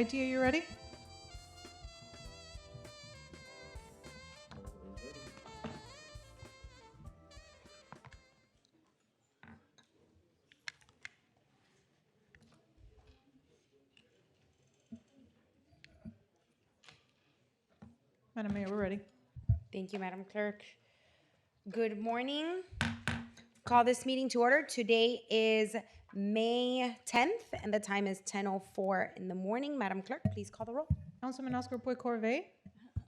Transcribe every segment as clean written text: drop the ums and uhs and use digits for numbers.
IT, are you ready? Madam Mayor, we're ready. Thank you, Madam Clerk. Good morning. Call this meeting to order. Today is May 10th, and the time is 10:04 in the morning. Madam Clerk, please call the roll. Councilman Oscar Puig Corvée,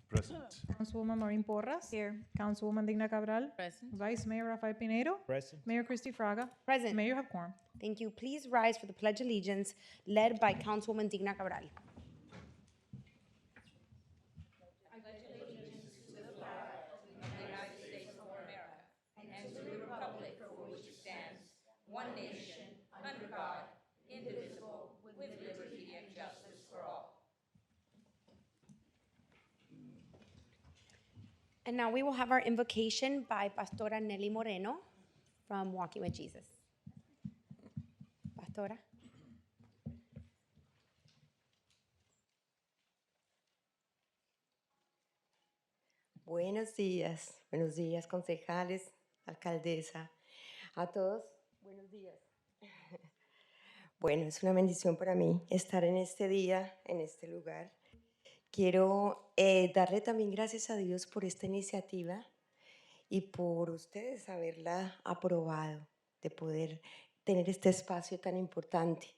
Present. Councilwoman Maureen Porras. Here. Councilwoman Digna Cabral. Present. Vice Mayor Rafael Pinedo. Present. Mayor Christy Fraga. Present. Mayor, you have quorum. Thank you. Please rise for the Pledge of Allegiance led by Councilwoman Digna Cabral. And now we will have our invocation by Pastora Nelly Moreno from Walking with Jesus. Pastora. Buenos días concejales, alcaldesa, a todos, buenos días. Bueno, es una bendición para mí estar en este día, en este lugar. Quiero darle también gracias a Dios por esta iniciativa y por ustedes haberla aprobado, de poder tener este espacio tan importante.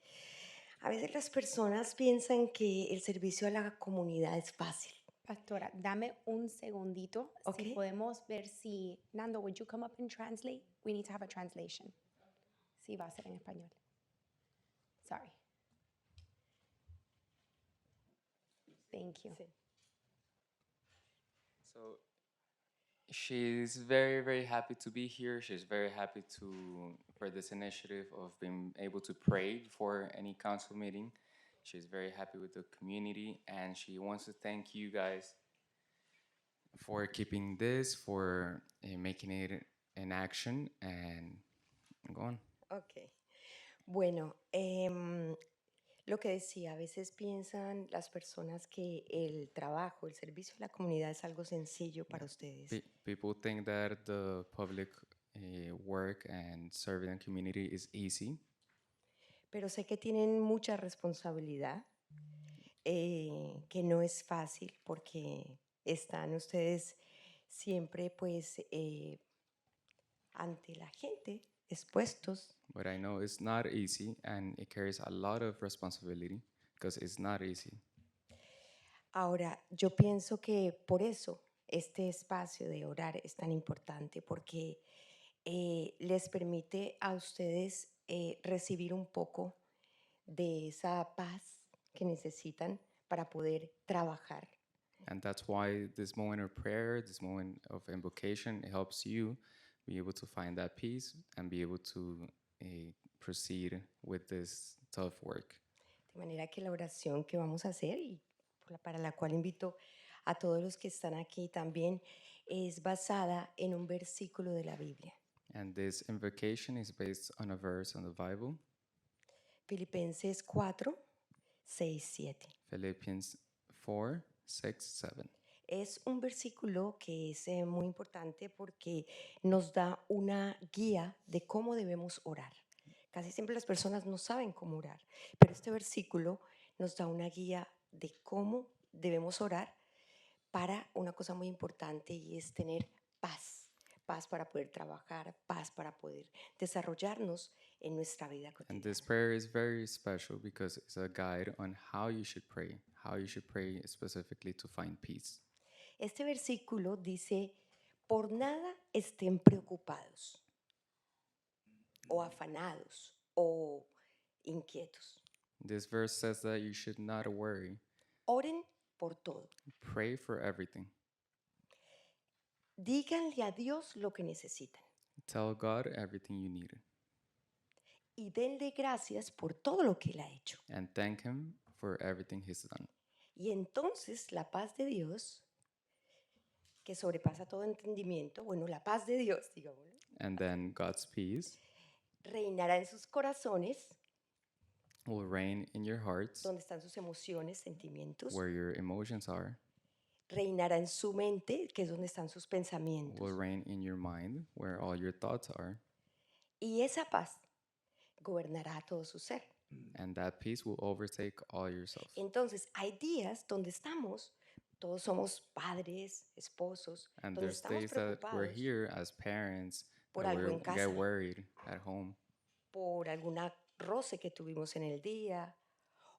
A veces las personas piensan que el servicio a la comunidad es fácil. Pastora, dame un segundito. Si Okay. podemos ver si... Nando, would you come up and translate? We need to have a translation. Sí, va a ser en español. Sorry. Thank you. Sí. So she's very, very happy to be here. She's very happy for this initiative of being able to pray before any council meeting. She's very happy with the community, and she wants to thank you guys for keeping this, for making it an action, and go on. Ok. Bueno, lo que decía, a veces piensan las personas que el trabajo, el servicio a la comunidad es algo sencillo para ustedes. People think that the public work and serving the community is easy, Pero sé que tienen mucha responsabilidad, que no es fácil porque están ustedes siempre pues ante la gente expuestos. but I know it's not easy, and it carries a lot of responsibility because it's not easy. Ahora, yo pienso que por eso este espacio de orar es tan importante, porque les permite a ustedes recibir un poco de esa paz que necesitan para poder trabajar. And that's why this moment of prayer, this moment of invocation, it helps you be able to find that peace and be able to proceed with this tough work. De manera que la oración que vamos a hacer y para la cual invito a todos los que están aquí también es basada en un versículo de la Biblia. And this invocation is based on a verse in the Bible, Filipenses 4, 6, 7. Philippians 4, 6, 7. Es un versículo que es muy importante porque nos da una guía de cómo debemos orar. Casi siempre las personas no saben cómo orar, pero este versículo nos da una guía de cómo debemos orar para una cosa muy importante, y es tener paz. Paz para poder trabajar, paz para poder desarrollarnos en nuestra vida And cotidiana. this prayer is very special because it's a guide on how you should pray specifically to find peace. Este versículo dice, por nada estén preocupados o afanados o inquietos. This verse says that you should not worry. Oren por todo. Pray for everything. Díganle a Dios lo que necesitan Tell God everything you need y denle gracias por todo lo que Él ha hecho. and thank Him for everything He's done. Y entonces la paz de Dios, que sobrepasa todo entendimiento, bueno, la paz de Dios, digámoslo, And then God's peace reinará en sus corazones will reign in your hearts, donde están sus emociones, sentimientos. where your emotions are, Reinará en su mente, que es donde están sus pensamientos. will reign in your mind, where all your thoughts are, Y esa paz gobernará todo su ser. and that peace will overtake all yourself. Entonces, hay días donde estamos, todos somos padres, esposos, And donde there's estamos days that we're preocupados here as parents por that algo we en casa. get worried at home, por alguna roce que tuvimos en el día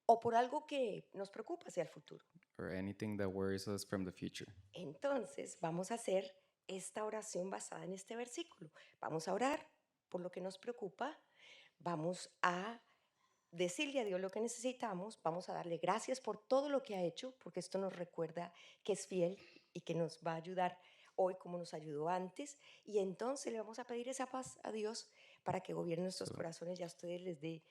o por algo que nos preocupa hacia el futuro. or anything that worries us from the future. Entonces, vamos a hacer esta oración basada en este versículo. Vamos a orar por lo que nos preocupa, vamos a decirle a Dios lo que necesitamos, vamos a darle gracias por todo lo que ha hecho, porque esto nos recuerda que es fiel y que nos va a ayudar hoy como nos ayudó antes, y entonces le vamos a pedir esa paz a Dios para que gobierne nuestros corazones y a ustedes les dé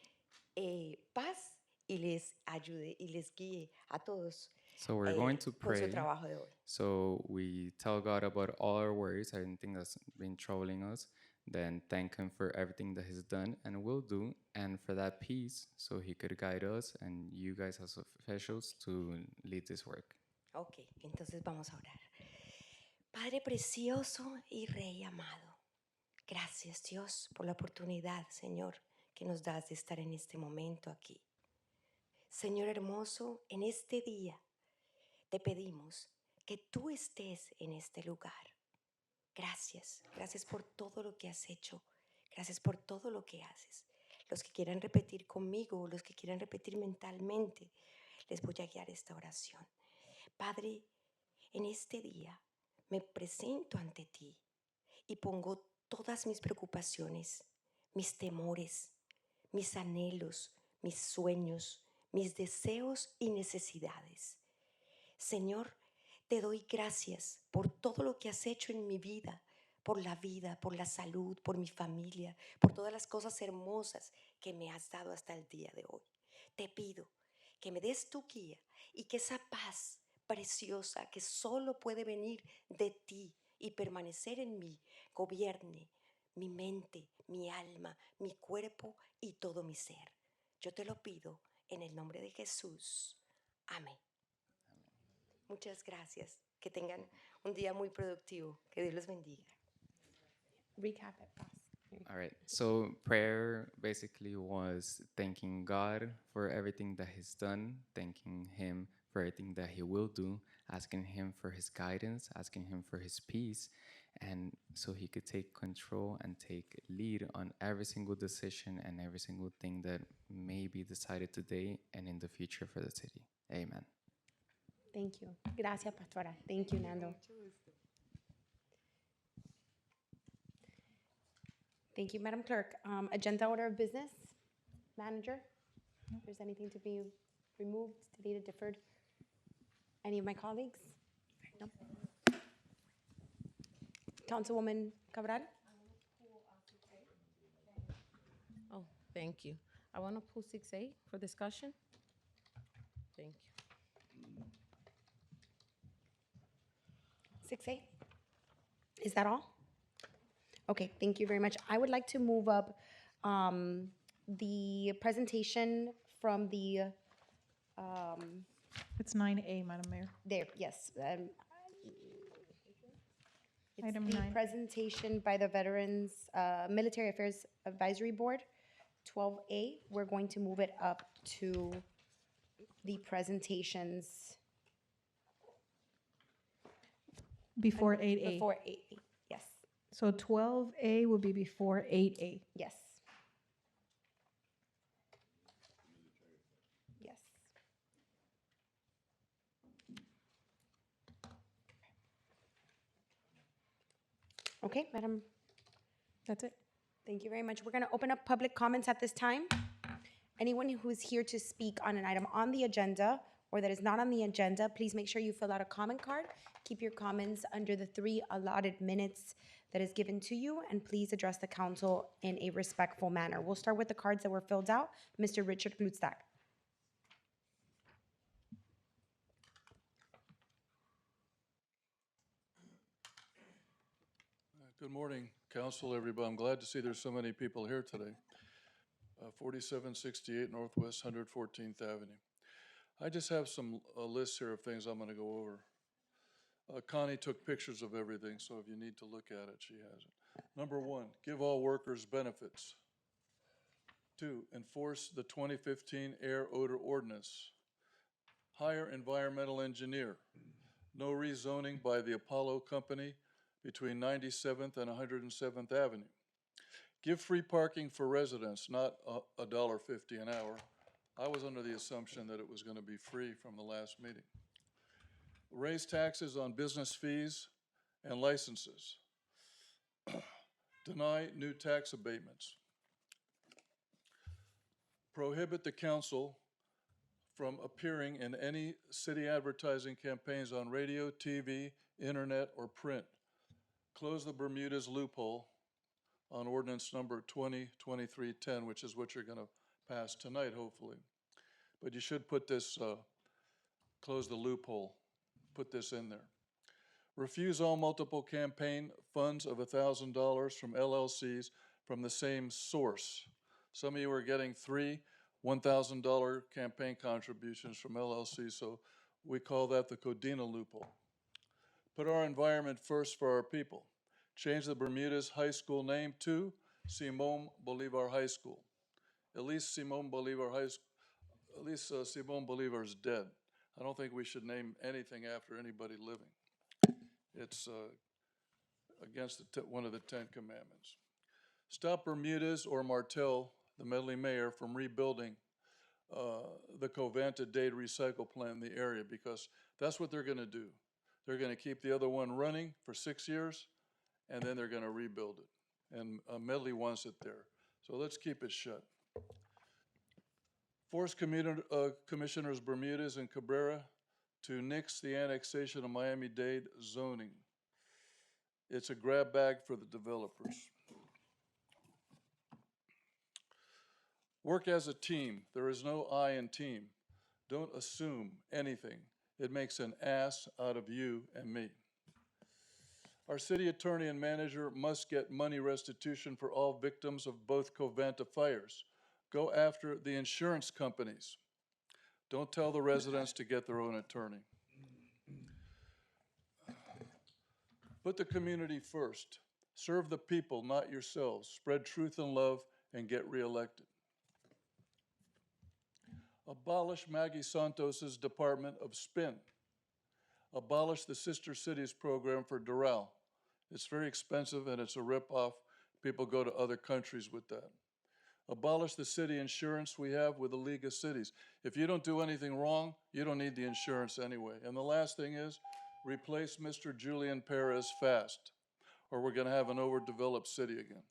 paz y les ayude y les guíe a todos So we're going to con su pray. trabajo de hoy. So we tell God about all our worries, anything that's been troubling us, then thank Him for everything that He's done and will do, and for that peace, so He could guide us and you guys as officials to lead this work. Ok, entonces vamos a orar. Padre precioso y Rey amado, gracias Dios por la oportunidad, Señor, que nos das de estar en este momento aquí. Señor hermoso, en este día te pedimos que tú estés en este lugar. Gracias, gracias por todo lo que has hecho, gracias por todo lo que haces. Los que quieran repetir conmigo, los que quieran repetir mentalmente, les voy a guiar esta oración. Padre, en este día me presento ante ti y pongo todas mis preocupaciones, mis temores, mis anhelos, mis sueños, mis deseos y necesidades. Señor, te doy gracias por todo lo que has hecho en mi vida, por la salud, por mi familia, por todas las cosas hermosas que me has dado hasta el día de hoy. Te pido que me des tu guía y que esa paz preciosa que solo puede venir de ti y permanecer en mí, gobierne mi mente, mi alma, mi cuerpo y todo mi ser. Yo te lo pido en el nombre de Jesús. Amén. Muchas gracias. Que tengan un día muy productivo. Que Dios los bendiga. Recap it, boss. All right. So prayer basically was thanking God for everything that He's done, thanking Him for everything that He will do, asking Him for His guidance, asking Him for His peace, and so He could take control and take lead on every single decision and every single thing that may be decided today and in the future for the city. Amen. Thank you. Gracias, Pastora. Thank you, Nando. Thank you, Madam Clerk. Agenda order of business, Manager. If there's anything to be removed, deleted, deferred. Any of my colleagues? No. Councilwoman Cabral? Oh, thank you. I want to pull 6A for discussion. Thank you. 6A? Is that all? Okay, thank you very much. I would like to move up the presentation from the, It's 9A, Madam Mayor. there, yes. It's Item the 9. presentation by the Veterans Military Affairs Advisory Board, 12A. We're going to move it up to the presentations Before 8A. before 8A. Yes, So 12A will be before 8A. yes. Yes. Okay, Madam, That's it. thank you very much. We're going to open up public comments at this time. Anyone who is here to speak on an item on the agenda or that is not on the agenda, please make sure you fill out a comment card. Keep your comments under the 3 allotted minutes that is given to you, and please address the council in a respectful manner. We'll start with the cards that were filled out. Mr. Richard Glutzak. Good morning, council, everybody. I'm glad to see there's so many people here today. 4768 Northwest 114th Avenue. I just have some lists here of things I'm going to go over. Connie took pictures of everything, so if you need to look at it, she has it. Number one, give all workers benefits. 2, enforce the 2015 air odor ordinance. Hire environmental engineer. No rezoning by the Apollo Company between 97th and 107th Avenue. Give free parking for residents, not $1.50 an hour. I was under the assumption that it was going to be free from the last meeting. Raise taxes on business fees and licenses. Deny new tax abatements. Prohibit the council from appearing in any city advertising campaigns on radio, TV, internet, or print. Close the Bermudas loophole on ordinance number 2023-10, which is what you're going to pass tonight, hopefully. But you should put this, close the loophole, put this in there. Refuse all multiple campaign funds of $1,000 from LLCs from the same source. Some of you are getting 3 $1,000 campaign contributions from LLCs, so we call that the Codina loophole. Put our environment first for our people. Change the Bermudas High School name to Simón Bolívar High School. At least Simón Bolívar is dead. I don't think we should name anything after anybody living. It's against one of the 10 commandments. Stop Bermudas or Martel, the Medellín mayor, from rebuilding the Covanta Dade Recycle plant in the area, because that's what they're going to do. They're going to keep the other one running for 6 years, and then they're going to rebuild it. And Medellín wants it there. So let's keep it shut. Force Commissioners Bermudez and Cabrera to nix the annexation of Miami-Dade zoning. It's a grab bag for the developers. Work as a team. There is no I in team. Don't assume anything. It makes an ass out of you and me. Our city attorney and manager must get money restitution for all victims of both Covanta fires. Go after the insurance companies. Don't tell the residents to get their own attorney. Put the community first. Serve the people, not yourselves. Spread truth and love and get reelected. Abolish Maggie Santos's Department of Spin. Abolish the Sister Cities program for Doral. It's very expensive and it's a ripoff. People go to other countries with that. Abolish the city insurance we have with the League of Cities. If you don't do anything wrong, you don't need the insurance anyway. And the last thing is, replace Mr. Julian Perez fast, or we're going to have an overdeveloped city again.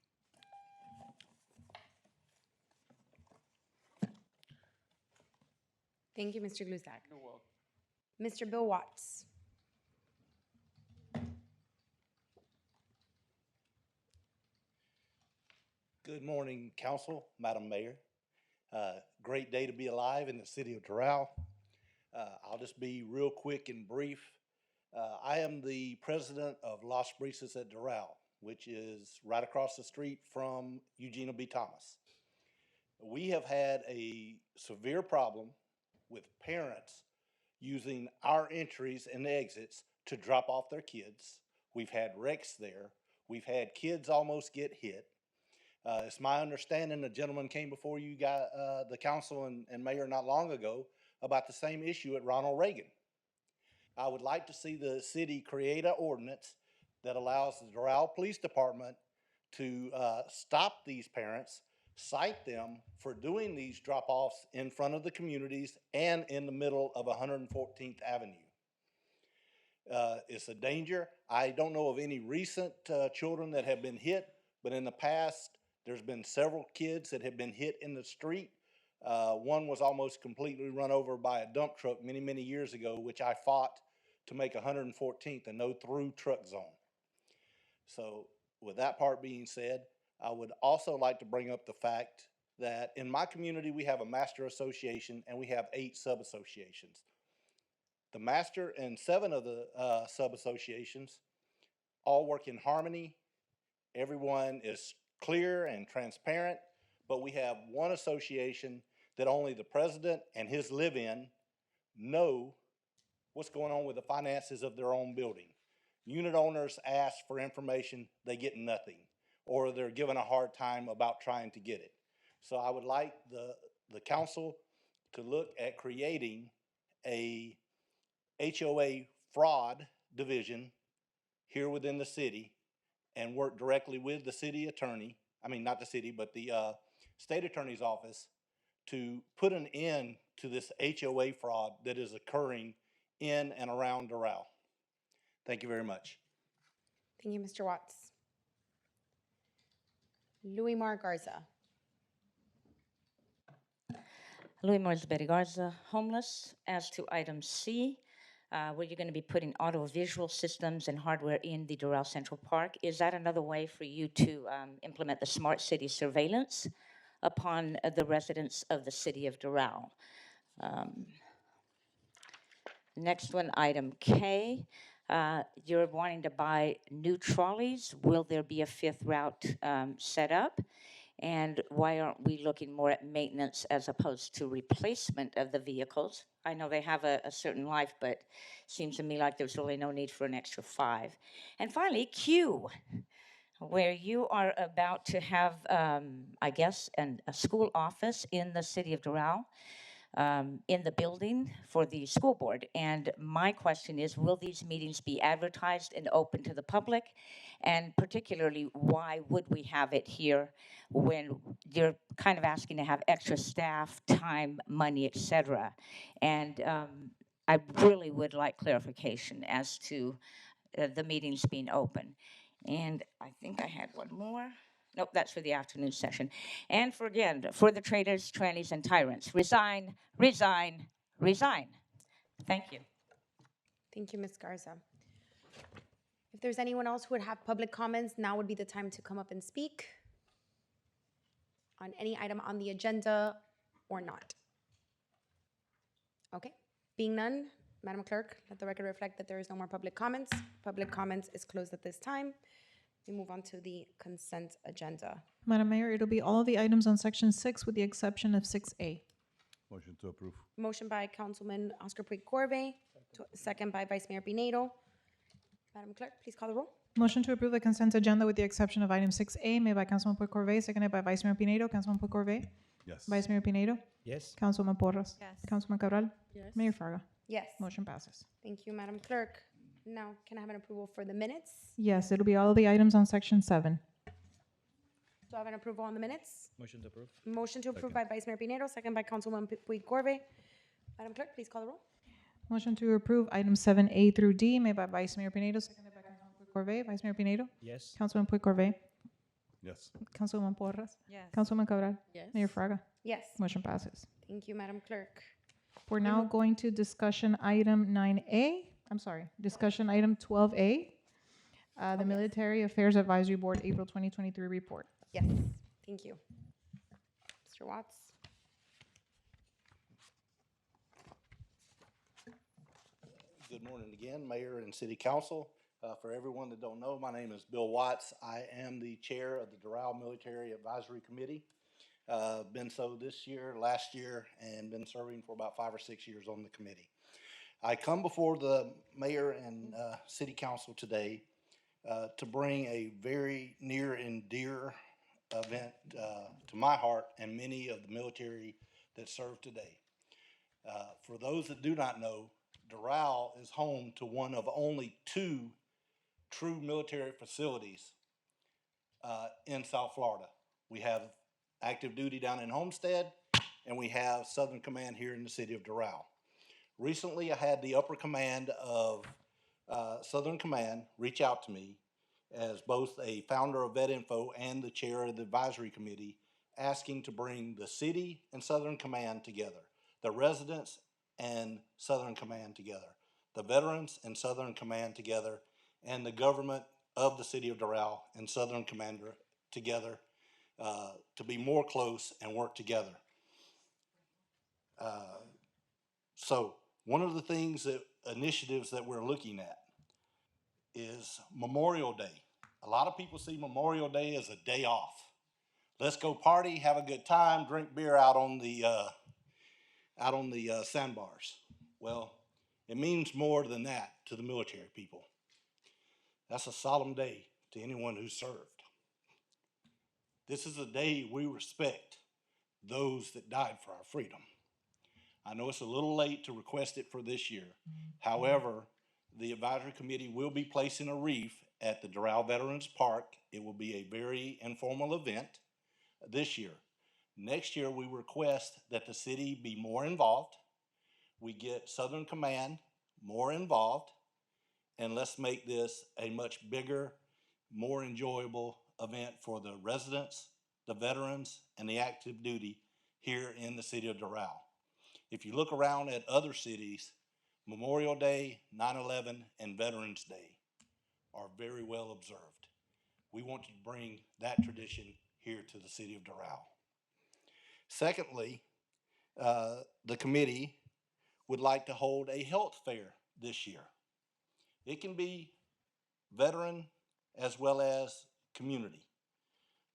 Thank you, Mr. Glusak. You're welcome. Mr. Bill Watts. Good morning, Council, Madam Mayor. Great day to be alive in the city of Doral. I'll just be real quick and brief. I am the president of Las Brisas at Doral, which is right across the street from Eugenia B. Thomas. We have had a severe problem with parents using our entries and exits to drop off their kids. We've had wrecks there. We've had kids almost get hit. It's my understanding the gentleman came before you got the council and mayor not long ago about the same issue at Ronald Reagan. I would like to see the city create an ordinance that allows the Doral Police Department to stop these parents, cite them for doing these drop-offs in front of the communities and in the middle of 114th Avenue. It's a danger. I don't know of any recent children that have been hit, but in the past, there's been several kids that have been hit in the street. One was almost completely run over by a dump truck many, many years ago, which I fought to make 114th a no-through truck zone. So with that part being said, I would also like to bring up the fact that in my community, we have a master association and we have 8 sub-associations. The master and 7 of the sub-associations all work in harmony. Everyone is clear and transparent, but we have one association that only the president and his live-in know what's going on with the finances of their own building. Unit owners ask for information, they get nothing, or they're given a hard time about trying to get it. So I would like the council to look at creating a HOA fraud division here within the city and work directly with the city attorney, I mean, not the city, but the state attorney's office to put an end to this HOA fraud that is occurring in and around Doral. Thank you very much. Thank you, Mr. Watts. Louis Mar Garza. Louis Morsberry Garza, homeless. As to item C, where you're going to be putting audiovisual systems and hardware in the Doral Central Park, is that another way for you to implement the smart city surveillance upon the residents of the city of Doral? Next one, item K, you're wanting to buy new trolleys. Will there be a fifth route set up? And why aren't we looking more at maintenance as opposed to replacement of the vehicles? I know they have a certain life, but seems to me like there's really no need for an extra 5. And finally, Q, where you are about to have, I guess, a school office in the city of Doral, in the building for the school board. And my question is, will these meetings be advertised and open to the public? And particularly, why would we have it here when you're kind of asking to have extra staff, time, money, et cetera? And I really would like clarification as to the meetings being open. And I think I had one more. Nope, that's for the afternoon session. And for the traitors, trannies, and tyrants, resign, resign, resign. Thank you. Thank you, Ms. Garza. If there's anyone else who would have public comments, now would be the time to come up and speak on any item on the agenda or not. Okay, being none, Madam Clerk, let the record reflect that there is no more public comments. Public comments is closed at this time. We move on to the consent agenda. Madam Mayor, it'll be all of the items on section 6 with the exception of 6A. Motion to approve. Motion by Councilman Oscar Puig Corve, second by Vice Mayor Pinedo. Madam Clerk, please call the roll. Motion to approve the consent agenda with the exception of item 6A, made by Councilman Puig Corve, seconded by Vice Mayor Pinedo. Councilman Puig Corve, Yes. Vice Mayor Pinedo, Yes. Councilman Porras, Yes. Councilman Cabral, Yes. Mayor Fraga. Yes. Motion passes. Thank you, Madam Clerk. Now, can I have an approval for the minutes? Yes, it'll be all of the items on section 7. Do I have an approval on the minutes? Motion to approve. Motion to approve by Vice Mayor Pinedo, second by Councilwoman Puig Corve. Madam Clerk, please call the roll. Motion to approve items 7A through D, made by Vice Mayor Pinedo, seconded by Councilman Puig Corve. Vice Mayor Pinedo, Yes. Councilman Puig Corve, Yes. Councilwoman Porras, Yes. Councilman Cabral, Yes. Mayor Fraga. Yes. Motion passes. Thank you, Madam Clerk. We're now going to discussion item 9A. I'm sorry, discussion item 12A, the Military Affairs Advisory Board, April 2023 report. Yes, thank you. Mr. Watts? Good morning again, Mayor and City Council. For everyone that don't know, my name is Bill Watts. I am the chair of the Doral Military Advisory Committee. Been so this year, last year, and been serving for about 5 or 6 years on the committee. I come before the mayor and city council today to bring a very near and dear event to my heart and many of the military that serve today. For those that do not know, Doral is home to one of only 2 true military facilities in South Florida. We have active duty down in Homestead, and we have Southern Command here in the city of Doral. Recently, I had the upper command of Southern Command reach out to me as both a founder of VetInfo and the chair of the advisory committee, asking to bring the city and Southern Command together, the residents and Southern Command together, the veterans and Southern Command together, and the government of the city of Doral and Southern Commander together to be more close and work together. So one of the initiatives that we're looking at is Memorial Day. A lot of people see Memorial Day as a day off. let's go party, have a good time, drink beer out on the sandbars. Well, it means more than that to the military people. That's a solemn day to anyone who served. This is a day we respect those that died for our freedom. I know it's a little late to request it for this year. However, the advisory committee will be placing a wreath at the Doral Veterans Park. It will be a very informal event this year. Next year, we request that the city be more involved. We get Southern Command more involved, and let's make this a much bigger, more enjoyable event for the residents, the veterans, and the active duty here in the city of Doral. If you look around at other cities, Memorial Day, 9/11, and Veterans Day are very well observed. We want to bring that tradition here to the city of Doral. Secondly, the committee would like to hold a health fair this year. It can be veteran as well as community.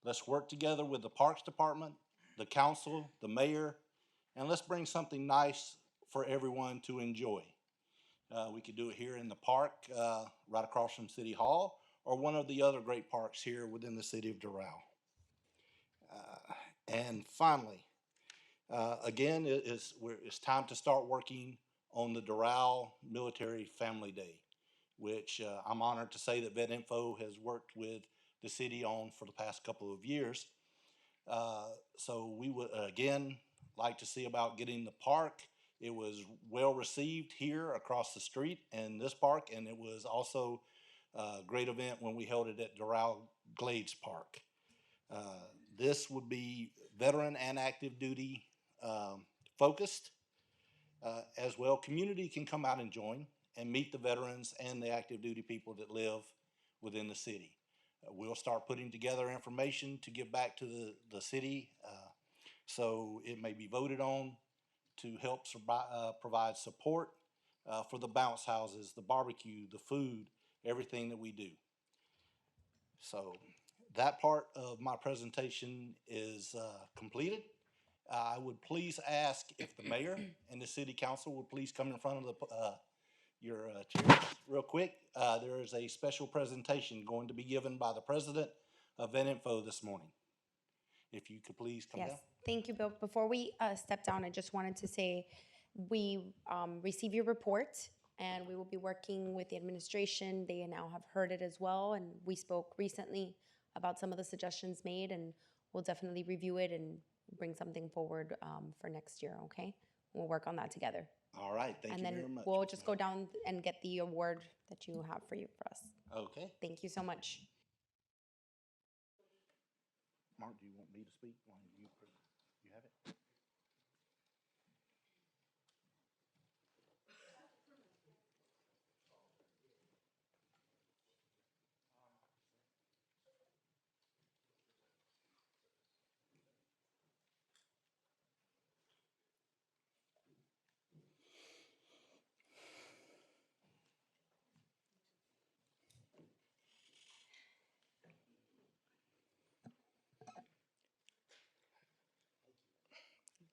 Let's work together with the Parks Department, the council, the mayor, and let's bring something nice for everyone to enjoy. We could do it here in the park, right across from City Hall, or one of the other great parks here within the city of Doral. And finally, again, it's time to start working on the Doral Military Family Day, which I'm honored to say that VetInfo has worked with the city on for the past couple of years. So we would, again, like to see about getting the park. It was well received here across the street in this park, and it was also a great event when we held it at Doral Glades Park. This would be veteran and active duty focused as well. Community can come out and join and meet the veterans and the active duty people that live within the city. We'll start putting together information to give back to the city, so it may be voted on to help provide support for the bounce houses, the barbecue, the food, everything that we do. So that part of my presentation is completed. I would please ask if the mayor and the city council would please come in front of your chairs real quick. There is a special presentation going to be given by the president of VetInfo this morning. If you could please come down. Yes, thank you, Bill. Before we step down, I just wanted to say we received your report and we will be working with the administration. They now have heard it as well, and we spoke recently about some of the suggestions made, and we'll definitely review it and bring something forward for next year, okay? We'll work on that together. All right, thank you very much. And then we'll just go down and get the award that you have for us. Okay. Thank you so much. Mark, do you want me to speak? Why don't you have it?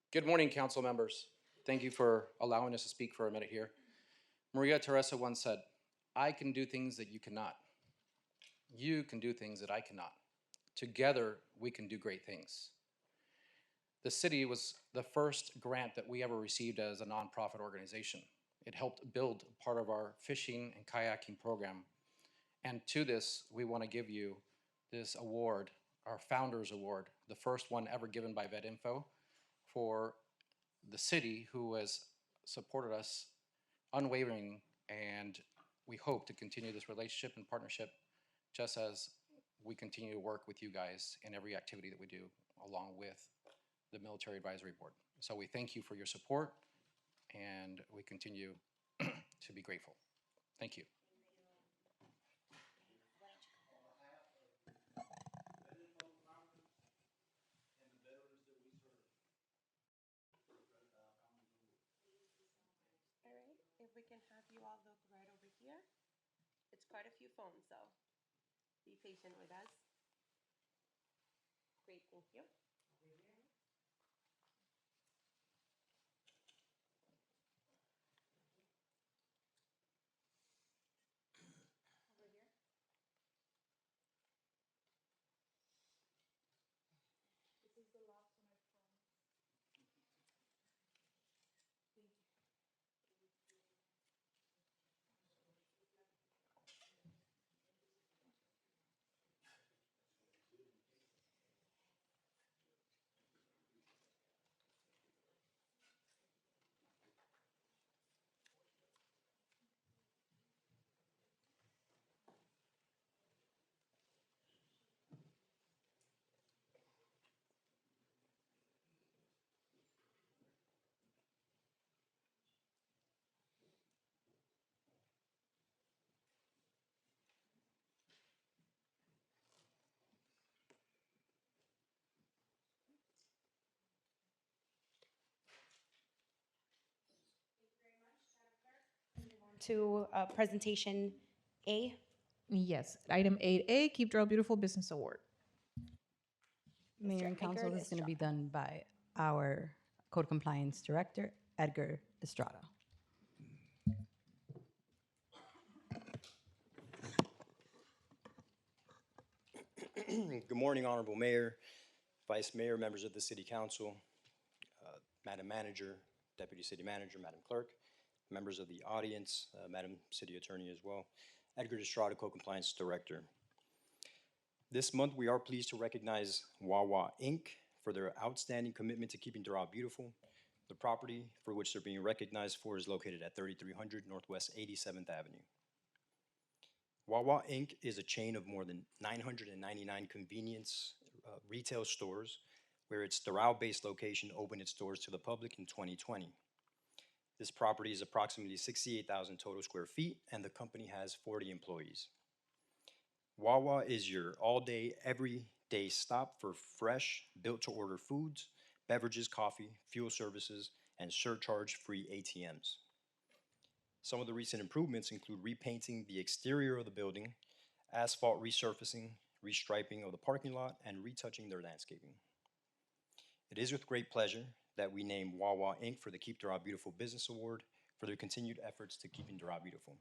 Good morning, council members. Thank you for allowing us to speak for a minute here. Maria Teresa once said, "I can do things that you cannot. You can do things that I cannot. Together, we can do great things." The city was the first grant that we ever received as a nonprofit organization. It helped build part of our fishing and kayaking program. And to this, we want to give you this award, our Founders Award, the first one ever given by VetInfo, for the city who has supported us unwavering, and we hope to continue this relationship and partnership just as we continue to work with you guys in every activity that we do along with the Military Advisory Board. So we thank you for your support, and we continue to be grateful. Thank you. If we can have you all look right over here. It's quite a few phones, so be patient with us. Great, thank you. To presentation A. Yes, item 8A, Keep Trail Beautiful Business Award. Mayor and Council, Edgar this is going to be Estrada. done by our Code Compliance Director, Edgar Estrada. Good morning, Honorable Mayor, Vice Mayor, members of the City Council, Madam Manager, Deputy City Manager, Madam Clerk, members of the audience, Madam City Attorney as well, Edgar Estrada, Co-Compliance Director. This month, we are pleased to recognize Wawa Inc. for their outstanding commitment to keeping Doral beautiful. The property for which they're being recognized for is located at 3300 Northwest 87th Avenue. Wawa Inc. is a chain of more than 999 convenience retail stores, where its Doral-based location opened its doors to the public in 2020. This property is approximately 68,000 total square feet, and the company has 40 employees. Wawa is your all-day, everyday stop for fresh, built-to-order foods, beverages, coffee, fuel services, and surcharge-free ATMs. Some of the recent improvements include repainting the exterior of the building, asphalt resurfacing, restriping of the parking lot, and retouching their landscaping. It is with great pleasure that we name Wawa Inc. for the Keep Doral Beautiful Business Award for their continued efforts to keeping Doral beautiful.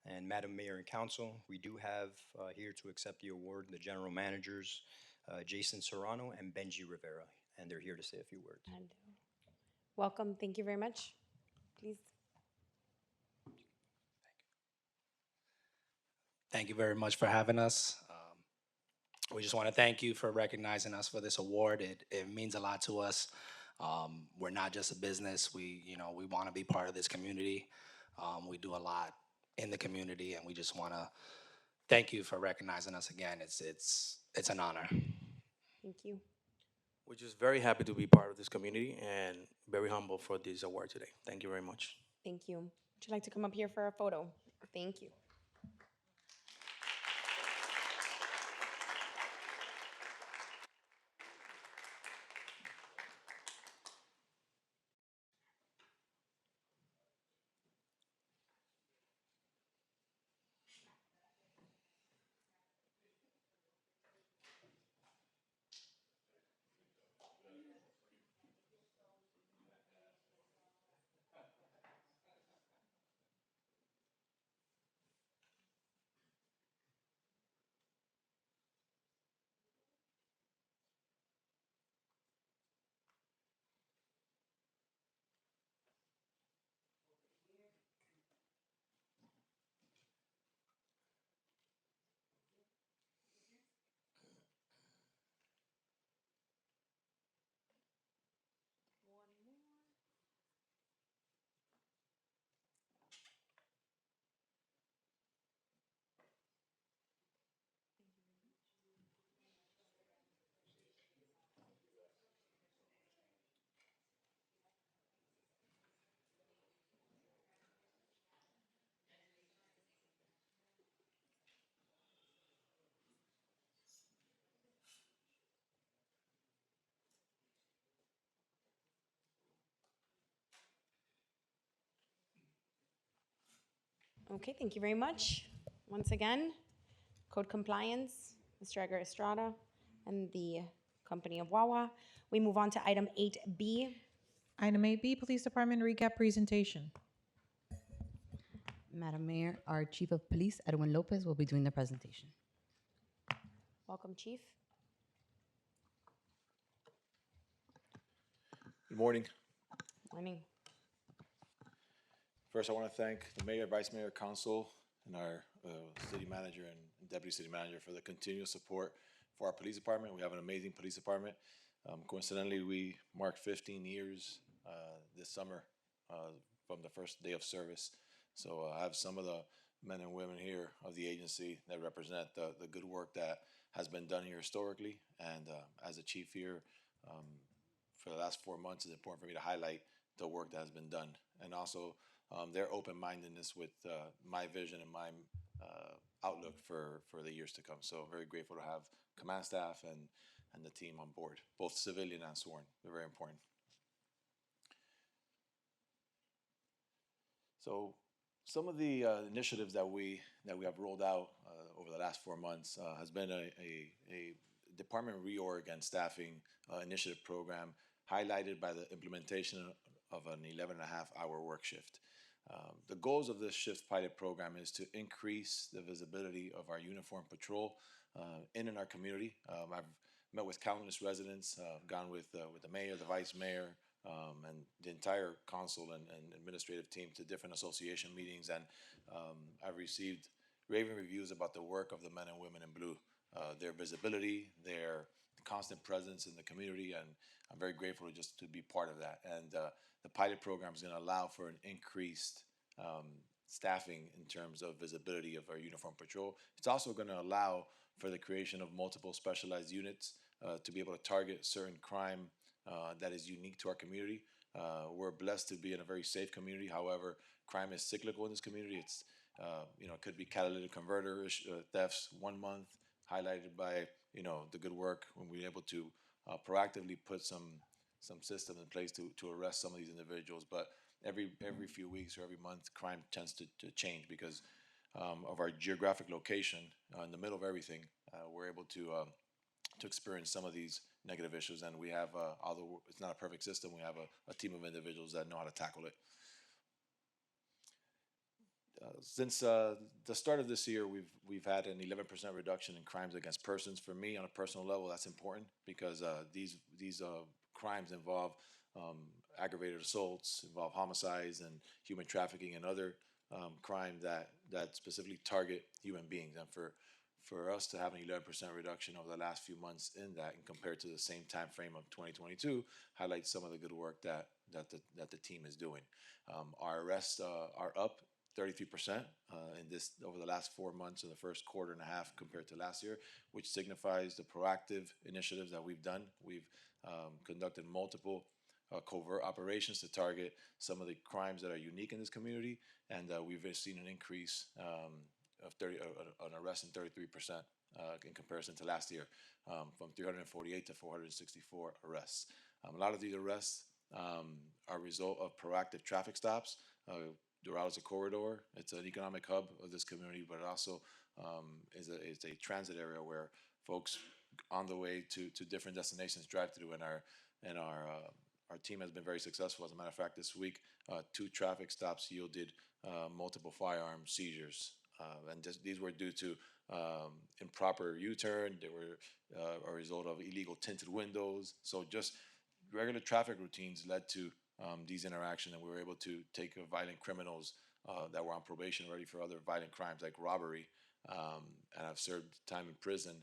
And Madam Mayor and Council, we do have here to accept the award the General Managers, Jason Serrano and Benji Rivera, and they're here to say a few words. And welcome, thank you very much. Please. Thank you very much for having us. We just want to thank you for recognizing us for this award. It means a lot to us. We're not just a business. We want to be part of this community. We do a lot in the community, and we just want to thank you for recognizing us again. It's an honor. Thank you. We're just very happy to be part of this community and very humble for this award today. Thank you very much. Thank you. Would you like to come up here for a photo? Thank you. Okay, thank you very much. Once again, Code Compliance, Mr. Edgar Estrada, and the Company of Wawa. We move on to item 8B. Item 8B, Police Department recap presentation. Madam Mayor, our Chief of Police, Edwin Lopez, will be doing the presentation. Welcome, Chief. Good morning. Morning. First, I want to thank the mayor, vice mayor, council, and our city manager and deputy city manager for the continuous support for our police department. We have an amazing police department. Coincidentally, we marked 15 years this summer from the first day of service. So I have some of the men and women here of the agency that represent the good work that has been done here historically. And as a chief here, for the last 4 months, it's important for me to highlight the work that has been done, and also their open-mindedness with my vision and my outlook for the years to come. So very grateful to have command staff and the team on board, both civilian and sworn. They're very important. So some of the initiatives that we have rolled out over the last 4 months has been a department reorg and staffing initiative program highlighted by the implementation of an 11.5-hour work shift. The goals of this shift pilot program is to increase the visibility of our uniform patrol in our community. I've met with countless residents, gone with the mayor, the vice mayor, and the entire council and administrative team to different association meetings, and I've received raving reviews about the work of the men and women in blue, their visibility, their constant presence in the community, and I'm very grateful to be part of that. And the pilot program is going to allow for an increased staffing in terms of visibility of our uniform patrol. It's also going to allow for the creation of multiple specialized units to be able to target certain crime that is unique to our community. We're blessed to be in a very safe community. However, crime is cyclical in this community. It's it could be catalytic converter thefts 1 month, highlighted by the good work when we're able to proactively put some systems in place to arrest some of these individuals. But every few weeks or every month, crime tends to change because of our geographic location in the middle of everything. We're able to experience some of these negative issues, and we have, although it's not a perfect system, we have a team of individuals that know how to tackle it. Since the start of this year, we've had an 11% reduction in crimes against persons. For me, on a personal level, that's important because these crimes involve aggravated assaults, involve homicides and human trafficking and other crime that specifically target human beings. And for us to have an 11% reduction over the last few months in that, and compared to the same time frame of 2022, highlights some of the good work that the team is doing. Our arrests are up 33% over the last 4 months of the first quarter and a half compared to last year, which signifies the proactive initiatives that we've done. We've conducted multiple covert operations to target some of the crimes that are unique in this community, and we've seen an increase of an arrest in 33% in comparison to last year, from 348 to 464 arrests. A lot of these arrests are a result of proactive traffic stops. Doral is a corridor. It's an economic hub of this community, but it also is a transit area where folks on the way to different destinations drive through, and our team has been very successful. As a matter of fact, this week, 2 traffic stops yielded multiple firearm seizures, and these were due to improper U-turn. They were a result of illegal tinted windows. So just regular traffic routines led to these interactions, and we were able to take violent criminals that were on probation ready for other violent crimes like robbery, and have served time in prison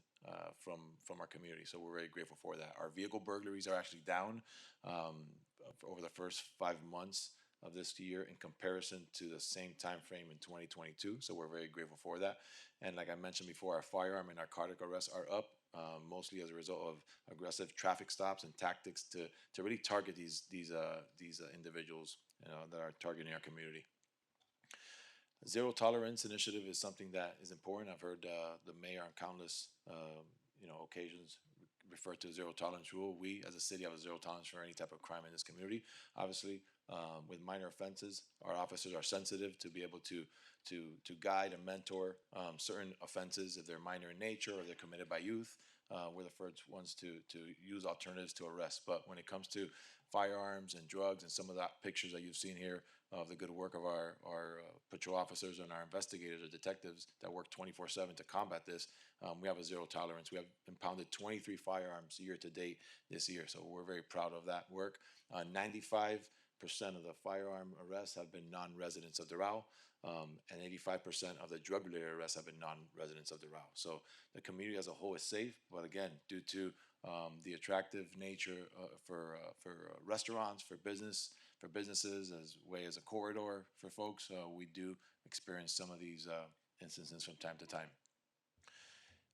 from our community. So we're very grateful for that. Our vehicle burglaries are actually down over the first 5 months of this year in comparison to the same time frame in 2022. So we're very grateful for that. And like I mentioned before, our firearm and narcotic arrests are up, mostly as a result of aggressive traffic stops and tactics to really target these individuals that are targeting our community. Zero tolerance initiative is something that is important. I've heard the mayor on countless occasions refer to zero tolerance rule. We as a city have a zero tolerance for any type of crime in this community. Obviously, with minor offenses, our officers are sensitive to be able to guide and mentor certain offenses if they're minor in nature or they're committed by youth. we're the first ones to use alternatives to arrest. But when it comes to firearms and drugs and some of the pictures that you've seen here of the good work of our patrol officers and our investigators or detectives that work 24/7 to combat this, we have a zero tolerance. We have impounded 23 firearms year to date this year, so we're very proud of that work. 95% of the firearm arrests have been non-residents of Doral, and 85% of the drug-related arrests have been non-residents of Doral. So the community as a whole is safe, but again, due to the attractive nature for restaurants, for businesses, as way as a corridor for folks, we do experience some of these instances from time to time.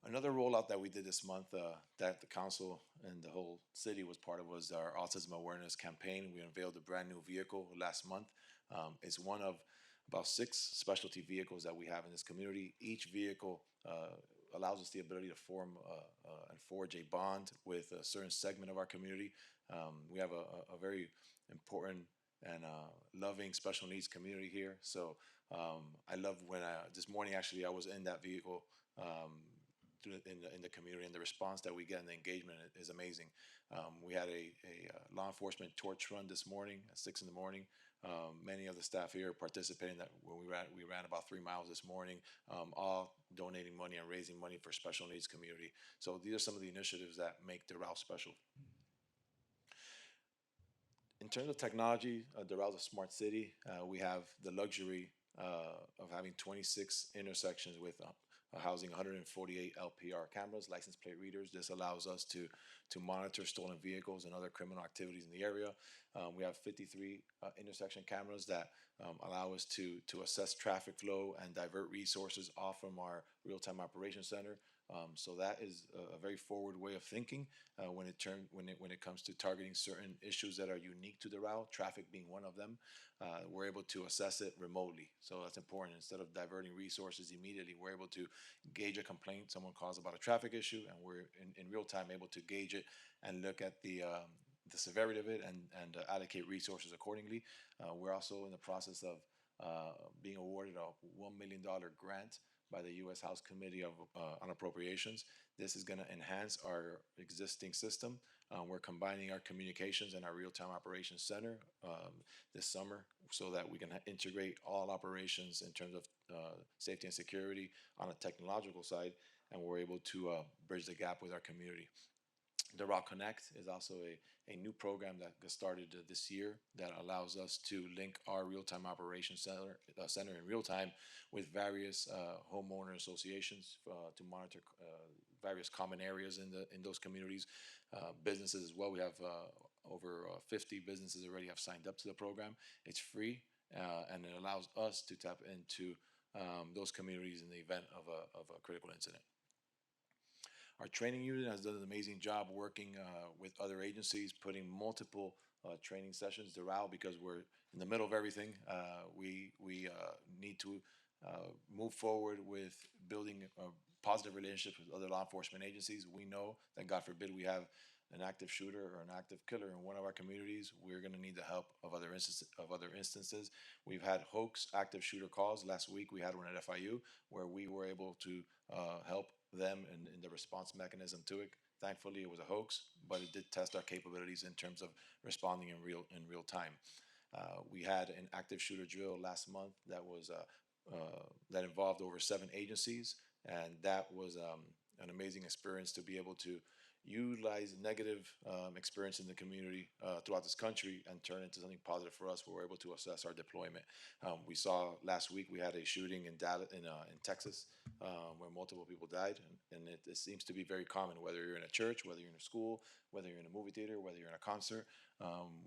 Another rollout that we did this month that the council and the whole city was part of was our autism awareness campaign. We unveiled a brand new vehicle last month. It's one of about 6 specialty vehicles that we have in this community. Each vehicle allows us the ability to form and forge a bond with a certain segment of our community. We have a very important and loving special needs community here. So I love when this morning actually I was in that vehicle in the community, and the response that we get and the engagement is amazing. We had a law enforcement torch run this morning at 6 in the morning. Many of the staff here participating. That when we ran about 3 miles this morning, all donating money and raising money for special needs community. So these are some of the initiatives that make Doral special. In terms of technology, Doral is a smart city. We have the luxury of having 26 intersections with housing 148 LPR cameras, license plate readers. This allows us to monitor stolen vehicles and other criminal activities in the area. We have 53 intersection cameras that allow us to assess traffic flow and divert resources off from our real-time operations center. So that is a very forward way of thinking when it comes to targeting certain issues that are unique to Doral, traffic being one of them. We're able to assess it remotely, so that's important. Instead of diverting resources immediately, we're able to gauge a complaint someone calls about a traffic issue, and we're in real time able to gauge it and look at the severity of it and allocate resources accordingly. We're also in the process of being awarded a $1 million grant by the U.S. House Committee on Appropriations. This is going to enhance our existing system. We're combining our communications and our real-time operations center this summer so that we can integrate all operations in terms of safety and security on a technological side, and we're able to bridge the gap with our community. Doral Connect is also a new program that started this year that allows us to link our real-time operations center in real time with various homeowner associations to monitor various common areas in those communities. Businesses as well. We have over 50 businesses already have signed up to the program. It's free and it allows us to tap into those communities in the event of a critical incident. Our training unit has done an amazing job working with other agencies, putting multiple training sessions. Doral, because we're in the middle of everything, we need to move forward with building positive relationships with other law enforcement agencies. We know that, God forbid, we have an active shooter or an active killer in one of our communities, we're going to need the help of other instances. We've had hoax active shooter calls. Last week we had one at FIU where we were able to help them in the response mechanism to it. Thankfully, it was a hoax, but it did test our capabilities in terms of responding in real time. We had an active shooter drill last month that involved over 7 agencies, and that was an amazing experience to be able to utilize negative experience in the community throughout this country and turn into something positive for us. We were able to assess our deployment. We saw last week we had a shooting in Texas where multiple people died, and it seems to be very common. Whether you're in a church, whether you're in a school, whether you're in a movie theater, whether you're in a concert,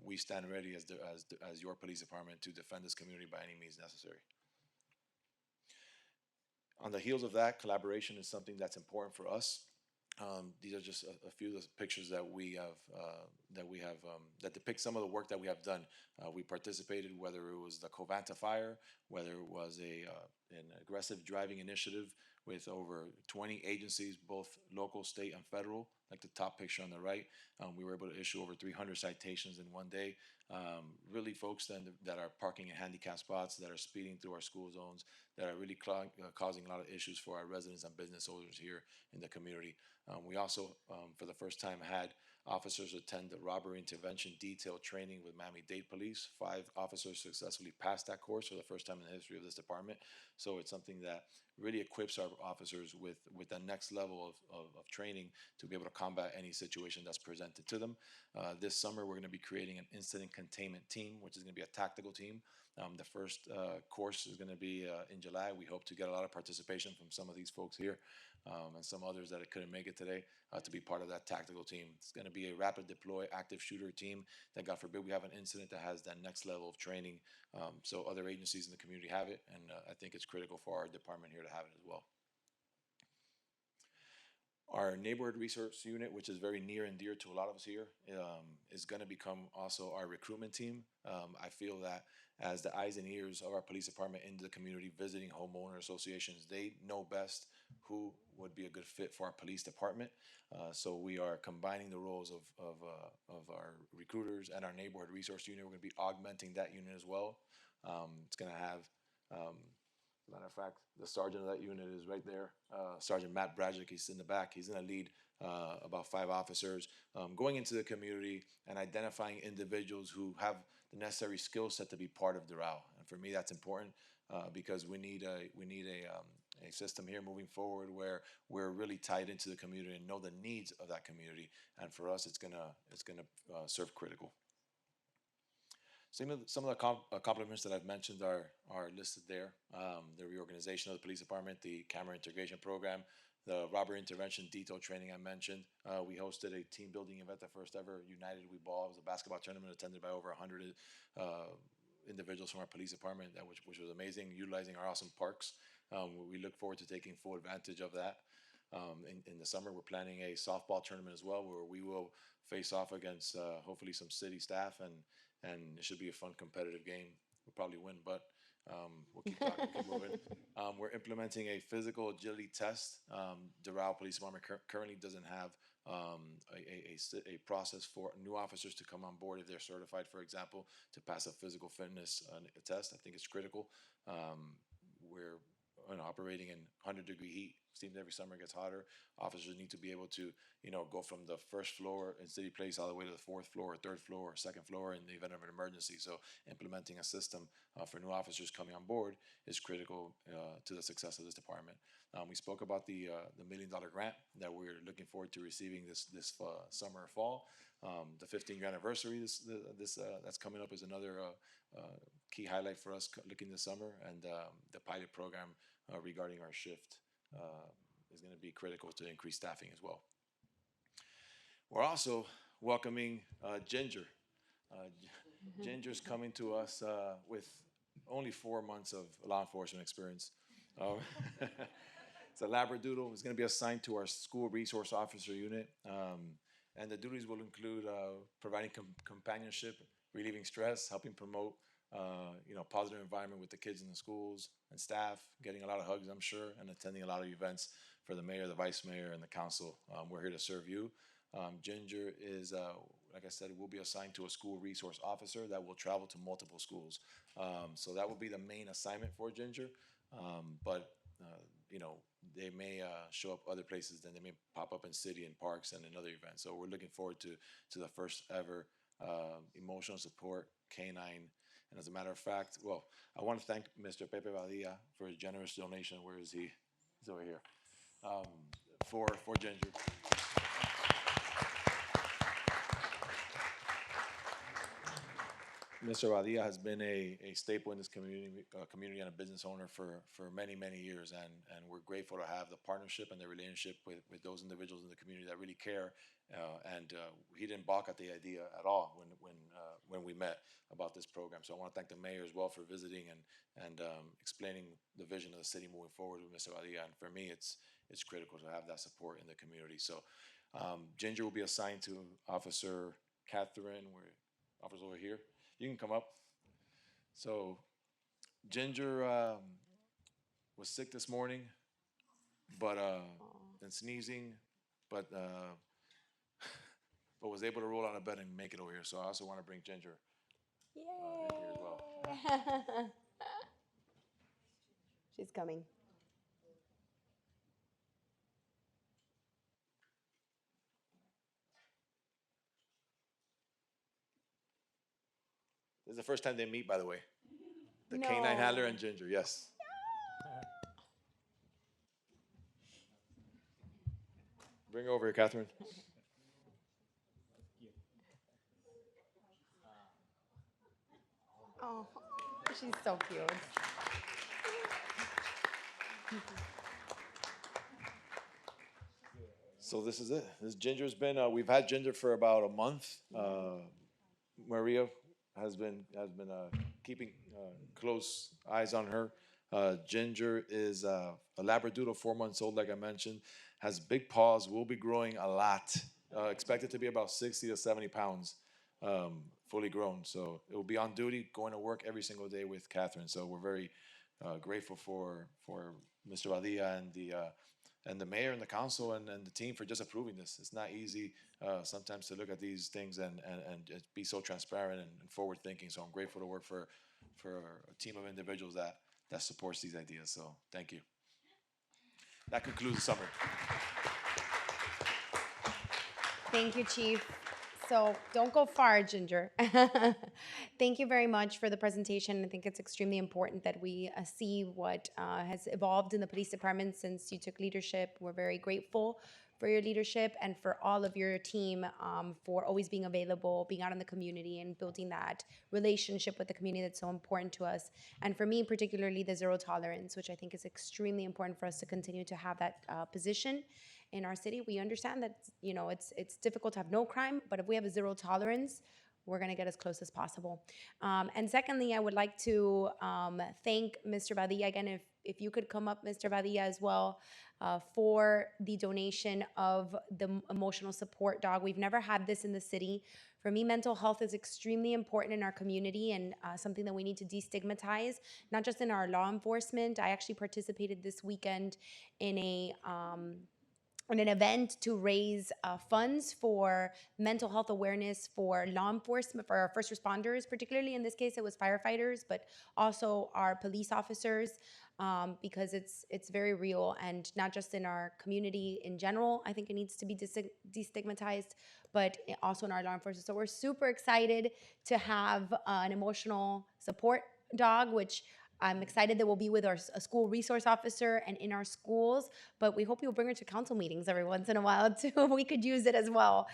we stand ready as your police department to defend this community by any means necessary. On the heels of that, collaboration is something that's important for us. These are just a few of the pictures that we have that depict some of the work that we have done. We participated, whether it was the Covanta fire, whether it was an aggressive driving initiative with over 20 agencies, both local, state, and federal, like the top picture on the right. We were able to issue over 300 citations in one day. Really folks that are parking in handicap spots, that are speeding through our school zones, that are really causing a lot of issues for our residents and business owners here in the community. We also, for the first time, had officers attend the robbery intervention detail training with Miami-Dade Police. 5 officers successfully passed that course for the first time in the history of this department. So it's something that really equips our officers with the next level of training to be able to combat any situation that's presented to them. This summer, we're going to be creating an incident containment team, which is going to be a tactical team. The first course is going to be in July. We hope to get a lot of participation from some of these folks here and some others that couldn't make it today to be part of that tactical team. It's going to be a rapid deploy active shooter team that, God forbid, we have an incident that has that next level of training. So other agencies in the community have it, and I think it's critical for our department here to have it as well. Our neighborhood resource unit, which is very near and dear to a lot of us here, is going to become also our recruitment team. I feel that as the eyes and ears of our police department into the community, visiting homeowner associations, they know best who would be a good fit for our police department. So we are combining the roles of our recruiters and our neighborhood resource unit. We're going to be augmenting that unit as well. It's going to have as a matter of fact, the sergeant of that unit is right there. Sergeant Matt Bradgick, he's in the back. He's going to lead about 5 officers going into the community and identifying individuals who have the necessary skill set to be part of Doral. And for me, that's important because we need a system here moving forward where we're really tied into the community and know the needs of that community. And for us, it's gonna serve critical. Some of the accomplishments that I've mentioned are listed there. The reorganization of the police department, the camera integration program, the robbery intervention detail training I mentioned. We hosted a team building event, the first ever United We Ball. It was a basketball tournament attended by over 100 individuals from our police department, which was amazing, utilizing our awesome parks. We look forward to taking full advantage of that. In the summer, we're planning a softball tournament as well, where we will face off against hopefully some city staff, and it should be a fun, competitive game. We'll probably win, but we'll keep talking, keep moving. We're implementing a physical agility test. Doral Police Department currently doesn't have a process for new officers to come on board if they're certified, for example, to pass a physical fitness test. I think it's critical. We're operating in 100-degree heat. Seems every summer it gets hotter. Officers need to be able to, go from the first floor in City Place all the way to the 4th floor, or 3rd floor, or 2nd floor in the event of an emergency. So implementing a system for new officers coming on board is critical to the success of this department. We spoke about the $1 million grant that we're looking forward to receiving this summer or fall. The 15th anniversary that's coming up is another key highlight for us looking this summer, and the pilot program regarding our shift is going to be critical to increase staffing as well. We're also welcoming Ginger. Ginger's coming to us with only 4 months of law enforcement experience. It's a Labradoodle. It's going to be assigned to our school resource officer unit. And the duties will include providing companionship, relieving stress, helping promote positive environment with the kids in the schools and staff, getting a lot of hugs, I'm sure, and attending a lot of events for the mayor, the vice mayor, and the council. We're here to serve you. Ginger is, like I said, will be assigned to a school resource officer that will travel to multiple schools. So that will be the main assignment for Ginger. But they may show up other places, then they may pop up in city and parks and in other events. So we're looking forward to the first ever emotional support canine. And as a matter of fact, I want to thank Mr. Pepe Badia for his generous donation. Where is he? He's over here. For Ginger. Mr. Badia has been a staple in this community and a business owner for many, many years, and we're grateful to have the partnership and the relationship with those individuals in the community that really care. And he didn't balk at the idea at all when we met about this program. So I want to thank the mayor as well for visiting and explaining the vision of the city moving forward with Mr. Badia. And for me, it's critical to have that support in the community. So Ginger will be assigned to Officer Catherine, officer over here. You can come up. So Ginger was sick this morning. but and sneezing, but but was able to roll out of bed and make it over here. So I also want to bring Ginger in here as well. She's coming. This is the first time they meet, by the way. The canine handler No. and Ginger, yes. Bring her over here, Catherine. Oh, she's so cute. So this is it. This Ginger's been. We've had Ginger for about a month. Maria has been keeping close eyes on her. Ginger is a Labradoodle, 4 months old, like I mentioned. Has big paws. Will be growing a lot. Expected to be about 60 to 70 pounds, fully grown. So it will be on duty, going to work every single day with Catherine. So we're very grateful for Mr. Badia and the mayor and the council and the team for just approving this. It's not easy sometimes to look at these things and just be so transparent and forward thinking. So I'm grateful to work for a team of individuals that supports these ideas. So thank you. That concludes the summary. Thank you, Chief. So don't go far, Ginger. Thank you very much for the presentation. I think it's extremely important that we see what has evolved in the police department since you took leadership. We're very grateful for your leadership and for all of your team for always being available, being out in the community and building that relationship with the community that's so important to us. And for me, particularly the zero tolerance, which I think is extremely important for us to continue to have that position in our city. We understand that, you know, it's difficult to have no crime, but if we have a zero tolerance, we're going to get as close as possible. And secondly, I would like to thank Mr. Badia again, if you could come up, Mr. Badia, as well, for the donation of the emotional support dog. We've never had this in the city. For me, mental health is extremely important in our community and something that we need to destigmatize, not just in our law enforcement. I actually participated this weekend in an event to raise funds for mental health awareness for law enforcement, for our first responders, particularly in this case it was firefighters, but also our police officers, because it's very real, and not just in our community in general. I think it needs to be destigmatized, but also in our law enforcement. So we're super excited to have an emotional support dog, which I'm excited that we'll be with a school resource officer and in our schools, but we hope you'll bring her to council meetings every once in a while too. We could use it as well.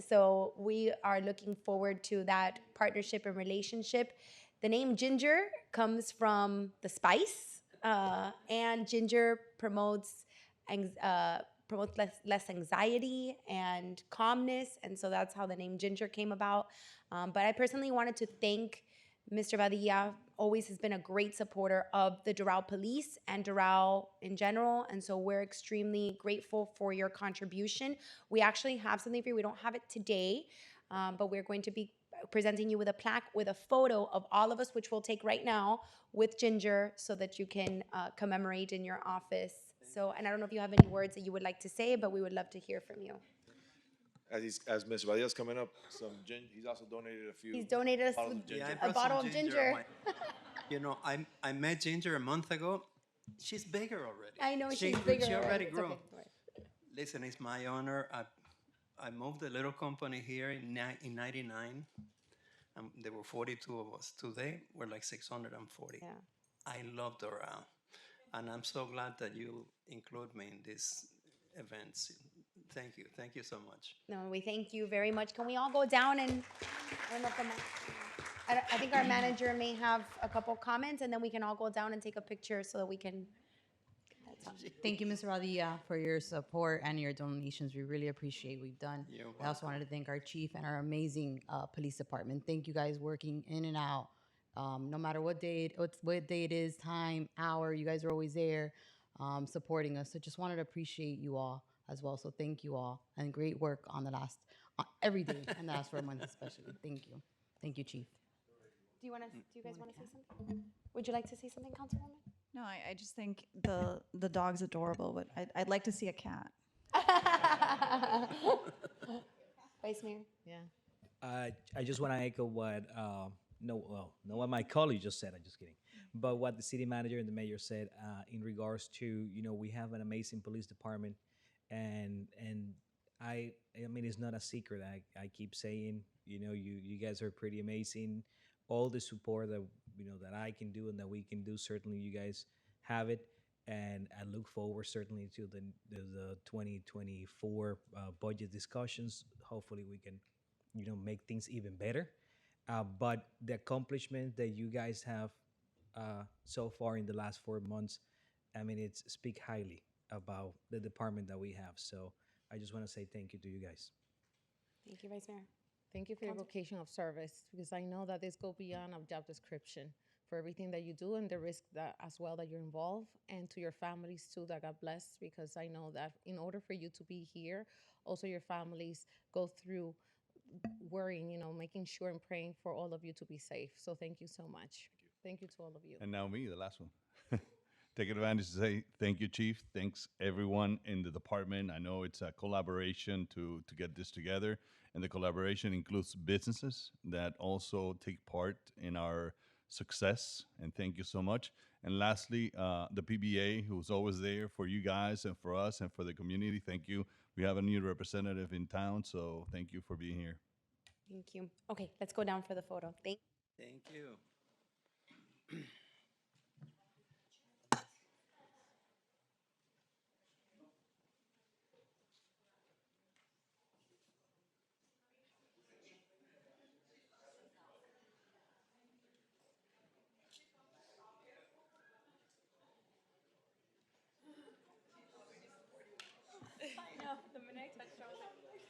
So we are looking forward to that partnership and relationship. The name Ginger comes from the spice, and ginger promotes less anxiety and calmness, and so that's how the name Ginger came about. But I personally wanted to thank Mr. Badia. Always has been a great supporter of the Doral Police and Doral in general, and so we're extremely grateful for your contribution. We actually have something for you. We don't have it today, but we're going to be presenting you with a plaque with a photo of all of us, which we'll take right now with Ginger, so that you can commemorate in your office. So, and I don't know if you have any words that you would like to say, but we would love to hear from you. As Mr. Badia's coming up, he's also donated a few. He's donated us bottles of ginger. a bottle of ginger. You know, I met Ginger a month ago. She's bigger already. I know she's bigger. She already It's grew. okay. Listen, it's my honor. I moved a little company here in 99. There were 42 of us. Today, we're like 640. Yeah. I love Doral. And I'm so glad that you include me in these events. Thank you. Thank you so much. No, we thank you very much. Can we all go down and, I don't know if I think our manager may have a couple comments, and then we can all go down and take a picture so that we can. Thank you, Mr. Badia, for your support and your donations. We really appreciate what we've done. I also wanted to thank our chief and our amazing police department. Thank you guys working in and out. No matter what day it is, time, hour, you guys are always there supporting us. So just wanted to appreciate you all as well. So thank you all, and great work on the last, every day and the last 4 months especially. Thank you. Thank you, Chief. Do you guys want to say something? Would you like to say something, Councilwoman? No, I just think the dog's adorable, but I'd like to see a cat. Vice Mayor? Yeah. I just want to echo what no what my colleague just said. I'm just kidding, but what the city manager and the mayor said in regards to we have an amazing police department, and I mean it's not a secret. I keep saying you guys are pretty amazing. All the support that that I can do and that we can do, certainly you guys have it, and I look forward certainly to the 2024 budget discussions. Hopefully we can make things even better. But the accomplishment that you guys have so far in the last 4 months, I mean, it's speak highly about the department that we have. So I just want to say thank you to you guys. Thank you, Vice Mayor. Thank you for your Council- vocation of service, because I know that this go beyond a job description for everything that you do and the risk that as well that you're involved, and to your families too that got blessed, because I know that in order for you to be here, also your families go through worrying, making sure and praying for all of you to be safe. So thank you so much. Thank you to all of you. And now me, the last one. Take advantage to say thank you, Chief. Thanks everyone in the department. I know it's a collaboration to get this together, and the collaboration includes businesses that also take part in our success. And thank you so much. And lastly, the PBA, who's always there for you guys and for us and for the community. Thank you. We have a new representative in town, so thank you for being here. Thank you. Okay, let's go down for the photo. Thank you. I know, the minute I touched her, I was like,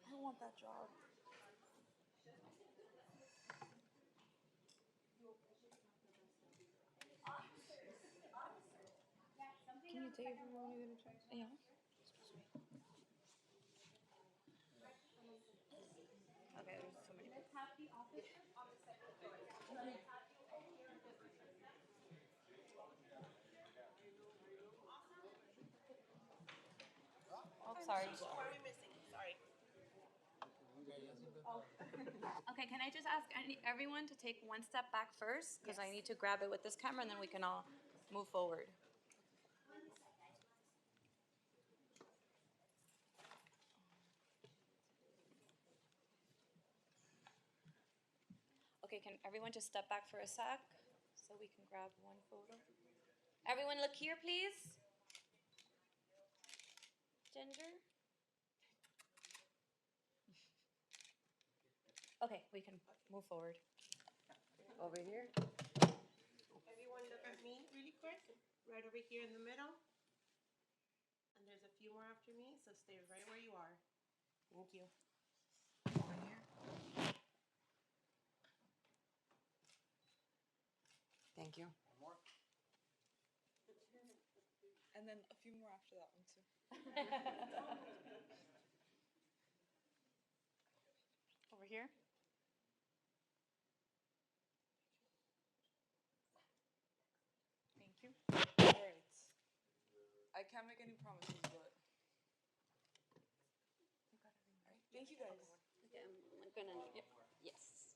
I don't want that job. Can you take it from one of the trucks? Yeah. Okay, there's so many. Oh, sorry. Who are we missing? Sorry. Oh. Okay, can I just ask everyone to take one step back first? Because I need to grab it with this camera and then we can all move forward. Okay, can everyone just step back for a sec so we can grab one photo? Everyone look here, please. Ginger? Okay, we can move forward. Over here. Everyone look at me really quick, right over here in the middle. And there's a few more after me, so stay right where you are. Thank you. Over here. Thank you. And then a few more after that one too. Over here. Thank you. All right. I can't make any promises, but. All right. Thank you guys. Okay, I'm gonna need it. Yes.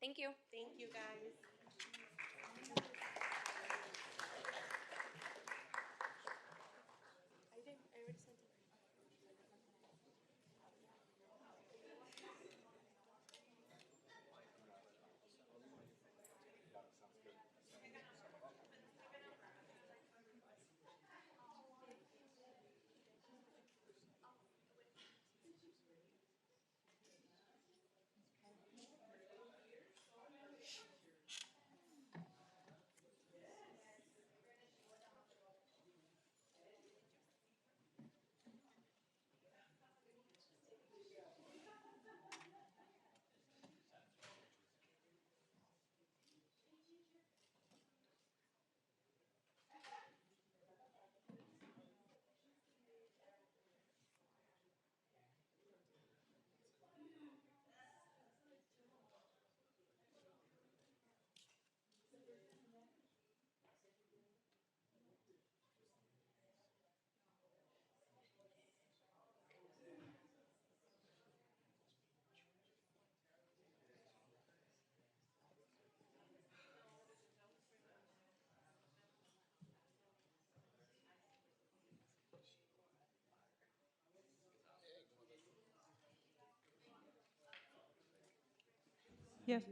Thank you. Thank you, guys. I did. I already sent it. Yes.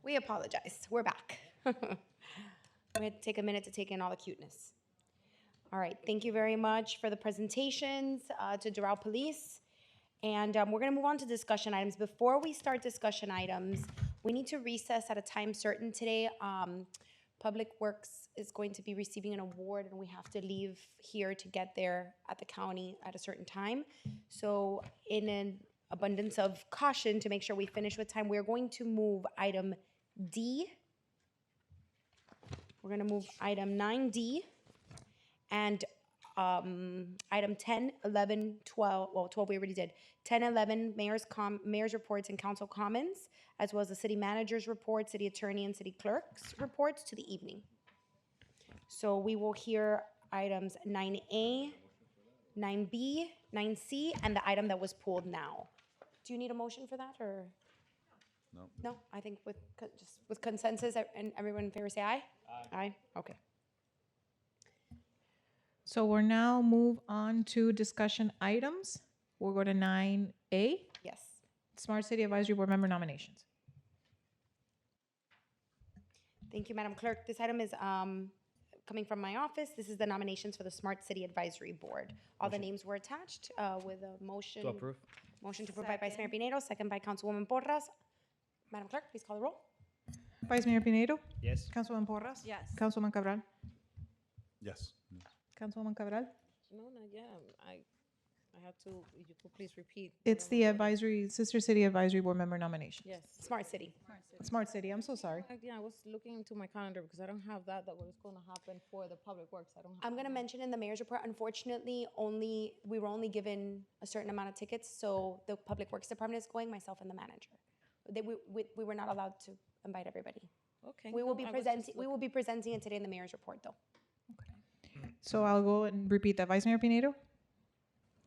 We apologize. We're back. We had to take a minute to take in all the cuteness. All right, thank you very much for the presentations to Doral Police. And we're gonna move on to discussion items. Before we start discussion items, we need to recess at a time certain today. Public Works is going to be receiving an award and we have to leave here to get there at the county at a certain time. So in an abundance of caution to make sure we finish with time, we're going to move item D. We're gonna move item 9D and item 10, 11, 12, well, 12 we already did. 10, 11, mayor's reports and council comments, as well as the city manager's report, city attorney, and city clerk's reports to the evening. So we will hear items 9A, 9B, 9C, and the item that was pulled now. Do you need a motion for that, or? No. No, I think just with consensus, and everyone in favor say aye? Aye. Aye, okay. So we're now move on to discussion items. We'll go to 9A, Yes. Smart City Advisory Board member nominations. Thank you, Madam Clerk. This item is coming from my office. This is the nominations for the Smart City Advisory Board. All the names were attached with a motion. To approve. Motion to approve by Vice Mayor Pinedo, second by Councilwoman Porras. Madam Clerk, please call the roll. Vice Mayor Pinedo? Yes. Councilwoman Porras? Yes. Councilwoman Cabral? Yes. Councilwoman Cabral? No, yeah, I have to, you could please repeat. It's the advisory, Sister City Advisory Board member nomination. Yes. Smart City. Smart City, I'm so sorry. Yeah, I was looking into my calendar because I don't have that was going to happen for the Public Works. I don't have. I'm gonna mention in the mayor's report, unfortunately, we were only given a certain amount of tickets, so the Public Works Department is going, myself and the manager. We were not allowed to invite everybody. Okay. We will be no, I was just presenting, we will be presenting it today in the mayor's report, though. So I'll go and repeat that. Vice Mayor Pinedo?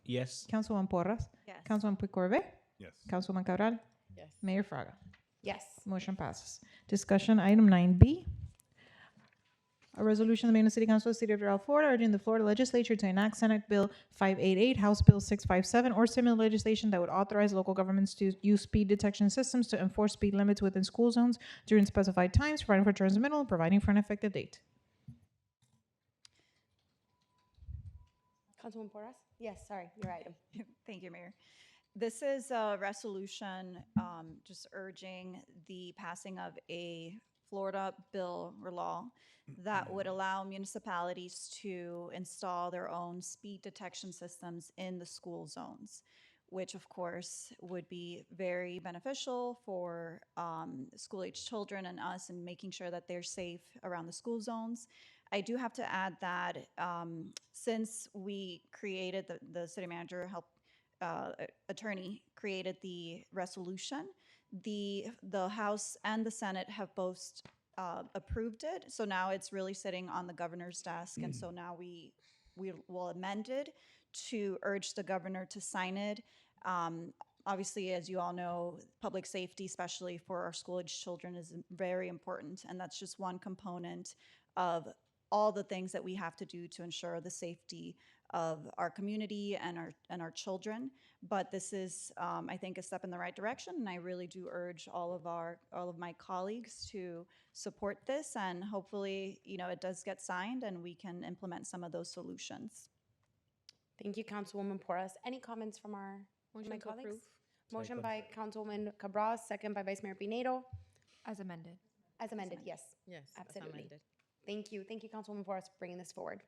Yes. Councilwoman Porras? Yes. Councilwoman Picorbe? Yes. Councilwoman Cabral? Yes. Mayor Fraga? Yes. Motion passes. Discussion item 9B. A resolution of the Mayor and City Council of the City of Doral, Florida, urging the Florida Legislature to enact Senate Bill 588, House Bill 657, or similar legislation that would authorize local governments to use speed detection systems to enforce speed limits within school zones during specified times, providing for transmittal, and providing for an effective date. Councilwoman Porras? Yes, sorry, your item. Thank you, Mayor. This is a resolution just urging the passing of a Florida bill or law that would allow municipalities to install their own speed detection systems in the school zones, which of course would be very beneficial for school-age children and us in making sure that they're safe around the school zones. I do have to add that since we created, the city manager helped, attorney created the resolution, the House and the Senate have both approved it. So now it's really sitting on the governor's desk. And so now we we will amend it to urge the governor to sign it. Obviously, as you all know, public safety, especially for our school-age children, is very important, and that's just one component of all the things that we have to do to ensure the safety of our community and our children. But this is, I think, a step in the right direction, and I really do urge all of my colleagues to support this, and hopefully, it does get signed and we can implement some of those solutions. Thank you, Councilwoman Porras. Any comments from my Motion to colleagues? approve. Motion by Councilwoman Cabral, second by Vice Mayor Pinedo. As amended. As amended, yes. Yes, as Absolutely. amended. Thank you. Thank you, Councilwoman Porras, for bringing this forward.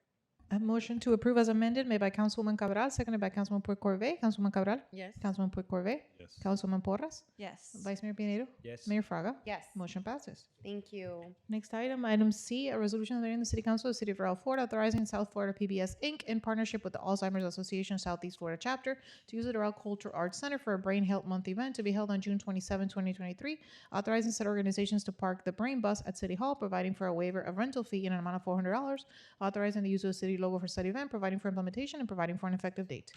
A motion to approve as amended made by Councilwoman Cabral, seconded by Councilwoman Puig Corvée. Councilwoman Cabral? Yes. Councilwoman Puig Corvée? Yes. Councilwoman Porras? Yes. Vice Mayor Pinedo? Yes. Mayor Fraga? Yes. Motion passes. Thank you. Next item C, a resolution of the mayor and the city council of the city of Doral, Florida, authorizing South Florida PBS Inc. in partnership with the Alzheimer's Association Southeast Florida chapter to use the Doral Cultural Arts Center for a Brain Health Month event to be held on June 27, 2023, authorizing said organizations to park the Brain Bus at City Hall, providing for a waiver of rental fee in an amount of $400, authorizing the use of the city logo for said event, providing for implementation, and providing for an effective date.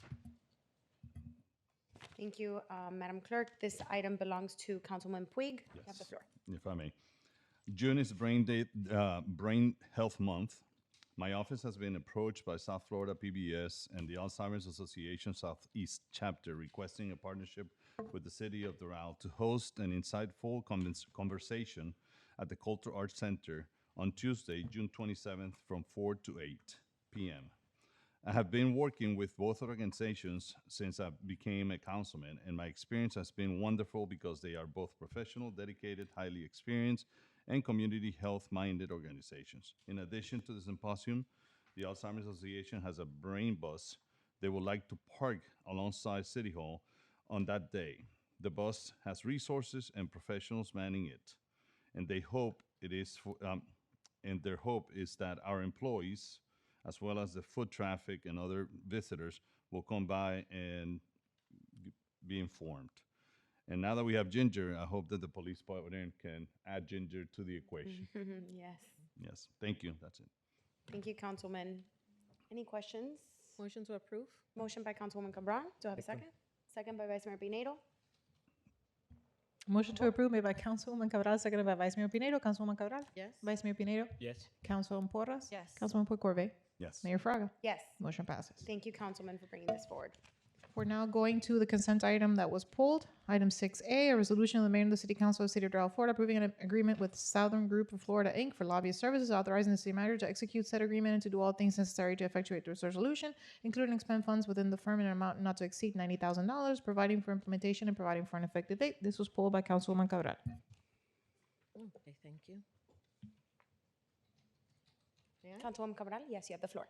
Thank you, Madam Clerk. This item belongs to Councilwoman Puig. You have the floor. If I may. June is Brain Health Month. My office has been approached by South Florida PBS and the Alzheimer's Association Southeast chapter requesting a partnership with the city of Doral to host an insightful conversation at the Cultural Arts Center on Tuesday, June 27th from 4 to 8 p.m. I have been working with both organizations since I became a councilman, and my experience has been wonderful because they are both professional, dedicated, highly experienced, and community health-minded organizations. In addition to the symposium, the Alzheimer's Association has a brain bus they would like to park alongside City Hall on that day. The bus has resources and professionals manning it, and they hope it is and their hope is that our employees, as well as the foot traffic and other visitors, will come by and be informed. And now that we have Ginger, I hope that the police department can add Ginger to the equation. Yes. Yes, thank you, that's it. Thank you, Councilman. Any questions? Motion to approve. Motion by Councilwoman Cabral. Do I have a second? Second by Vice Mayor Pinedo. Motion to approve made by Councilwoman Cabral, seconded by Vice Mayor Pinedo. Councilwoman Cabral? Yes. Vice Mayor Pinedo? Yes. Councilwoman Porras? Yes. Councilwoman Puig Corvée? Yes. Mayor Fraga? Yes. Motion passes. Thank you, Councilman, for bringing this forward. We're now going to the consent item that was pulled. Item 6A, a resolution of the mayor and the city council of the city of Doral, Florida, approving an agreement with Southern Group of Florida, Inc. for lobbyist services, authorizing the city manager to execute said agreement and to do all things necessary to effectuate this resolution, including expend funds within the firm in an amount not to exceed $90,000, providing for implementation and providing for an effective date. This was pulled by Councilwoman Cabral. Okay, thank you. Councilwoman Cabral, yes, you have the floor.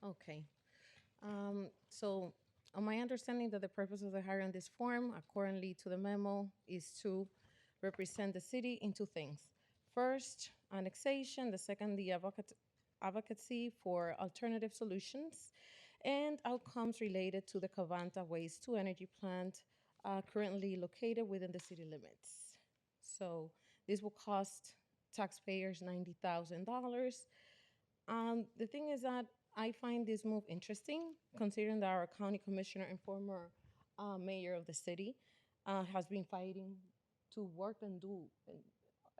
Okay. So, on my understanding that the purpose of the hire in this form, accordingly to the memo, is to represent the city in two things. First, annexation. The second, the advocacy for alternative solutions and outcomes related to the Cavanta waste-to-energy plant currently located within the city limits. So this will cost taxpayers $90,000. The thing is that I find this move interesting, considering that our county commissioner and former mayor of the city has been fighting to work and do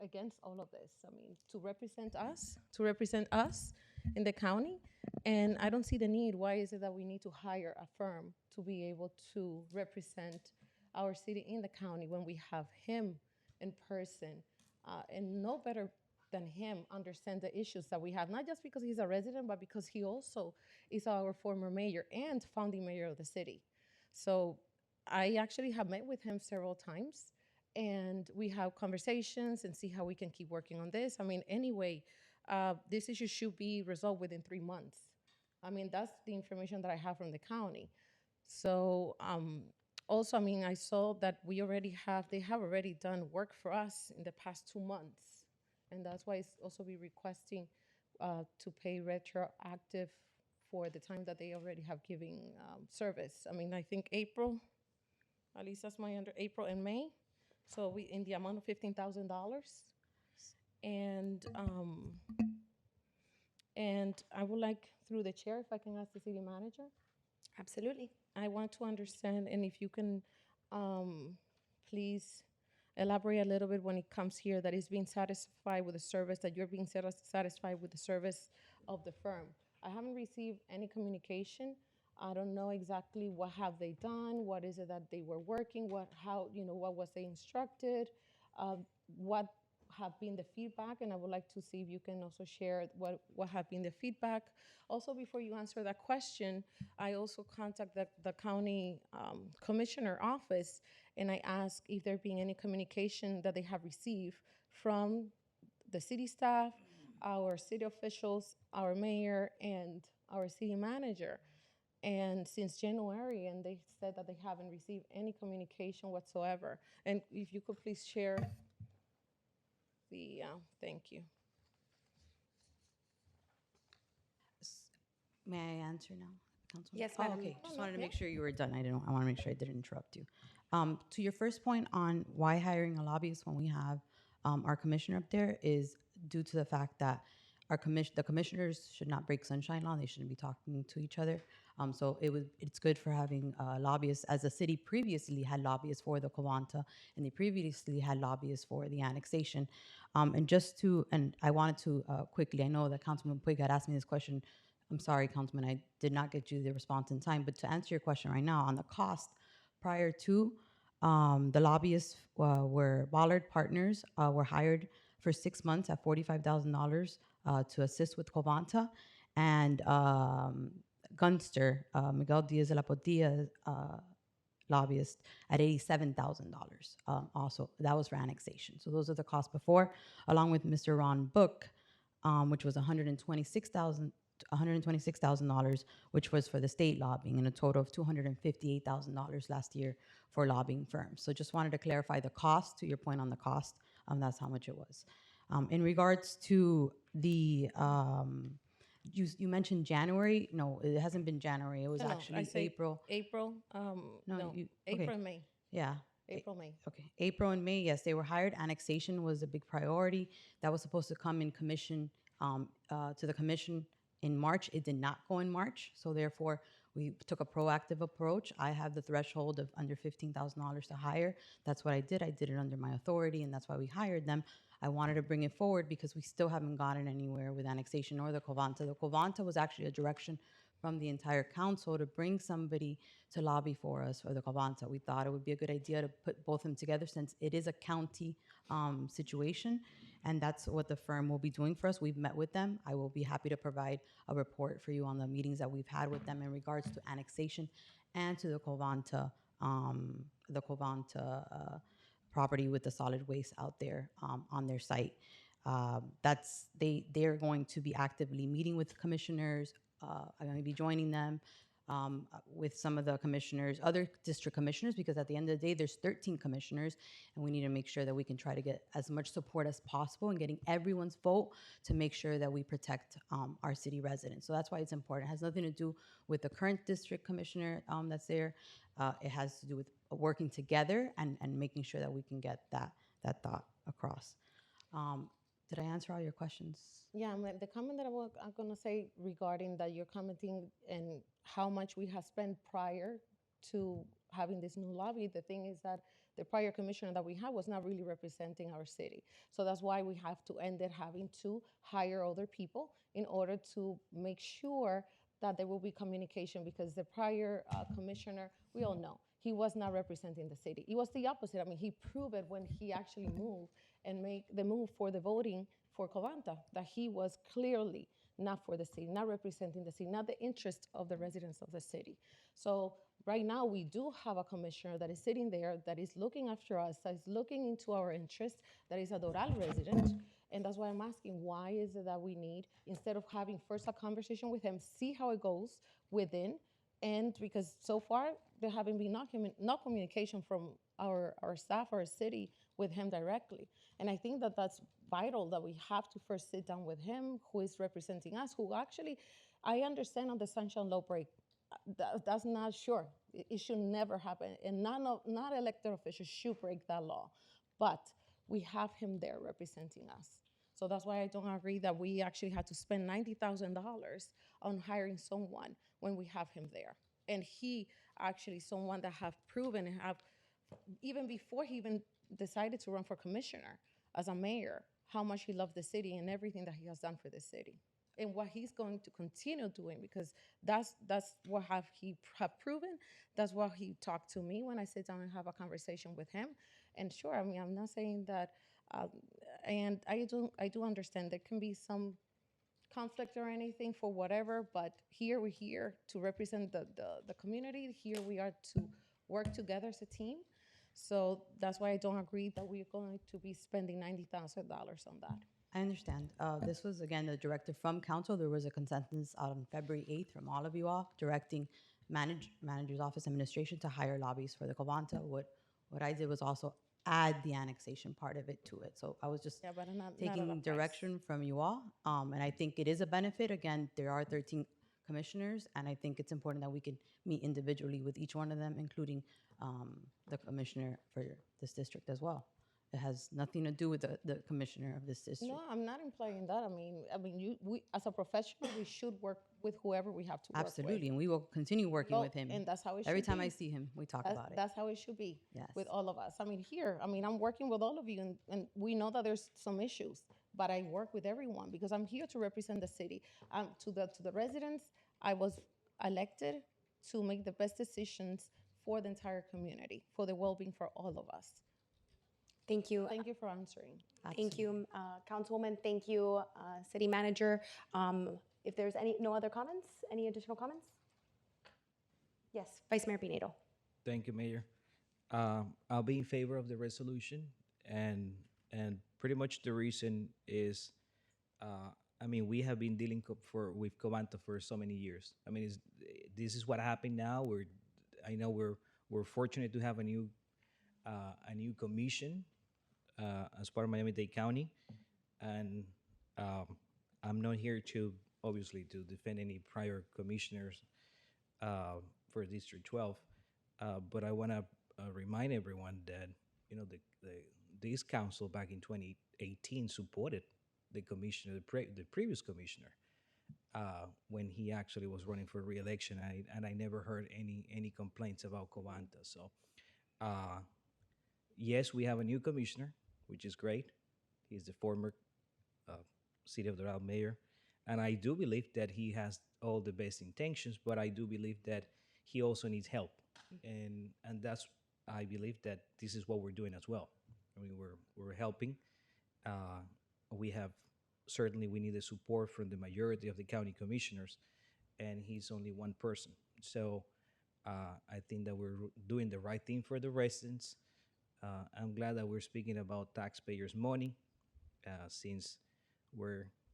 against all of this. I mean, to represent us in the county. And I don't see the need. Why is it that we need to hire a firm to be able to represent our city in the county when we have him in person and no better than him understand the issues that we have, not just because he's a resident, but because he also is our former mayor and founding mayor of the city. So I actually have met with him several times, and we have conversations and see how we can keep working on this. I mean, anyway, this issue should be resolved within 3 months. I mean, that's the information that I have from the county. So also, I mean, I saw that they have already done work for us in the past 2 months. And that's why it's also be requesting to pay retroactive for the time that they already have given service. I mean, I think April, at least that's my April and May. So we in the amount of $15,000. And I would like, through the chair, if I can ask the city manager. Absolutely. I want to understand, and if you can please elaborate a little bit when it comes here that is being satisfied with the service, that you're being satisfied with the service of the firm. I haven't received any communication. I don't know exactly what have they done, what is it that they were working, what was they instructed, what have been the feedback, and I would like to see if you can also share what have been the feedback. Also, before you answer that question, I also contact the county commissioner office, and I ask if there been any communication that they have received from the city staff, our city officials, our mayor, and our city manager. And since January, and they said that they haven't received any communication whatsoever. And if you could please share the, thank you. May I answer now, Councilman? Yes, Oh, madam. okay, No, just no, wanted to make yeah. sure you were done. I want to make sure I didn't interrupt you. To your first point on why hiring a lobbyist when we have our commissioner up there is due to the fact that the commissioners should not break sunshine law. They shouldn't be talking to each other. So it's good for having lobbyists, as the city previously had lobbyists for the Covanta, and they previously had lobbyists for the annexation. And I wanted to quickly, I know that Councilman Puig had asked me this question. I'm sorry, Councilman, I did not get you the response in time. But to answer your question right now on the cost, prior to the lobbyists were Ballard Partners, were hired for 6 months at $45,000 to assist with Covanta, and Gunster, Miguel Diaz de la Portilla, lobbyist at $87,000. Also, that was for annexation. So those are the costs before, along with Mr. Ron Book, which was $126,000, which was for the state lobbying, and a total of $258,000 last year for lobbying firms. So just wanted to clarify the cost. To your point on the cost, that's how much it was. In regards to the, you mentioned January. No, it hasn't been January. It was No, I actually say April. April, No, April and May. Yeah. April, May. Okay, April and May, yes, they were hired. Annexation was a big priority. That was supposed to come in commission, to the commission in March. It did not go in March, so therefore we took a proactive approach. I have the threshold of under $15,000 to hire. That's what I did. I did it under my authority, and that's why we hired them. I wanted to bring it forward because we still haven't gotten anywhere with annexation or the Covanta. The Covanta was actually a direction from the entire council to bring somebody to lobby for us for the Covanta. We thought it would be a good idea to put both of them together since it is a county situation, and that's what the firm will be doing for us. We've met with them. I will be happy to provide a report for you on the meetings that we've had with them in regards to annexation and to the Covanta property with the solid waste out there on their site. They're going to be actively meeting with commissioners. I'm going to be joining them with some of the commissioners, other district commissioners, because at the end of the day, there's 13 commissioners, and we need to make sure that we can try to get as much support as possible in getting everyone's vote to make sure that we protect our city residents. So that's why it's important. It has nothing to do with the current district commissioner that's there. It has to do with working together and making sure that we can get that thought across. Did I answer all your questions? Yeah, the comment that I'm going to say regarding that you're commenting and how much we have spent prior to having this new lobby, the thing is that the prior commissioner that we had was not really representing our city. So that's why we have to end it having to hire other people in order to make sure that there will be communication, because the prior commissioner, we all know, he was not representing the city. It was the opposite. I mean, he proved it when he actually moved and make the move for the voting for Covanta, that he was clearly not for the city, not representing the city, not the interest of the residents of the city. So right now we do have a commissioner that is sitting there, that is looking after us, that is looking into our interests, that is a Doral resident. And that's why I'm asking, why is it that we need, instead of having first a conversation with him, see how it goes within, and because so far there haven't been no communication from our staff, our city, with him directly. And I think that that's vital, that we have to first sit down with him, who is representing us, who actually, I understand on the sunshine law break, that's not sure. It should never happen. And not elected officials should break that law. But we have him there representing us. So that's why I don't agree that we actually had to spend $90,000 on hiring someone when we have him there. And he actually someone that have proven and have, even before he even decided to run for commissioner as a mayor, how much he loved the city and everything that he has done for the city and what he's going to continue doing, because that's what have proven. That's what he talked to me when I sit down and have a conversation with him. And sure, I mean, I'm not saying that, and I do understand there can be some conflict or anything for whatever, but here we're here to represent the community. Here we are to work together as a team. So that's why I don't agree that we're going to be spending $90,000 on that. I understand. This was, again, the directive from council. There was a consensus on February 8th from all of you all directing manager's office administration to hire lobbies for the Covanta. What I did was also add the annexation part of it to it. So I was just Yeah, but not taking at a price. direction from you all. And I think it is a benefit. Again, there are 13 commissioners, and I think it's important that we can meet individually with each one of them, including the commissioner for this district as well. It has nothing to do with the commissioner of this district. No, I'm not implying that. We as a professional, we should work with whoever we have to work with. Absolutely, and we will continue working No, with him. and that's how it Every should time be. I see him, we talk about it. That's how it should be. Yes. With all of us. I mean, here, I'm working with all of you, and we know that there's some issues, but I work with everyone because I'm here to represent the city. To the residents, I was elected to make the best decisions for the entire community, for the well-being for all of us. Thank you. Thank you for answering. Thank you, Councilwoman. Thank you, City Manager. If there's no other comments, any additional comments? Yes, Vice Mayor Pinedo. Thank you, Mayor. I'll be in favor of the resolution, and pretty much the reason is, we have been dealing with Covanta for so many years. This is what happened now. I know we're fortunate to have a new commission as part of Miami-Dade County, and I'm not here to obviously to defend any prior commissioners for District 12, but I want to remind everyone that this council back in 2018 supported the commissioner, the previous commissioner, when he actually was running for re-election, and I never heard any complaints about Covanta. So, yes, we have a new commissioner, which is great. He's the former City of Doral mayor, and I do believe that he has all the best intentions, but I do believe that he also needs help, and that's, I believe that this is what we're doing as well. We're helping. We need the support from the majority of the county commissioners, and he's only one person. So I think that we're doing the right thing for the residents. I'm glad that we're speaking about taxpayers' money, since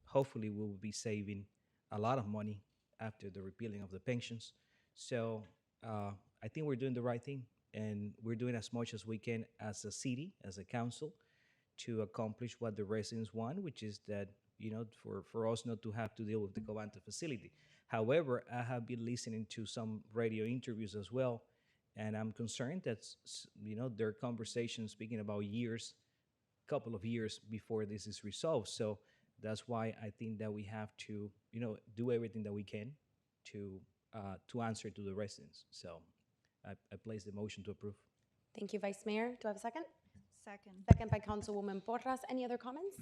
hopefully we'll be saving a lot of money after the repealing of the pensions. So I think we're doing the right thing, and we're doing as much as we can as a city, as a council, to accomplish what the residents want, which is that, for us not to have to deal with the Covanta facility. However, I have been listening to some radio interviews as well, and I'm concerned that, there are conversations speaking about couple of years before this is resolved. So that's why I think that we have to, do everything that we can to answer to the residents. So I place the motion to approve. Thank you, Vice Mayor. Do I have a second? Second. Second by Councilwoman Porras. Any other comments?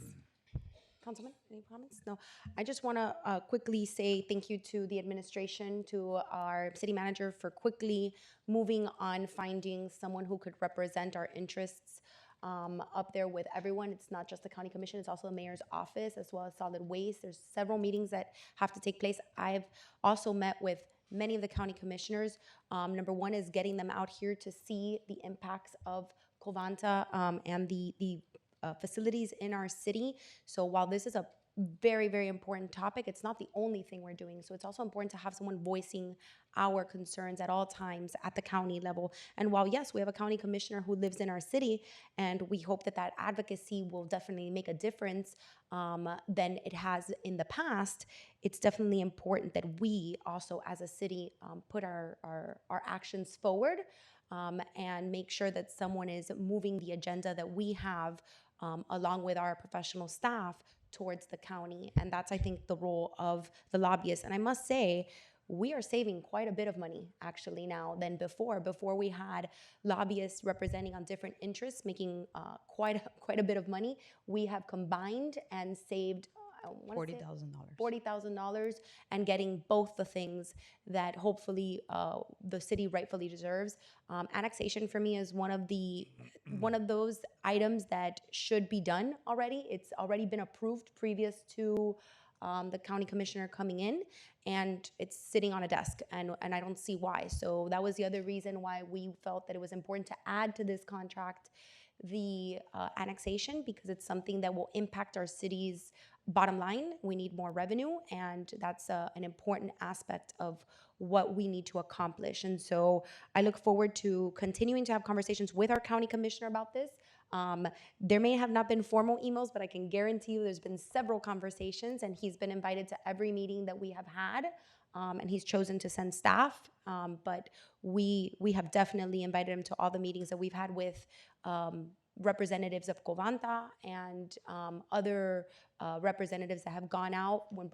Councilman, any comments? No. I just want to quickly say thank you to the administration, to our city manager for quickly moving on finding someone who could represent our interests up there with everyone. It's not just the county commission, it's also the mayor's office as well as solid waste. There's several meetings that have to take place. I've also met with many of the county commissioners. Number one is getting them out here to see the impacts of Covanta and the facilities in our city. So while this is a very, very important topic, it's not the only thing we're doing. So it's also important to have someone voicing our concerns at all times at the county level. And while, yes, we have a county commissioner who lives in our city, and we hope that that advocacy will definitely make a difference than it has in the past, it's definitely important that we also as a city put our actions forward and make sure that someone is moving the agenda that we have along with our professional staff towards the county. And that's, I think, the role of the lobbyists. And I must say, we are saving quite a bit of money actually now than before. Before we had lobbyists representing on different interests, making quite a bit of money. We have combined and saved $40,000. $40,000 and getting both the things that hopefully the city rightfully deserves. Annexation for me is one of those items that should be done already. It's already been approved previous to the county commissioner coming in, and it's sitting on a desk, and I don't see why. So that was the other reason why we felt that it was important to add to this contract the annexation, because it's something that will impact our city's bottom line. We need more revenue, and that's an important aspect of what we need to accomplish. And so I look forward to continuing to have conversations with our county commissioner about this. There may have not been formal emails, but I can guarantee you there's been several conversations, and he's been invited to every meeting that we have had, and he's chosen to send staff. But we have definitely invited him to all the meetings that we've had with representatives of Covanta and other representatives that have gone out. When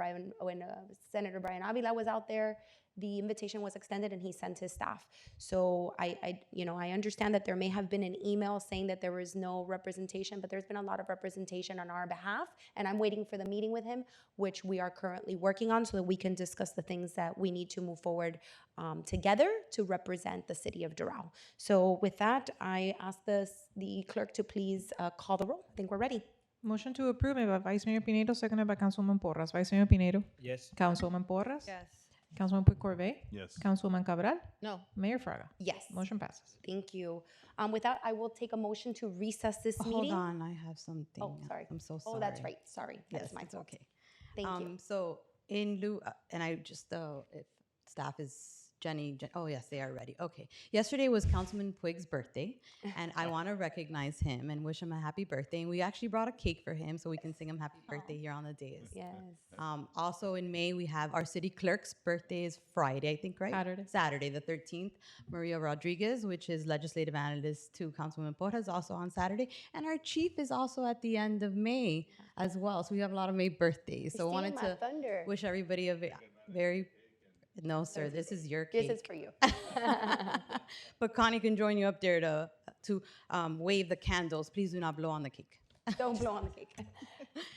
Senator Brian Avila was out there, the invitation was extended and he sent his staff. So I understand that there may have been an email saying that there was no representation, but there's been a lot of representation on our behalf, and I'm waiting for the meeting with him, which we are currently working on, so that we can discuss the things that we need to move forward together to represent the city of Doral. So with that, I ask the clerk to please call the roll. I think we're ready. Motion to approve made by Vice Mayor Pinedo, seconded by Councilwoman Porras. Vice Mayor Pinedo. Yes. Councilwoman Porras. Yes. Councilwoman Puig-Corvée. Yes. Councilwoman Cabral. No. Mayor Fraga. Yes. Motion passes. Thank you. With that, I will take a motion to recess this meeting. Hold on, I have something. Oh, sorry. I'm so sorry. Oh, that's right. Sorry. That Yes, is my it's fault. okay. Thank you. So in lieu, and I just, if staff is oh yes, they are ready. Okay. Yesterday was Councilman Puig's birthday, and I want to recognize him and wish him a happy birthday. And we actually brought a cake for him so we can sing him happy birthday here on the dais. Yes. Also in May, we have our city clerk's birthday is Friday, I think, right? Saturday, the 13th. Maria Rodriguez, which is legislative analyst to Councilwoman Porras, also on Saturday. And our chief is also at the end of May as well. So we have a lot of May birthdays. So I wanted to wish everybody a very no, sir, this is your cake. This is for you. But Connie can join you up there to wave the candles. Please do not blow on the cake. Don't blow on the cake. All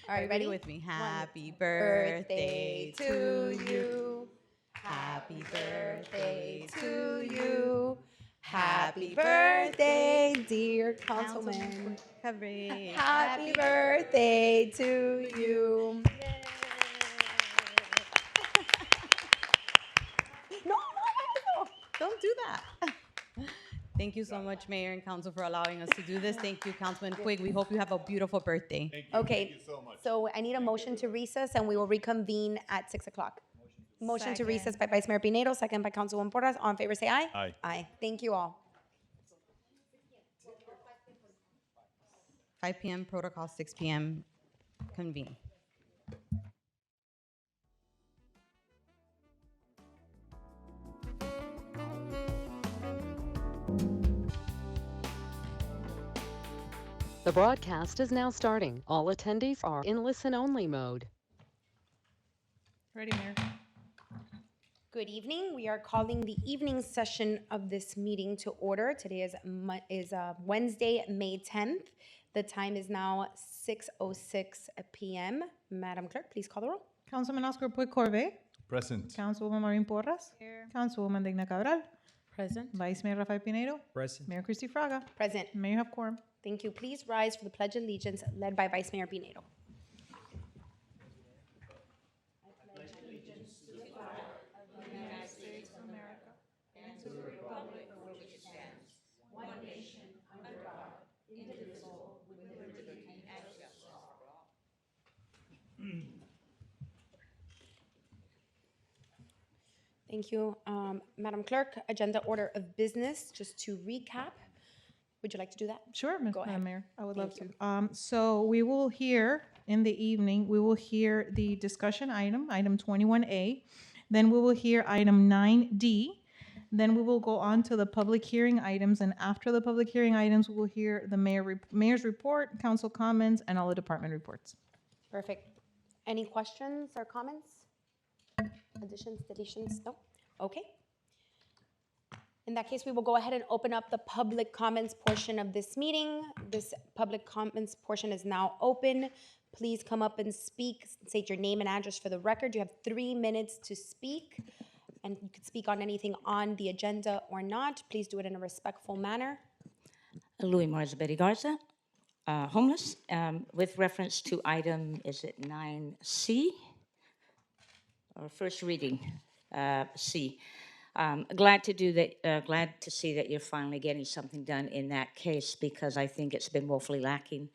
right, ready ready? with me. Happy birthday to you. Happy birthday to you. Happy birthday, dear Councilman. Happy birthday to you. Don't do that. Thank you so much, Mayor and Council, for allowing us to do this. Thank you, Councilman Puig. We hope you have a beautiful birthday. Okay, thank you so much. So I need a motion to recess, and we will reconvene at 6 o'clock. Motion to recess by Vice Mayor Pinedo, second by Councilwoman Porras. All in favor, say aye. Aye. Aye. Thank you all. 5 p.m. protocol, 6 p.m. convene. The broadcast is now starting. All attendees are in listen-only mode. Ready, Mayor. Good evening. We are calling the evening session of this meeting to order. Today is Wednesday, May 10th. The time is now 6:06 p.m. Madam Clerk, please call the roll. Councilman Oscar Puig-Corvée. Present. Councilwoman Maureen Porras. Here. Councilwoman Digna Cabral. Present. Vice Mayor Rafael Pinedo. Present. Mayor Christy Fraga. Present. Mayor, you have quorum. Thank you. Please rise for the Pledge of Allegiance led by Vice Mayor Pinedo. Thank you. Madam Clerk, agenda order of business, just to recap. Would you like to do that? Sure, Go ahead. Madam Mayor. I would love Thank to. So we will hear in the evening, we will hear the discussion item 21A. Then we will hear item 9D. Then we will go on to the public hearing items. And after the public hearing items, we will hear the mayor's report, council comments, and all the department reports. Perfect. Any questions or comments? Additions, deletions? No? Okay. In that case, we will go ahead and open up the public comments portion of this meeting. This public comments portion is now open. Please come up and speak, state your name and address for the record. You have 3 minutes to speak, and you can speak on anything on the agenda or not. Please do it in a respectful manner. Louis Marza Betty Garza, homeless, with reference to item, is it 9C? Or first reading, C. Glad to do that. Glad to see that you're finally getting something done in that case, because I think it's been woefully lacking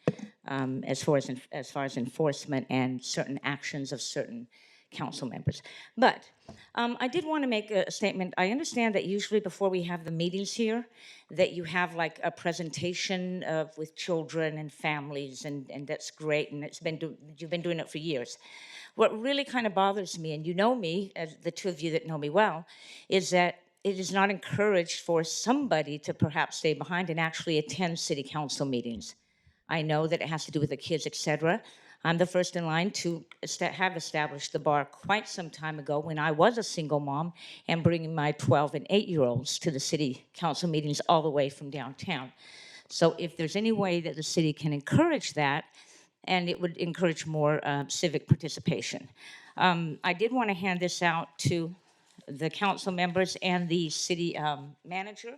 as far as enforcement and certain actions of certain council members. But I did want to make a statement. I understand that usually before we have the meetings here, that you have like a presentation with children and families, and that's great, and you've been doing it for years. What really kind of bothers me, and you know me, as the two of you that know me well, is that it is not encouraged for somebody to perhaps stay behind and actually attend city council meetings. I know that it has to do with the kids, etc. I'm the first in line to have established the bar quite some time ago when I was a single mom and bringing my 12 and 8-year-olds to the city council meetings all the way from downtown. So if there's any way that the city can encourage that, and it would encourage more civic participation. I did want to hand this out to the council members and the city manager.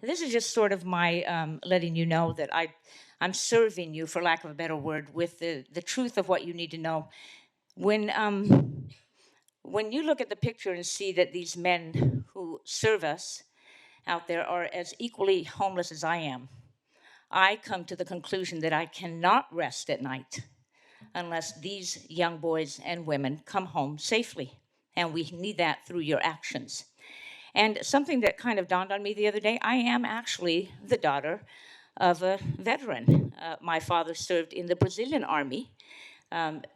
This is just sort of my letting you know that I'm serving you, for lack of a better word, with the truth of what you need to know. When you look at the picture and see that these men who serve us out there are as equally homeless as I am, I come to the conclusion that I cannot rest at night unless these young boys and women come home safely. And we need that through your actions. And something that kind of dawned on me the other day, I am actually the daughter of a veteran. My father served in the Brazilian army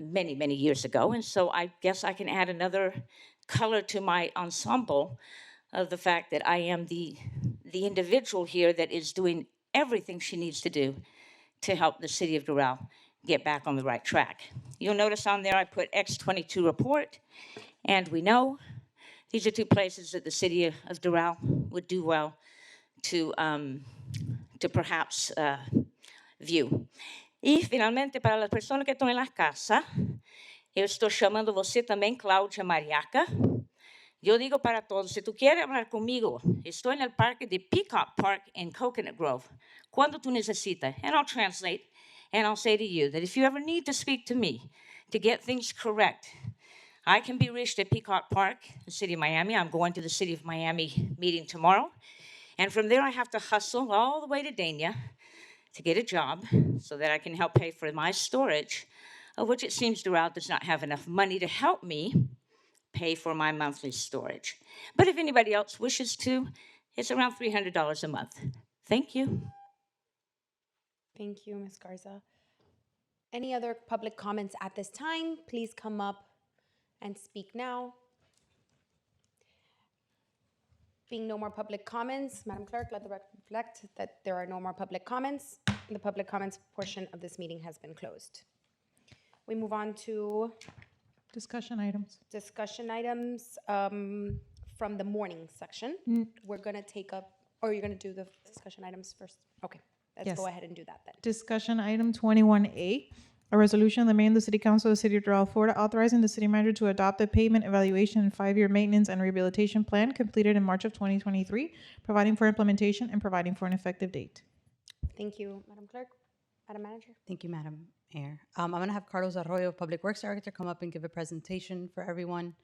many, many years ago. And so I guess I can add another color to my ensemble of the fact that I am the individual here that is doing everything she needs to do to help the city of Doral get back on the right track. You'll notice on there I put X22 report, and we know these are two places that the city of Doral would do well to perhaps view. E, finalmente, para as pessoas que estão em la casa, eu estou chamando você também, Cláudia Mariaca. Eu digo para todos, se tu quieres hablar comigo, estou no parque de Peacock Park in Coconut Grove, quando tu necessitas. And I'll translate, and I'll say to you that if you ever need to speak to me to get things correct, I can be reached at Peacock Park, the city of Miami. I'm going to the city of Miami meeting tomorrow. And from there, I have to hustle all the way to Dania to get a job so that I can help pay for my storage, of which it seems Doral does not have enough money to help me pay for my monthly storage. But if anybody else wishes to, it's around $300 a month. Thank you. Thank you, Ms. Garza. Any other public comments at this time? Please come up and speak now. Being no more public comments, Madam Clerk, let the record reflect that there are no more public comments. The public comments portion of this meeting has been closed. We move on to Discussion items. discussion items from the morning section. We're going to take up, or you're going to do the discussion items first? Okay, let's Yes. go ahead and do that then. Discussion item 21A, a resolution of the mayor and the city council of the city of Doral, Florida, authorizing the city manager to adopt a payment evaluation and 5-year maintenance and rehabilitation plan completed in March of 2023, providing for implementation and providing for an effective date. Thank you, Madam Clerk. Madam Manager. Thank you, Madam Mayor. I'm going to have Carlos Arroyo, Public Works Director, come up and give a presentation for everyone.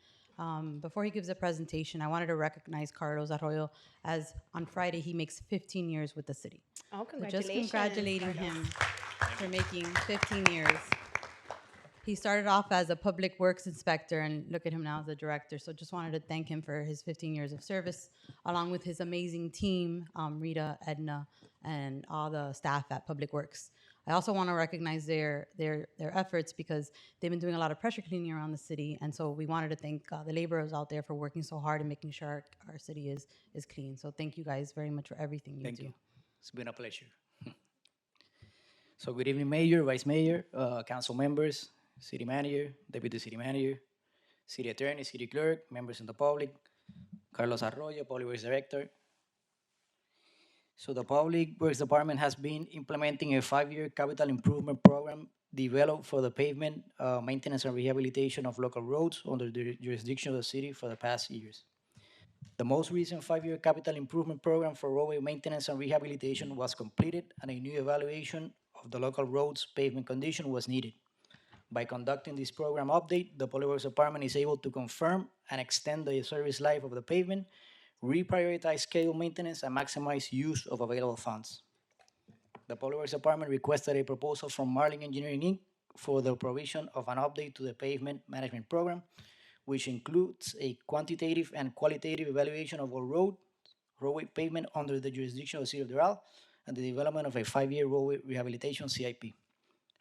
Before he gives a presentation, I wanted to recognize Carlos Arroyo as on Friday he makes 15 years with the city. Oh, So just congratulations. congratulating him for making 15 years. He started off as a public works inspector and look at him now as a director. So just wanted to thank him for his 15 years of service, along with his amazing team, Rita, Edna, and all the staff at Public Works. I also want to recognize their efforts because they've been doing a lot of pressure cleaning around the city, and so we wanted to thank the laborers out there for working so hard and making sure our city is clean. So thank you guys very much for everything you Thank do. you. It's been a pleasure. So good evening, Mayor, Vice Mayor, council members, City Manager, Deputy City Manager, City Attorney, City Clerk, members in the public, Carlos Arroyo, Public Works Director. So the Public Works Department has been implementing a 5-year capital improvement program developed for the pavement, maintenance and rehabilitation of local roads under the jurisdiction of the city for the past years. The most recent 5-year capital improvement program for roadway maintenance and rehabilitation was completed, and a new evaluation of the local roads pavement condition was needed. By conducting this program update, the Public Works Department is able to confirm and extend the service life of the pavement, reprioritize scheduled maintenance, and maximize use of available funds. The Public Works Department requested a proposal from Marlin Engineering Inc. for the provision of an update to the pavement management program, which includes a quantitative and qualitative evaluation of all roadway pavement under the jurisdiction of the City of Doral, and the development of a 5-year roadway rehabilitation CIP.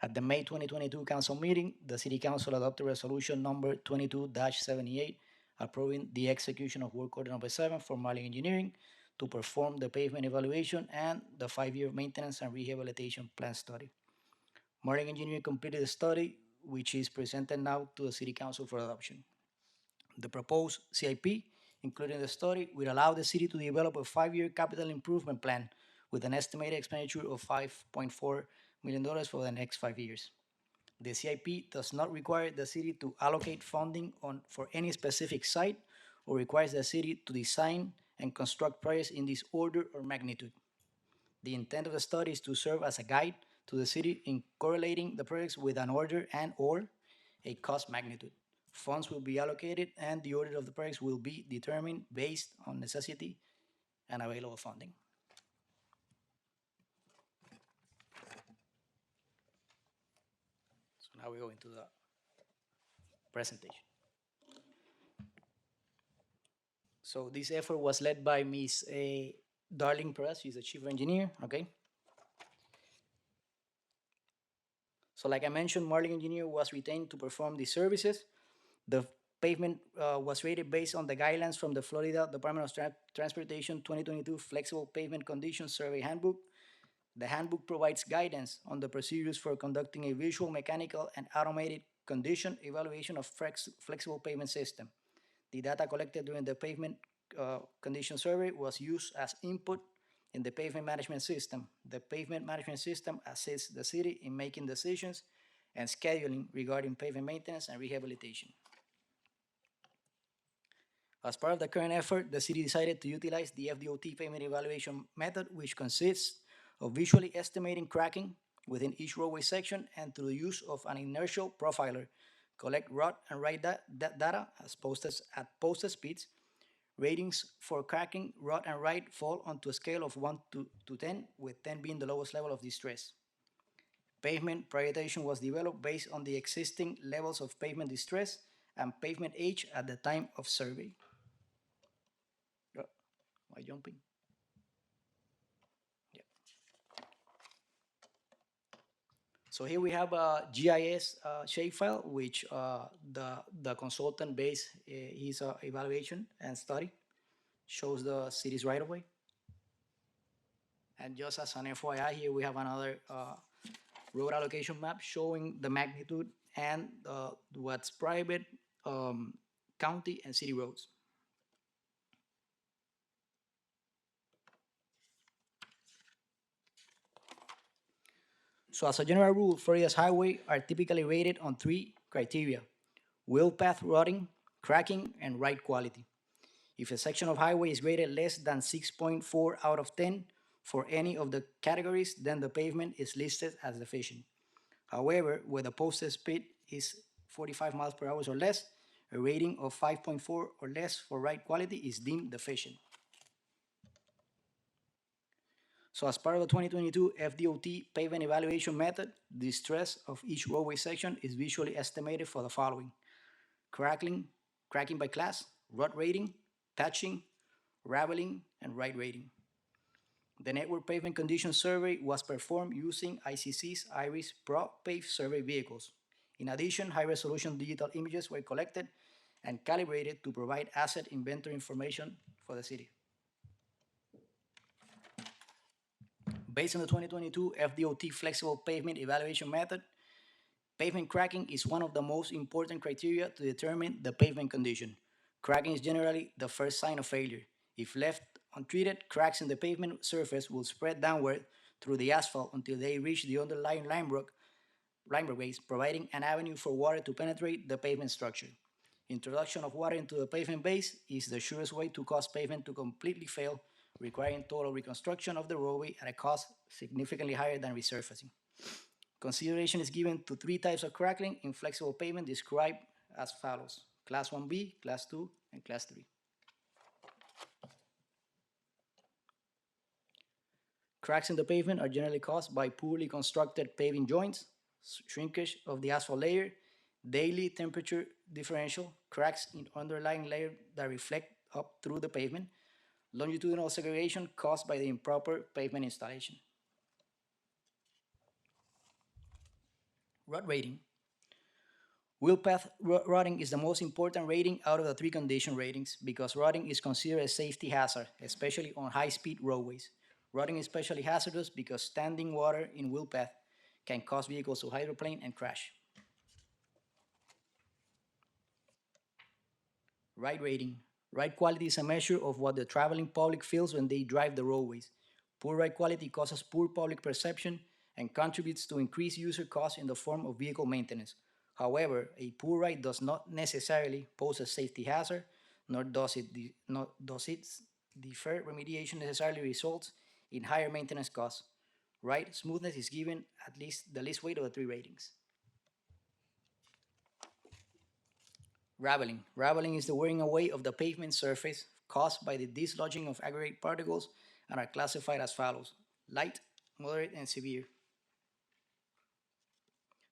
At the May 2022 council meeting, the City Council adopted resolution number 22-78, approving the execution of work order number 7 for Marlin Engineering to perform the pavement evaluation and the 5-year maintenance and rehabilitation plan study. Marlin Engineering completed the study, which is presented now to the City Council for adoption. The proposed CIP, including the study, will allow the city to develop a 5-year capital improvement plan with an estimated expenditure of $5.4 million for the next 5 years. The CIP does not require the city to allocate funding for any specific site or requires the city to design and construct projects in this order or magnitude. The intent of the study is to serve as a guide to the city in correlating the projects with an order and/or a cost magnitude. Funds will be allocated and the order of the projects will be determined based on necessity and available funding. So now we go into the presentation. So this effort was led by Ms. Darling Perez. She's the chief engineer, okay? So like I mentioned, Marlin Engineer was retained to perform these services. The pavement was rated based on the guidelines from the Florida Department of Transportation 2022 Flexible Pavement Conditions Survey Handbook. The handbook provides guidance on the procedures for conducting a visual, mechanical, and automated condition evaluation of flexible pavement system. The data collected during the pavement condition survey was used as input in the pavement management system. The pavement management system assists the city in making decisions and scheduling regarding pavement maintenance and rehabilitation. As part of the current effort, the city decided to utilize the FDOT pavement evaluation method, which consists of visually estimating cracking within each roadway section and through the use of an inertial profiler, collect rod and ride data as at posted speeds. Ratings for cracking, rod, and ride fall onto a scale of 1 to 10, with 10 being the lowest level of distress. Pavement prioritization was developed based on the existing levels of pavement distress and pavement age at the time of survey. Am I jumping? Yeah. So here we have a GIS shapefile, which the consultant based his evaluation and study. Shows the city's right-of-way. And just as an FYI, here we have another road allocation map showing the magnitude and what's private, county, and city roads. So as a general rule, Florida's highways are typically rated on 3 criteria: wheel path routing, cracking, and ride quality. If a section of highway is rated less than 6.4 out of 10 for any of the categories, then the pavement is listed as deficient. However, where the posted speed is 45 miles per hour or less, a rating of 5.4 or less for ride quality is deemed deficient. So as part of the 2022 FDOT pavement evaluation method, the stress of each roadway section is visually estimated for the following: cracking by class, rod rating, patching, raveling, and ride rating. The network pavement condition survey was performed using ICC's IRIS Pro Pave survey vehicles. In addition, high-resolution digital images were collected and calibrated to provide asset inventory information for the city. Based on the 2022 FDOT flexible pavement evaluation method, pavement cracking is one of the most important criteria to determine the pavement condition. Cracking is generally the first sign of failure. If left untreated, cracks in the pavement surface will spread downward through the asphalt until they reach the underlying limebrook base, providing an avenue for water to penetrate the pavement structure. Introduction of water into the pavement base is the surest way to cause pavement to completely fail, requiring total reconstruction of the roadway at a cost significantly higher than resurfacing. Consideration is given to three types of cracking in flexible pavement described as follows: Class 1B, Class 2, and Class 3. Cracks in the pavement are generally caused by poorly constructed paving joints, shrinkage of the asphalt layer, daily temperature differential, cracks in underlying layer that reflect up through the pavement, longitudinal segregation caused by the improper pavement installation. Rut rating. Wheel path rutting is the most important rating out of the three condition ratings because rutting is considered a safety hazard, especially on high-speed roadways. Rutting is especially hazardous because standing water in wheel path can cause vehicles to hydroplane and crash. Ride rating. Ride quality is a measure of what the traveling public feels when they drive the roadways. Poor ride quality causes poor public perception and contributes to increased user costs in the form of vehicle maintenance. However, a poor ride does not necessarily pose a safety hazard, nor does its deferred remediation necessarily results in higher maintenance costs. Ride smoothness is given at least the least weight of the three ratings. Raveling. Raveling is the wearing away of the pavement surface caused by the dislodging of aggregate particles and are classified as follows: light, moderate, and severe.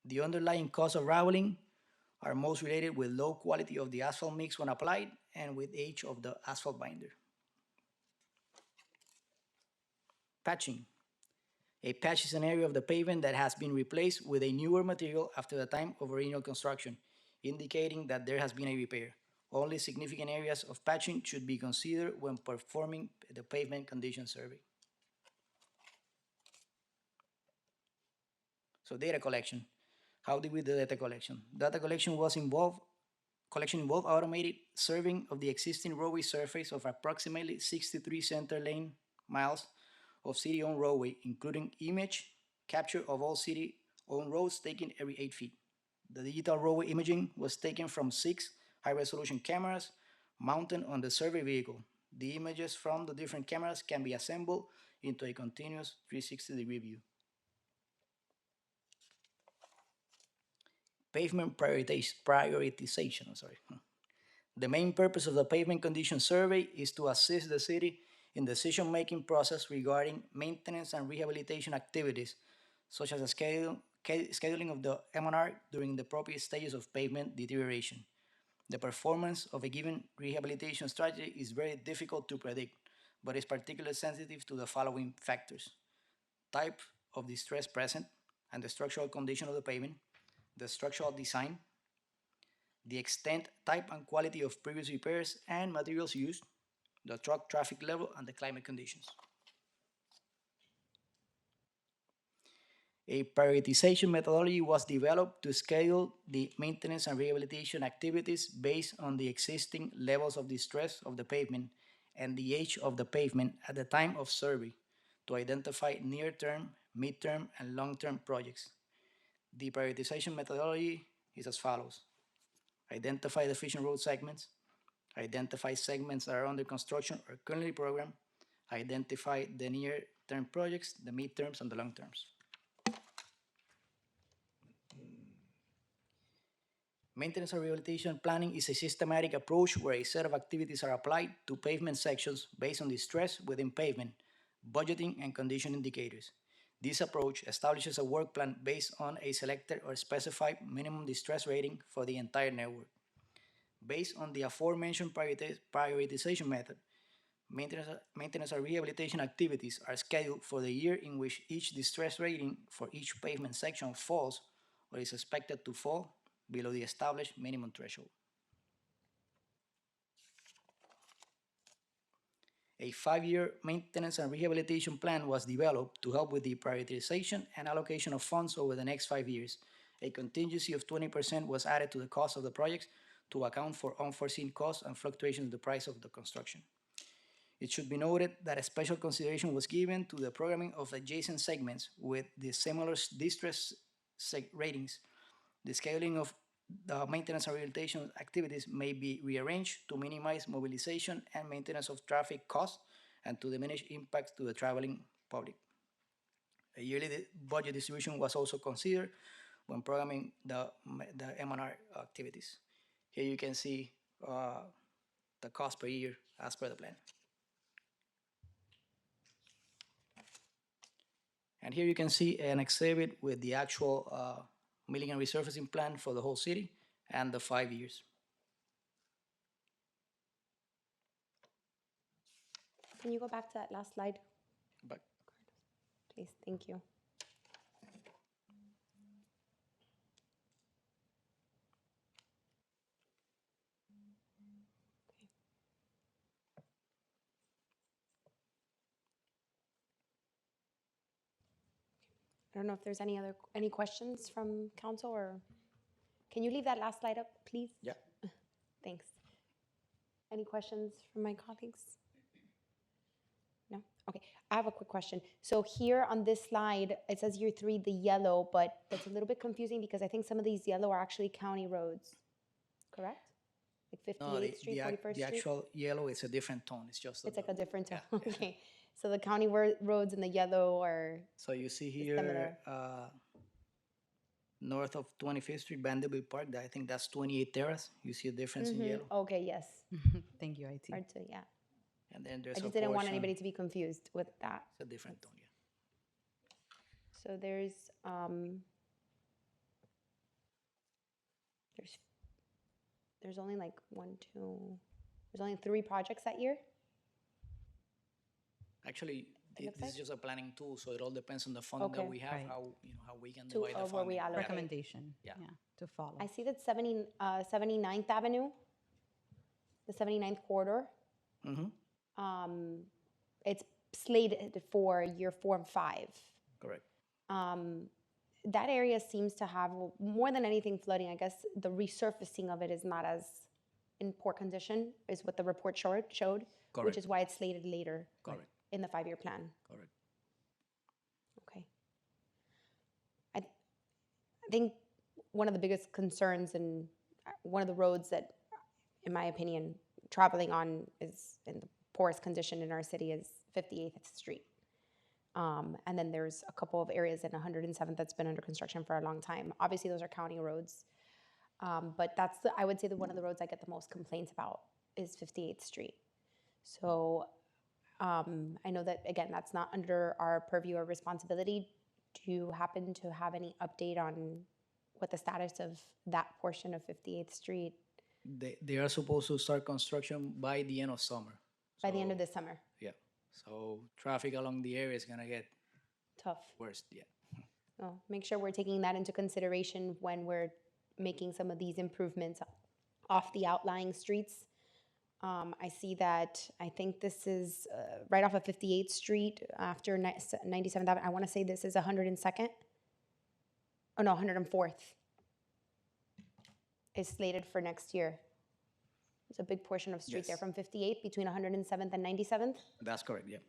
The underlying cause of raveling are most related with low quality of the asphalt mix when applied and with age of the asphalt binder. Patching. A patch is an area of the pavement that has been replaced with a newer material after the time of original construction, indicating that there has been a repair. Only significant areas of patching should be considered when performing the pavement condition survey. So data collection. How did we do data collection? Data collection involved automated surveying of the existing roadway surface of approximately 63 center lane miles of city-owned roadway, including image capture of all city-owned roads taken every 8 feet. The digital roadway imaging was taken from 6 high-resolution cameras mounted on the survey vehicle. The images from the different cameras can be assembled into a continuous 360-degree view. Pavement prioritization. The main purpose of the pavement condition survey is to assist the city in decision-making process regarding maintenance and rehabilitation activities, such as the scheduling of the M&R during the appropriate stages of pavement deterioration. The performance of a given rehabilitation strategy is very difficult to predict, but is particularly sensitive to the following factors: type of distress present and the structural condition of the pavement, the structural design, the extent, type, and quality of previous repairs and materials used, the truck traffic level, and the climate conditions. A prioritization methodology was developed to schedule the maintenance and rehabilitation activities based on the existing levels of distress of the pavement and the age of the pavement at the time of survey to identify near-term, mid-term, and long-term projects. The prioritization methodology is as follows: identify deficient road segments, identify segments that are under construction or currently programmed, identify the near-term projects, the mid-terms, and the long-terms. Maintenance and rehabilitation planning is a systematic approach where a set of activities are applied to pavement sections based on the stress within pavement, budgeting, and condition indicators. This approach establishes a work plan based on a selected or specified minimum distress rating for the entire network. Based on the aforementioned prioritization method, Maintenance and rehabilitation activities are scheduled for the year in which each distress rating for each pavement section falls or is expected to fall below the established minimum threshold. A 5-year maintenance and rehabilitation plan was developed to help with the prioritization and allocation of funds over the next 5 years. A contingency of 20% was added to the cost of the projects to account for unforeseen costs and fluctuations in the price of the construction. It should be noted that a special consideration was given to the programming of adjacent segments with the similar distress ratings. The scheduling of the maintenance and rehabilitation activities may be rearranged to minimize mobilization and maintenance of traffic costs and to diminish impacts to the traveling public. A yearly budget distribution was also considered when programming the M&R activities. Here you can see the cost per year as per the plan. And here you can see an exhibit with the actual milling and resurfacing plan for the whole city and the 5 years. Can you go back to that last slide? Back. Please, thank you. I don't know if there's any questions from council, or can you leave that last slide up, please? Yeah. Thanks. Any questions from my colleagues? No? Okay, I have a quick question. So here on this slide, it says year 3, the yellow, but it's a little bit confusing because I think some of these yellow are actually county roads, correct? Like 58th Street, 41st Street? The actual yellow is a different tone. It's just It's like a different tone. Okay. So the county roads in the yellow are. So you see here, north of 25th Street, Vanderbilt Park, I think that's 28 Terrace. You see a difference in yellow. Okay, yes. Thank you, IT. Hard to, yeah. And then there's I a just didn't want portion- anybody to be confused with that. It's a different tone, yeah. So there's only like there's only 3 projects that year? Actually, It looks this is like? just a planning tool, so it all depends on the funding that Okay. we have, Right. how we can To- divide the where we funding. allocate. Recommendation. Yeah. To follow. I see that 79th Avenue, the 79th corridor, Mm-hmm. it's slated for year 4 and 5. Correct. That area seems to have, more than anything, flooding. I guess the resurfacing of it is not as in poor condition, is what the report showed, which Correct. is why it's slated later Correct. in the 5-year plan. Correct. Okay. I think one of the biggest concerns and one of the roads that, in my opinion, traveling on is in the poorest condition in our city is 58th Street. And then there's a couple of areas in 107th that's been under construction for a long time. Obviously, those are county roads. But that's, I would say that one of the roads I get the most complaints about is 58th Street. So I know that, again, that's not under our purview or responsibility. Do you happen to have any update on what the status of that portion of 58th Street They are supposed to start construction by the end of summer. by the end of this summer? Yeah. So traffic along the area is gonna get Tough. worse. Yeah. Well, make sure we're taking that into consideration when we're making some of these improvements off the outlying streets. I see that, I think this is right off of 58th Street after 97th Avenue. I want to say this is 102nd. Oh, no, 104th is slated for next year. There's a big portion of street there Yes. from 58th between 107th and 97th. That's correct. Yeah.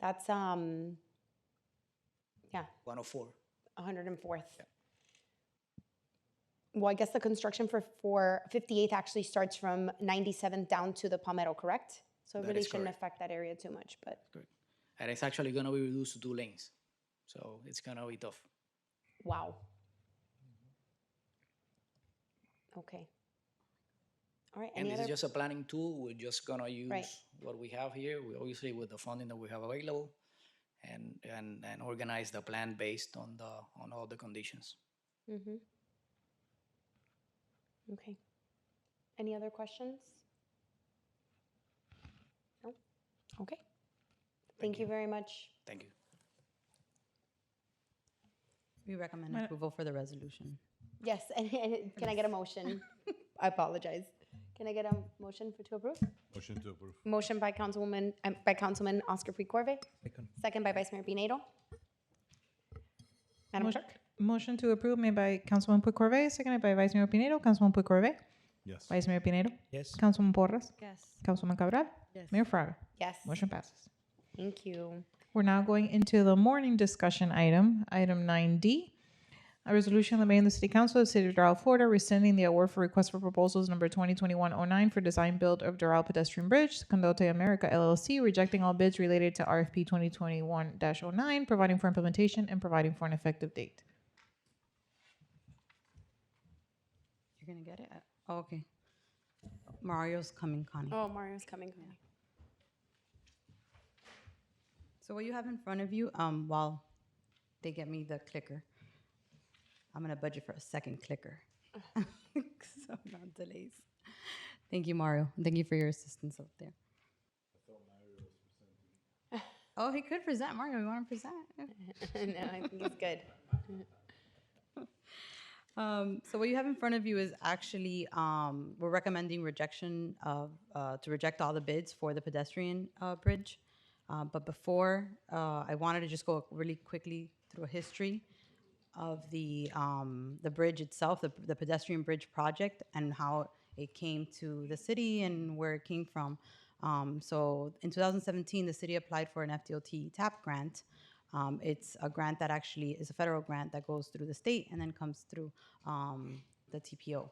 That's, yeah, 104. 104th. Well, I guess the construction for 58th actually starts from 97th down to the Palmetto, correct? So it That really is shouldn't correct. affect that area too much, but And it's actually gonna be reduced to 2 lanes. So it's gonna be tough. wow. Okay. All right, And any this other? is just a planning tool. We're just gonna use Right. what we have here. We obviously with the funding that we have available, and organize the plan based on all the conditions. Mm-hmm. Okay. Any other questions? No? Okay. Thank you very much. Thank you. We recommend Madam- approval for the resolution. Yes, and can I get a motion? I apologize. Can I get a motion to approve? Motion to approve. Motion by Councilman Oscar Freecorve. Second by Vice Mayor Pinedo. Madam Motion- Clerk? Motion to approve made by Councilman Puigcorve, seconded by Vice Mayor Pinedo. Councilman Puigcorve? Yes. Vice Mayor Pinedo? Yes. Councilman Porras? Yes. Councilman Cabral? Yes. Mayor Fraga? Yes. Motion passes. Thank you. We're now going into the morning discussion item 9D. A resolution of the mayor and the city council of the city of Doral, Florida, rescinding the award for request for proposals number 2021-09 for design build of Doral Pedestrian Bridge, Condote America LLC, rejecting all bids related to RFP 2021-09, providing for implementation and providing for an effective date. You're gonna get it? Oh, okay. Mario's coming, Connie. Oh, Mario's coming. So what you have in front of you, while they get me the clicker, I'm gonna budget for a second clicker. So not delays. Thank you, Mario. Thank you for your assistance up there. Oh, he could present. Mario, you want to present? No, I think it's good. So what you have in front of you is actually, we're recommending rejection of, to reject all the bids for the pedestrian bridge. But before, I wanted to just go really quickly through a history of the bridge itself, the pedestrian bridge project, and how it came to the city and where it came from. So in 2017, the city applied for an FDOT TAP grant. It's a grant that actually is a federal grant that goes through the state and then comes through the TPO,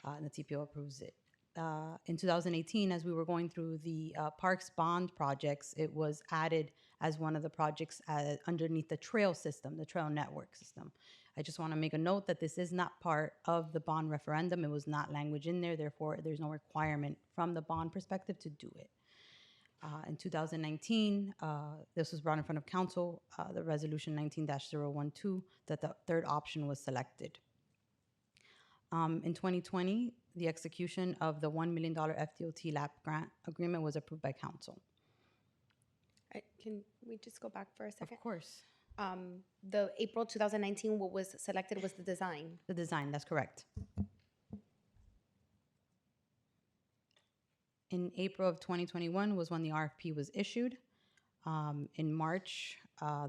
and the TPO approves it. In 2018, as we were going through the Parks Bond projects, it was added as one of the projects underneath the trail system, the trail network system. I just want to make a note that this is not part of the bond referendum. It was not language in there, therefore there's no requirement from the bond perspective to do it. In 2019, this was brought in front of council, the resolution 19-012, that the third option was selected. In 2020, the execution of the $1 million FDOT LAP grant agreement was approved by council. Can we just go back for a second? Of course. The April 2019, what was selected was the design. The design, that's correct. In April of 2021 was when the RFP was issued. In March,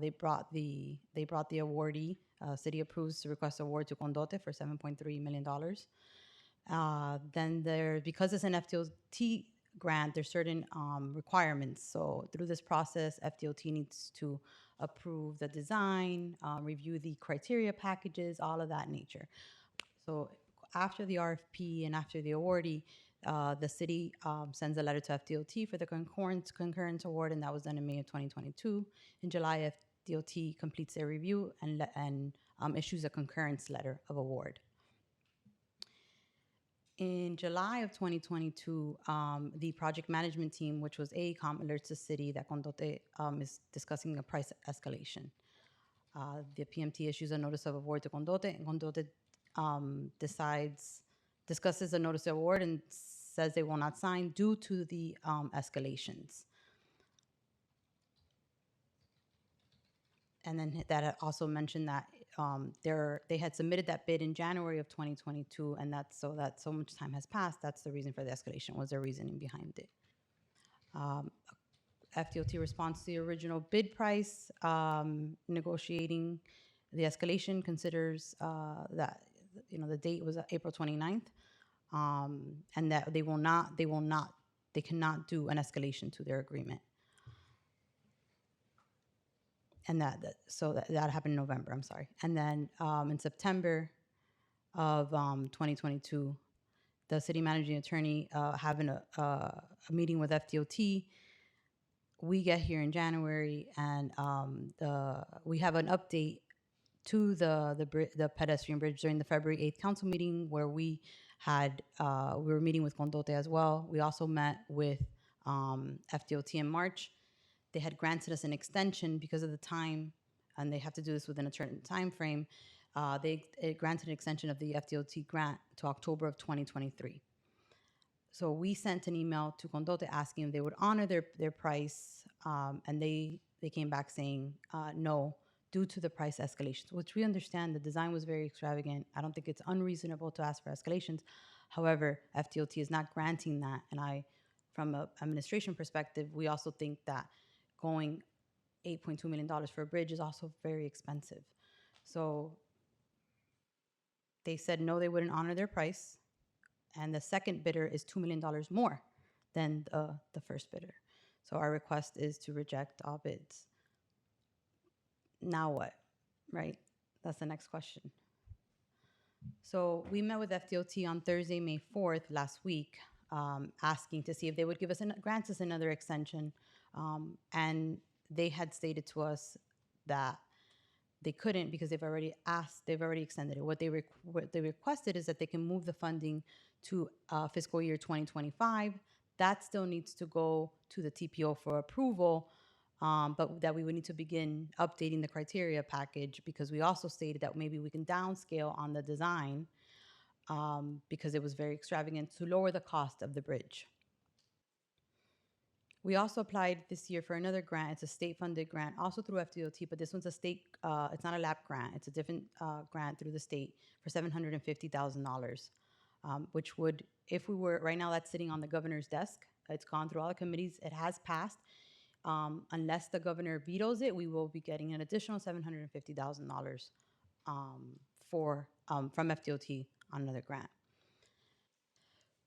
they brought the awardee. City approves to request award to Condote for $7.3 million. Then because it's an FDOT grant, there's certain requirements. So through this process, FDOT needs to approve the design, review the criteria packages, all of that nature. So after the RFP and after the awardee, the city sends a letter to FDOT for the concurrence award, and that was done in May of 2022. In July, FDOT completes their review and issues a concurrence letter of award. In July of 2022, the project management team, which was AECOM, alerts the city that Condote is discussing a price escalation. The PMT issues a notice of award to Condote, and Condote discusses a notice of award and says they will not sign due to the escalations. And then that also mentioned that they had submitted that bid in January of 2022, and so much time has passed. That's the reason for the escalation, was their reasoning behind it. FDOT responds to the original bid price, negotiating the escalation, considers that the date was April 29th, and that they cannot do an escalation to their agreement. And that happened in November, I'm sorry. And then in September of 2022, the city managing attorney having a meeting with FDOT. We get here in January, and we have an update to the pedestrian bridge during the February 8th council meeting, where we were meeting with Condote as well. We also met with FDOT in March. They had granted us an extension because of the time, and they have to do this within a certain time frame. They granted an extension of the FDOT grant to October of 2023. So we sent an email to Condote asking if they would honor their price, and they came back saying no, due to the price escalations, which we understand. The design was very extravagant. I don't think it's unreasonable to ask for escalations. However, FDOT is not granting that, and from an administration perspective, we also think that going $8.2 million for a bridge is also very expensive. So they said no, they wouldn't honor their price, and the second bidder is $2 million more than the first bidder. So our request is to reject all bids. Now what, right? That's the next question. So we met with FDOT on Thursday, May 4th, last week, asking to see if they would grant us another extension. And they had stated to us that they couldn't because they've already extended it. What they requested is that they can move the funding to fiscal year 2025. That still needs to go to the TPO for approval, but that we would need to begin updating the criteria package, because we also stated that maybe we can downscale on the design because it was very extravagant, to lower the cost of the bridge. We also applied this year for another grant. It's a state-funded grant, also through FDOT, but this one's a state, it's not a LAP grant. It's a different grant through the state for $750,000, which would, if we were, right now that's sitting on the governor's desk. It's gone through all the committees. It has passed. Unless the governor vetoes it, we will be getting an additional $750,000 from FDOT on another grant.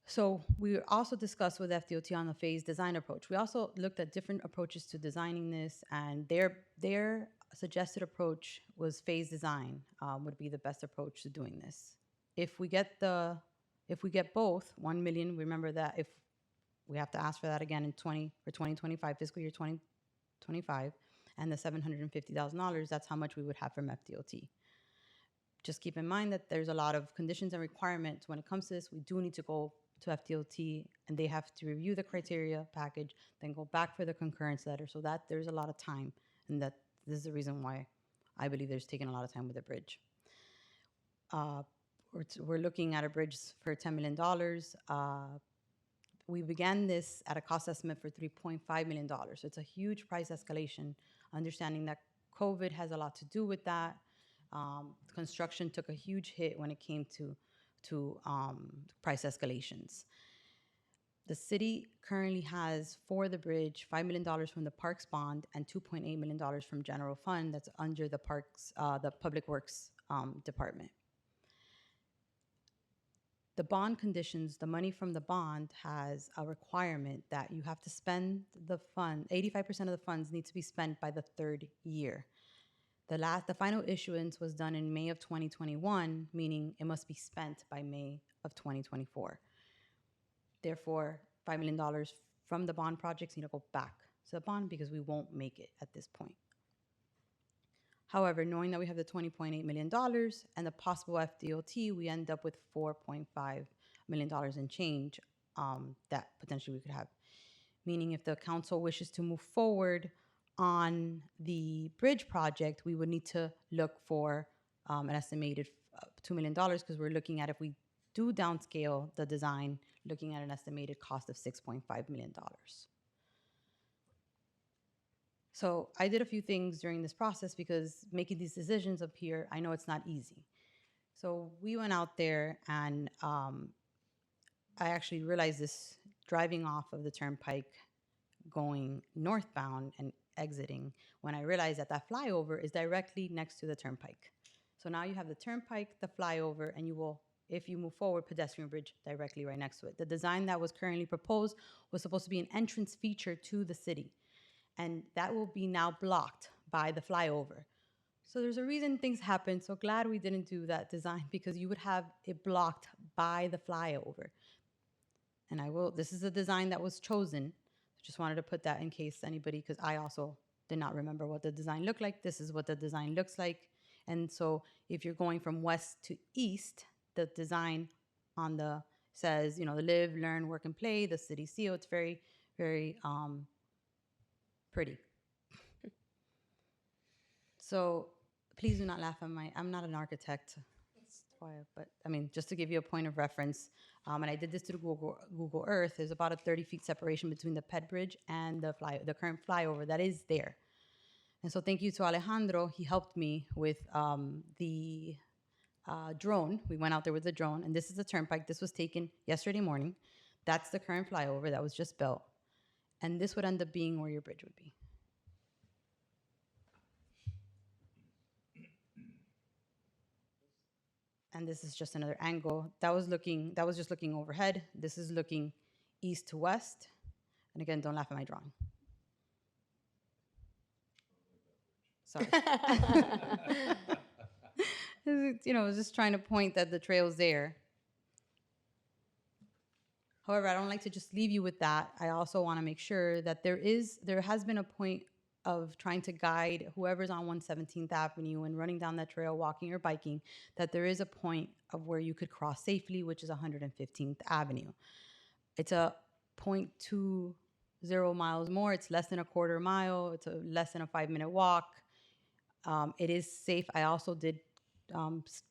So we also discussed with FDOT on the phase design approach. We also looked at different approaches to designing this, and their suggested approach was phase design would be the best approach to doing this. If we get both, 1 million, remember that if we have to ask for that again for 2025, fiscal year 2025, and the $750,000, that's how much we would have from FDOT. Just keep in mind that there's a lot of conditions and requirements when it comes to this. We do need to go to FDOT, and they have to review the criteria package, then go back for the concurrence letter, so that there's a lot of time, and that this is the reason why I believe there's taken a lot of time with the bridge. We're looking at a bridge for $10 million. We began this at a cost estimate for $3.5 million. So it's a huge price escalation, understanding that COVID has a lot to do with that. Construction took a huge hit when it came to price escalations. The city currently has, for the bridge, $5 million from the Parks bond and $2.8 million from general fund that's under the Parks, the Public Works Department. The bond conditions, the money from the bond has a requirement that you have to spend the fund, 85% of the funds need to be spent by the third year. The final issuance was done in May of 2021, meaning it must be spent by May of 2024. Therefore, $5 million from the bond projects need to go back to the bond because we won't make it at this point. However, knowing that we have the $20.8 million and the possible FDOT, we end up with $4.5 million in change that potentially we could have. Meaning if the council wishes to move forward on the bridge project, we would need to look for an estimated $2 million, because we're looking at, if we do downscale the design, looking at an estimated cost of $6.5 million. So I did a few things during this process, because making these decisions up here, I know it's not easy. So we went out there, and I actually realized this driving off of the turnpike going northbound and exiting, when I realized that that flyover is directly next to the turnpike. So now you have the turnpike, the flyover, and you will, if you move forward, pedestrian bridge directly right next to it. The design that was currently proposed was supposed to be an entrance feature to the city, and that will be now blocked by the flyover. So there's a reason things happen. So glad we didn't do that design, because you would have it blocked by the flyover. And this is a design that was chosen. Just wanted to put that in case anybody, because I also did not remember what the design looked like. This is what the design looks like. And so if you're going from west to east, the design on the says, the live, learn, work, and play, the city seal. It's very, very pretty. So please do not laugh at I'm not an architect. FYI, but I mean, just to give you a point of reference, and I did this through Google Earth, there's about a 30 feet separation between the ped bridge and the current flyover that is there. And so thank you to Alejandro. He helped me with the drone. We went out there with the drone, and this is the turnpike. This was taken yesterday morning. That's the current flyover that was just built. And this would end up being where your bridge would be. And this is just another angle. That was just looking overhead. This is looking east to west. And again, don't laugh at my drawing. Sorry. You know, I was just trying to point that the trail's there. However, I don't like to just leave you with that. I also want to make sure that there has been a point of trying to guide whoever's on 117th Avenue and running down that trail, walking or biking, that there is a point of where you could cross safely, which is 115th Avenue. It's a 0.20 miles more. It's less than a quarter mile. It's less than a 5-minute walk. It is safe. I also did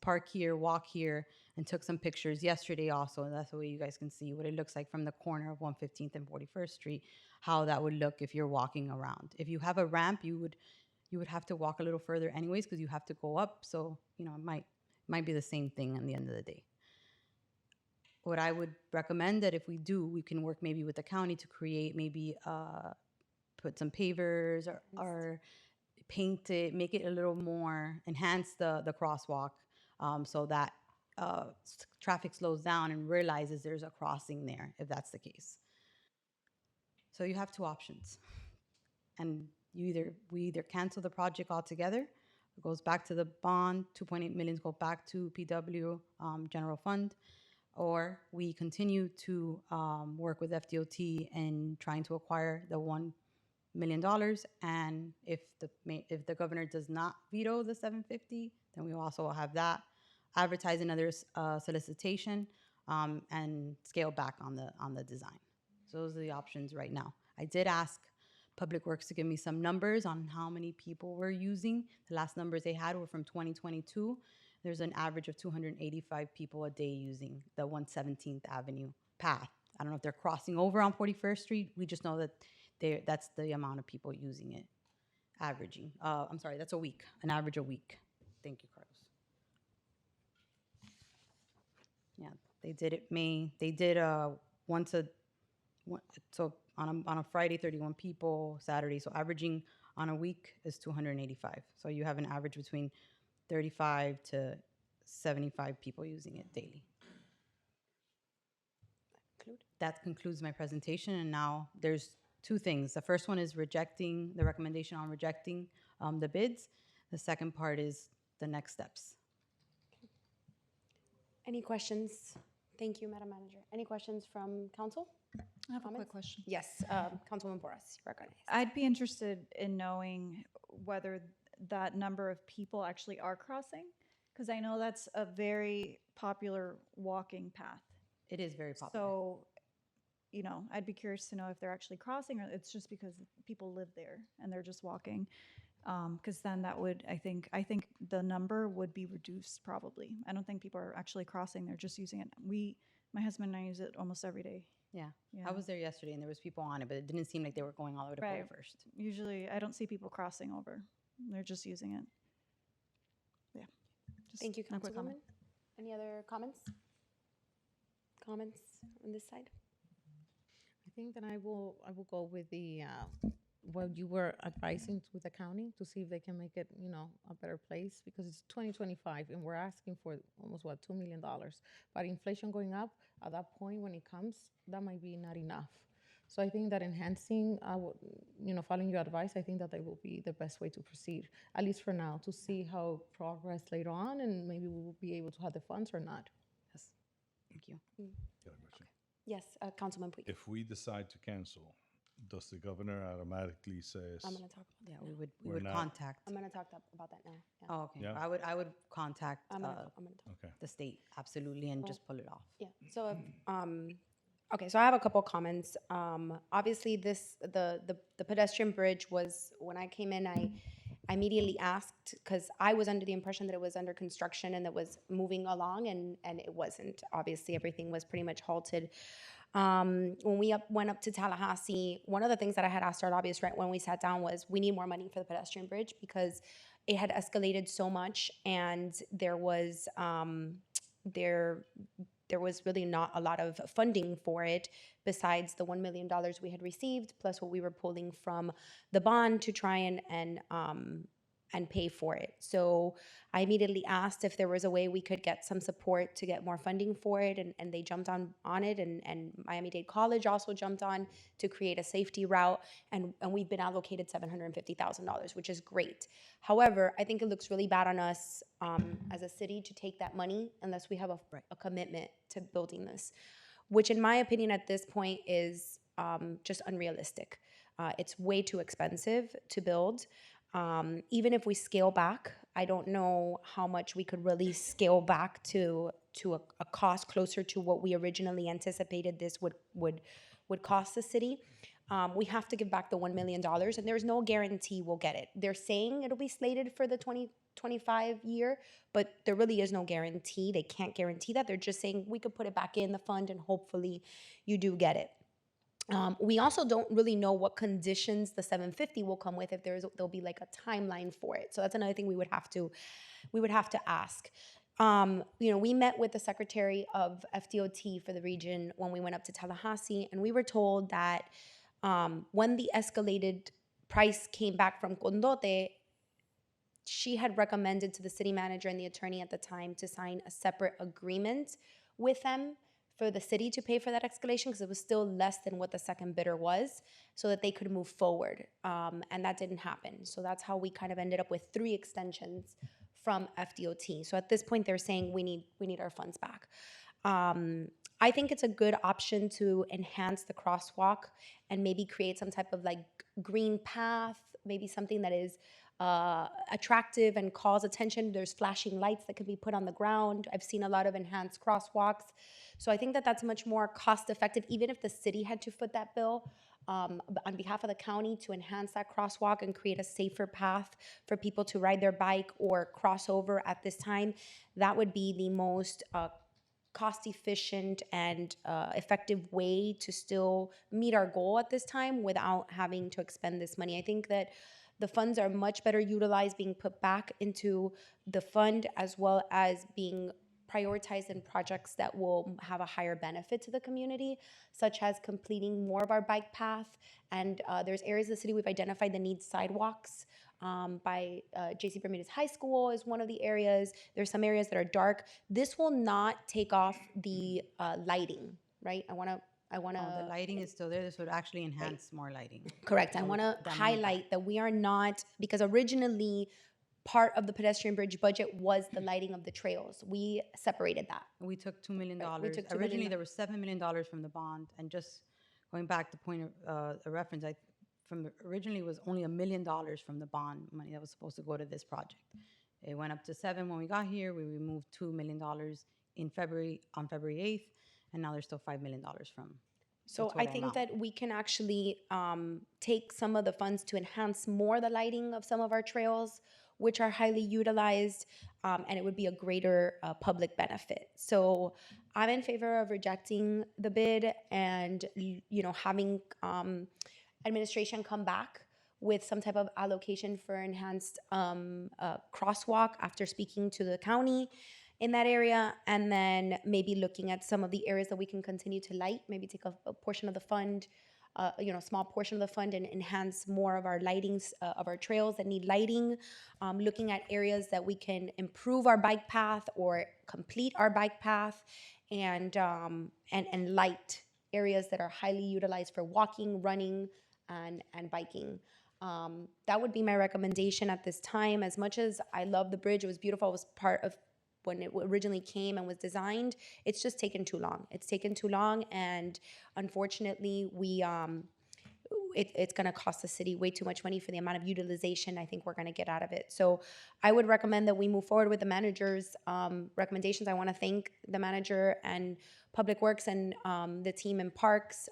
park here, walk here, and took some pictures yesterday also. And that's the way you guys can see what it looks like from the corner of 115th and 41st Street, how that would look if you're walking around. If you have a ramp, you would have to walk a little further anyways because you have to go up. So, you know, it might be the same thing at the end of the day. What I would recommend that if we can work maybe with the county to create maybe put some pavers or paint it, make it a little more, enhance the crosswalk so that traffic slows down and realizes there's a crossing there, if that's the case. So you have two options. And we either cancel the project altogether, it goes back to the bond, 2.8 million go back to PW general fund, or we continue to work with FDOT in trying to acquire the $1 million, and if the governor does not veto the 750, then we also will have that, advertise another solicitation, and scale back on the design. So those are the options right now. I did ask Public Works to give me some numbers on how many people were using. The last numbers they had were from 2022. There's an average of 285 people a day using the 117th Avenue path. I don't know if they're crossing over on 41st Street. We just know that that's the amount of people using it, averaging. I'm sorry, that's a week, an average a week. Thank you, Carlos. Yeah, they did it they did so on a Friday, 31 people, Saturday, so averaging on a week is 285. So you have an average between 35 to 75 people using it daily. That concludes my presentation, and now there's two things. The first one is the recommendation on rejecting the bids. The second part is the next steps. Any questions? Thank you, Madam Manager. Any questions from council? I have a quick question. Yes, Councilwoman Porras, you're recognized. I'd be interested in knowing whether that number of people actually are crossing, because I know that's a very popular walking path. It is very popular. So, you know, I'd be curious to know if they're actually crossing or it's just because people live there and they're just walking. Because then that would, I think the number would be reduced probably. I don't think people are actually crossing, they're just using it. My husband and I use it almost every day. Yeah. I was there yesterday and there was people on it, but it didn't seem like they were going all the way to Right. 41st. Usually I don't see people crossing over. They're just using it. Yeah. Just Thank you, a quick comment. Councilwoman. Any other comments? Comments on this side? I think that I will go with the what you were advising with the county to see if they can make it, you know, a better place, because it's 2025 and we're asking for almost $2 million. But inflation going up, at that point when it comes, that might be not enough. So I think that enhancing, you know, following your advice, I think that will be the best way to proceed, at least for now, to see how progress later on, and maybe we will be able to have the funds or not. Yes. Thank you. Got a question. Yes, Councilman Puig. If we decide to cancel, does the governor automatically says? I'm going to talk about that. Yeah, now. we would contact. I'm going to talk about that now. Yeah. Oh, okay. Yeah. I would contact I'm gonna talk. Okay. the state, absolutely, and just pull it off. Yeah. So, okay. So I have a couple comments. Obviously, the pedestrian bridge was, when I came in, I immediately asked, because I was under the impression that it was under construction and that was moving along, and it wasn't. Obviously, everything was pretty much halted. When we went up to Tallahassee, one of the things that I had asked our lobbyist right when we sat down was, we need more money for the pedestrian bridge because it had escalated so much, and there was really not a lot of funding for it besides the $1 million we had received, plus what we were pulling from the bond to try and pay for it. So I immediately asked if there was a way we could get some support to get more funding for it, and they jumped on it, and Miami-Dade College also jumped on to create a safety route, and we've been allocated $750,000, which is great. However, I think it looks really bad on us as a city to take that money unless we have a commitment to building this, which in my opinion at this point is just unrealistic. It's way too expensive to build. Even if we scale back, I don't know how much we could really scale back to a cost closer to what we originally anticipated this would cost the city. We have to give back the $1 million, and there's no guarantee we'll get it. They're saying it'll be slated for the 2025 year, but there really is no guarantee. They can't guarantee that. They're just saying we could put it back in the fund and hopefully you do get it. We also don't really know what conditions the 750 will come with, if there'll be like a timeline for it. So that's another thing we would have to ask. We met with the Secretary of FDOT for the region when we went up to Tallahassee, and we were told that when the escalated price came back from Condote, she had recommended to the city manager and the attorney at the time to sign a separate agreement with them for the city to pay for that escalation, because it was still less than what the second bidder was, so that they could move forward. And that didn't happen. So that's how we kind of ended up with 3 extensions from FDOT. So at this point, they're saying we need our funds back. I think it's a good option to enhance the crosswalk and maybe create some type of like green path, maybe something that is attractive and calls attention. There's flashing lights that can be put on the ground. I've seen a lot of enhanced crosswalks. So I think that that's much more cost effective, even if the city had to foot that bill on behalf of the county to enhance that crosswalk and create a safer path for people to ride their bike or cross over at this time. That would be the most cost efficient and effective way to still meet our goal at this time without having to expend this money. I think that the funds are much better utilized being put back into the fund, as well as being prioritized in projects that will have a higher benefit to the community, such as completing more of our bike path. And there's areas of the city we've identified that need sidewalks. By J.C. Bermudez High School is one of the areas. There's some areas that are dark. This will not take off the lighting, right? The lighting is still there. This would actually enhance more lighting. Correct. I want to highlight that we are not, because originally part of the pedestrian bridge budget was the lighting of the trails. We separated that. We took $2 million. Right, we took $2 Originally, million. there was $7 million from the bond, and just going back to point of a reference, originally it was only $1 million from the bond money that was supposed to go to this project. It went up to 7 when we got here. We removed $2 million on February 8th, and now there's still $5 million from. So I think that we can actually take some of the funds to enhance more the lighting of some of our trails, which are highly utilized, and it would be a greater public benefit. So I'm in favor of rejecting the bid and having administration come back with some type of allocation for enhanced crosswalk after speaking to the county in that area, and then maybe looking at some of the areas that we can continue to light, maybe take a portion of the fund, small portion of the fund, and enhance more of our lightings of our trails that need lighting, looking at areas that we can improve our bike path or complete our bike path, and light areas that are highly utilized for walking, running, and biking. That would be my recommendation at this time. As much as I love the bridge, it was beautiful, it was part of when it originally came and was designed, it's just taken too long. It's taken too long, and unfortunately, it's going to cost the city way too much money for the amount of utilization I think we're going to get out of it. So I would recommend that we move forward with the manager's recommendations. I want to thank the manager and Public Works and the team in Parks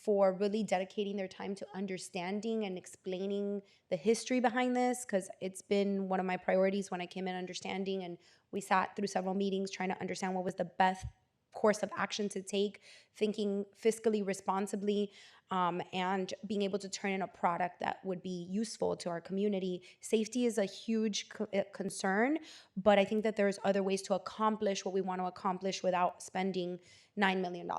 for really dedicating their time to understanding and explaining the history behind this, because it's been one of my priorities when I came in, understanding, and we sat through several meetings trying to understand what was the best course of action to take, thinking fiscally responsibly, and being able to turn in a product that would be useful to our community. Safety is a huge concern, but I think that there's other ways to accomplish what we want to accomplish without spending $9 million.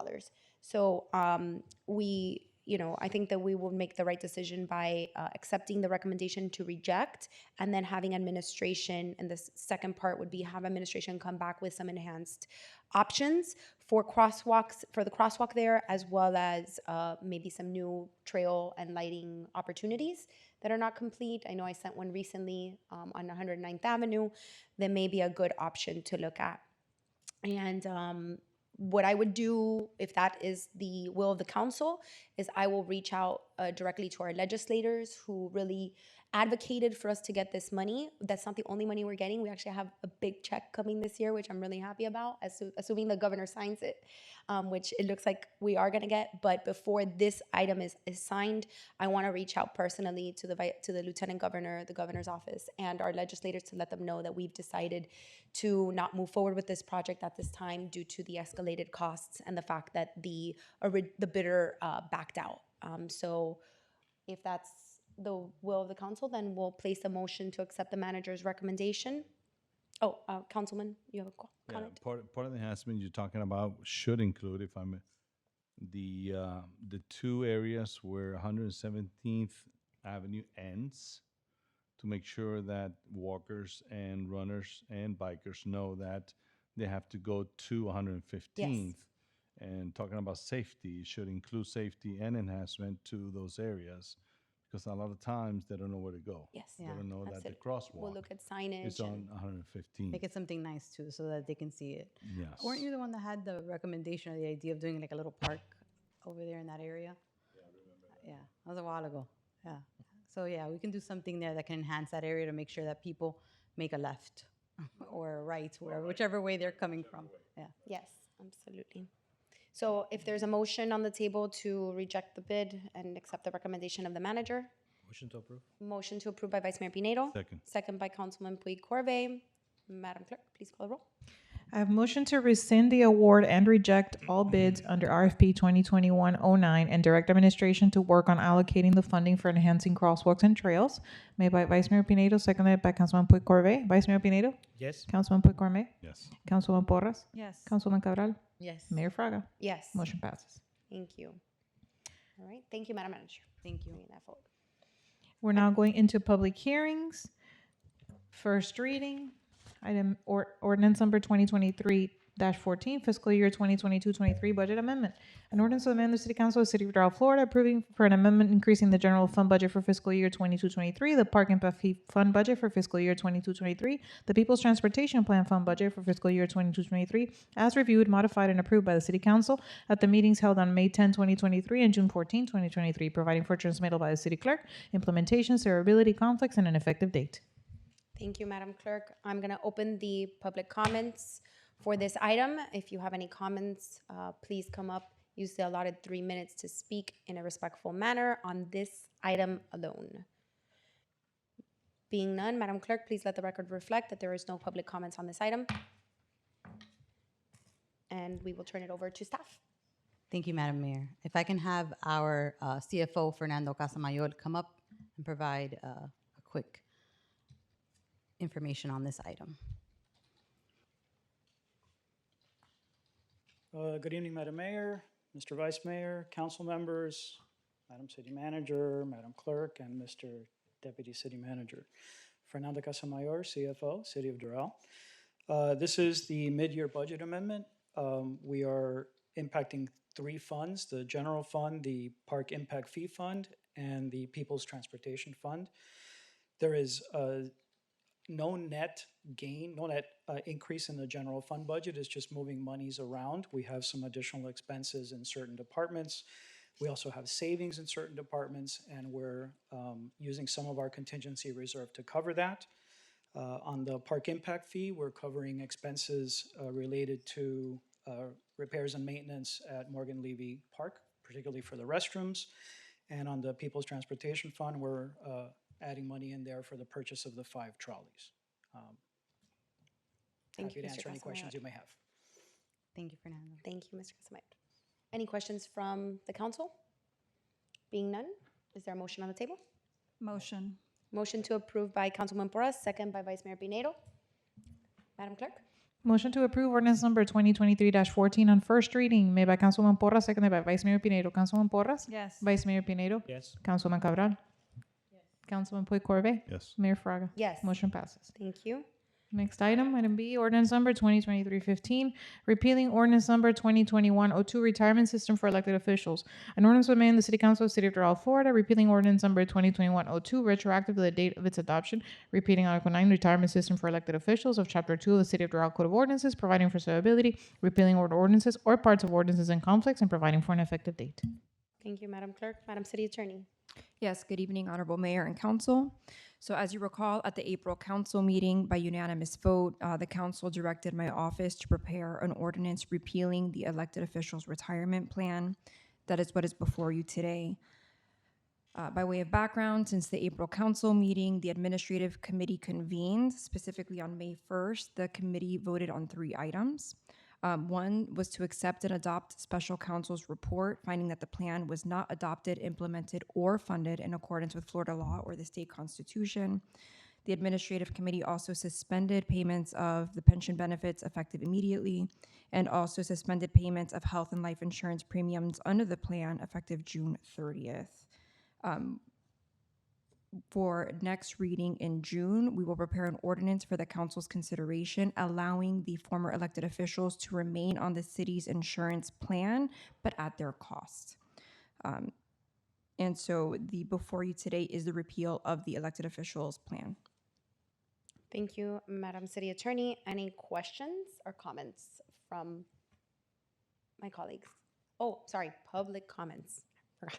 So I think that we will make the right decision by accepting the recommendation to reject, and then having administration, and the second part would be have administration come back with some enhanced options for crosswalks, for the crosswalk there, as well as maybe some new trail and lighting opportunities that are not complete. I know I sent one recently on 109th Avenue that may be a good option to look at. And what I would do, if that is the will of the council, is I will reach out directly to our legislators who really advocated for us to get this money. That's not the only money we're getting. We actually have a big check coming this year, which I'm really happy about, assuming the governor signs it, which it looks like we are going to get. But before this item is signed, I want to reach out personally to the lieutenant governor, the governor's office, and our legislators to let them know that we've decided to not move forward with this project at this time due to the escalated costs and the fact that the bidder backed out. So if that's the will of the council, then we'll place a motion to accept the manager's recommendation. Oh, Councilman, you have a comment? Part of the enhancement you're talking about should include, if I'm, the two areas where 117th Avenue ends, to make sure that walkers and runners and bikers know that they have to go to 115th. Yes. And talking about safety, it should include safety and enhancement to those areas, because a lot of times they don't know where to go. Yes. They don't know that the absolutely. crosswalk We'll look at signage. is on 115th. Make it something nice too, so that they can see it. Yes. Weren't you the one that had the recommendation or the idea of doing like a little park over there in that area? Yeah, I remember that. Yeah, that was a while ago. Yeah. So yeah, we can do something there that can enhance that area to make sure that people make a left or a right, whichever way they're coming from. Yeah. Yes, absolutely. So if there's a motion on the table to reject the bid and accept the recommendation of the manager. Motion to approve. Motion to approve by Vice Mayor Pinedo. Second. Second by Councilman Puig Corve. Madam Clerk, please call the roll. I have motion to rescind the award and reject all bids under RFP 2021-09 and direct administration to work on allocating the funding for enhancing crosswalks and trails. Made by Vice Mayor Pinedo, seconded by Councilman Puig Corve. Vice Mayor Pinedo? Yes. Councilman Puig Corve? Yes. Councilman Porras? Yes. Councilman Cabral? Yes. Mayor Fraga? Yes. Motion passes. Thank you. All right. Thank you, Madam Manager. Thank you. Bringing that forward. We're now going into public hearings. First reading, ordinance number 2023-14, fiscal year 2022-23 budget amendment. An ordinance to amend the City Council of the City of Doral, Florida, approving for an amendment increasing the general fund budget for fiscal year 22-23, the Park and Pet Fee Fund budget for fiscal year 22-23, the People's Transportation Plan Fund budget for fiscal year 22-23, as reviewed, modified, and approved by the City Council at the meetings held on May 10, 2023 and June 14, 2023, providing for transmittal by the City Clerk, implementation, severability, conflicts, and an effective date. Thank you, Madam Clerk. I'm going to open the public comments for this item. If you have any comments, please come up. Use the allotted 3 minutes to speak in a respectful manner on this item alone. Being none, Madam Clerk, please let the record reflect that there is no public comments on this item. And we will turn it over to staff. Thank you, Madam Mayor. If I can have our CFO, Fernando Casamayor, come up and provide a quick information on this item. Good evening, Madam Mayor, Mr. Vice Mayor, council members, Madam City Manager, Madam Clerk, and Mr. Deputy City Manager. Fernando Casamayor, CFO, City of Doral. This is the mid-year budget amendment. We are impacting 3 funds, the general fund, the Park Impact Fee Fund, and the People's Transportation Fund. There is no net gain, no net increase in the general fund budget. It's just moving monies around. We have some additional expenses in certain departments. We also have savings in certain departments, and we're using some of our contingency reserve to cover that. On the Park Impact Fee, we're covering expenses related to repairs and maintenance at Morgan Levy Park particularly for the restrooms. And on the People's Transportation Fund, we're adding money in there for the purchase of the 5 trolleys. Thank Happy you, to Mr. answer any questions Casamayor. you may have. Thank you, Fernando. Thank you, Mr. Casamayor. Any questions from the council? Being none, is there a motion on the table? Motion. Motion to approve by Councilwoman Porras, second by Vice Mayor Pinedo. Madam Clerk? Motion to approve ordinance number 2023-14 on first reading, made by Councilwoman Porras, seconded by Vice Mayor Pinedo. Councilwoman Porras? Yes. Vice Mayor Pinedo? Yes. Councilman Cabral? Councilman Puig Corbe? Yes. Mayor Fraga? Yes. Motion passes. Thank you. Next item, item B, ordinance number 2023-15, repealing ordinance number 2021-02, retirement system for elected officials. An ordinance was made in the City Council of the City of Doral, Florida, repealing ordinance number 2021-02, retroactive to the date of its adoption, repealing Article 9, retirement system for elected officials of Chapter 2 of the City of Doral Code of Ordinances, providing for severability, repealing ordinances or parts of ordinances in conflicts, and providing for an effective date. Thank you, Madam Clerk. Madam City Attorney. Yes, good evening, Honorable Mayor and Council. So as you recall, at the April council meeting, by unanimous vote, the council directed my office to prepare an ordinance repealing the elected officials' retirement plan. That is what is before you today. By way of background, since the April council meeting, the administrative committee convened, specifically on May 1st. The committee voted on 3 items. One was to accept and adopt special counsel's report, finding that the plan was not adopted, implemented, or funded in accordance with Florida law or the state constitution. The administrative committee also suspended payments of the pension benefits effective immediately, and also suspended payments of health and life insurance premiums under the plan effective June 30th. For next reading in June, we will prepare an ordinance for the council's consideration, allowing the former elected officials to remain on the city's insurance plan, but at their cost. And so the before you today is the repeal of the elected officials plan. Thank you, Madam City Attorney. Any questions or comments from my colleagues? Oh, sorry, public comments. Forgot.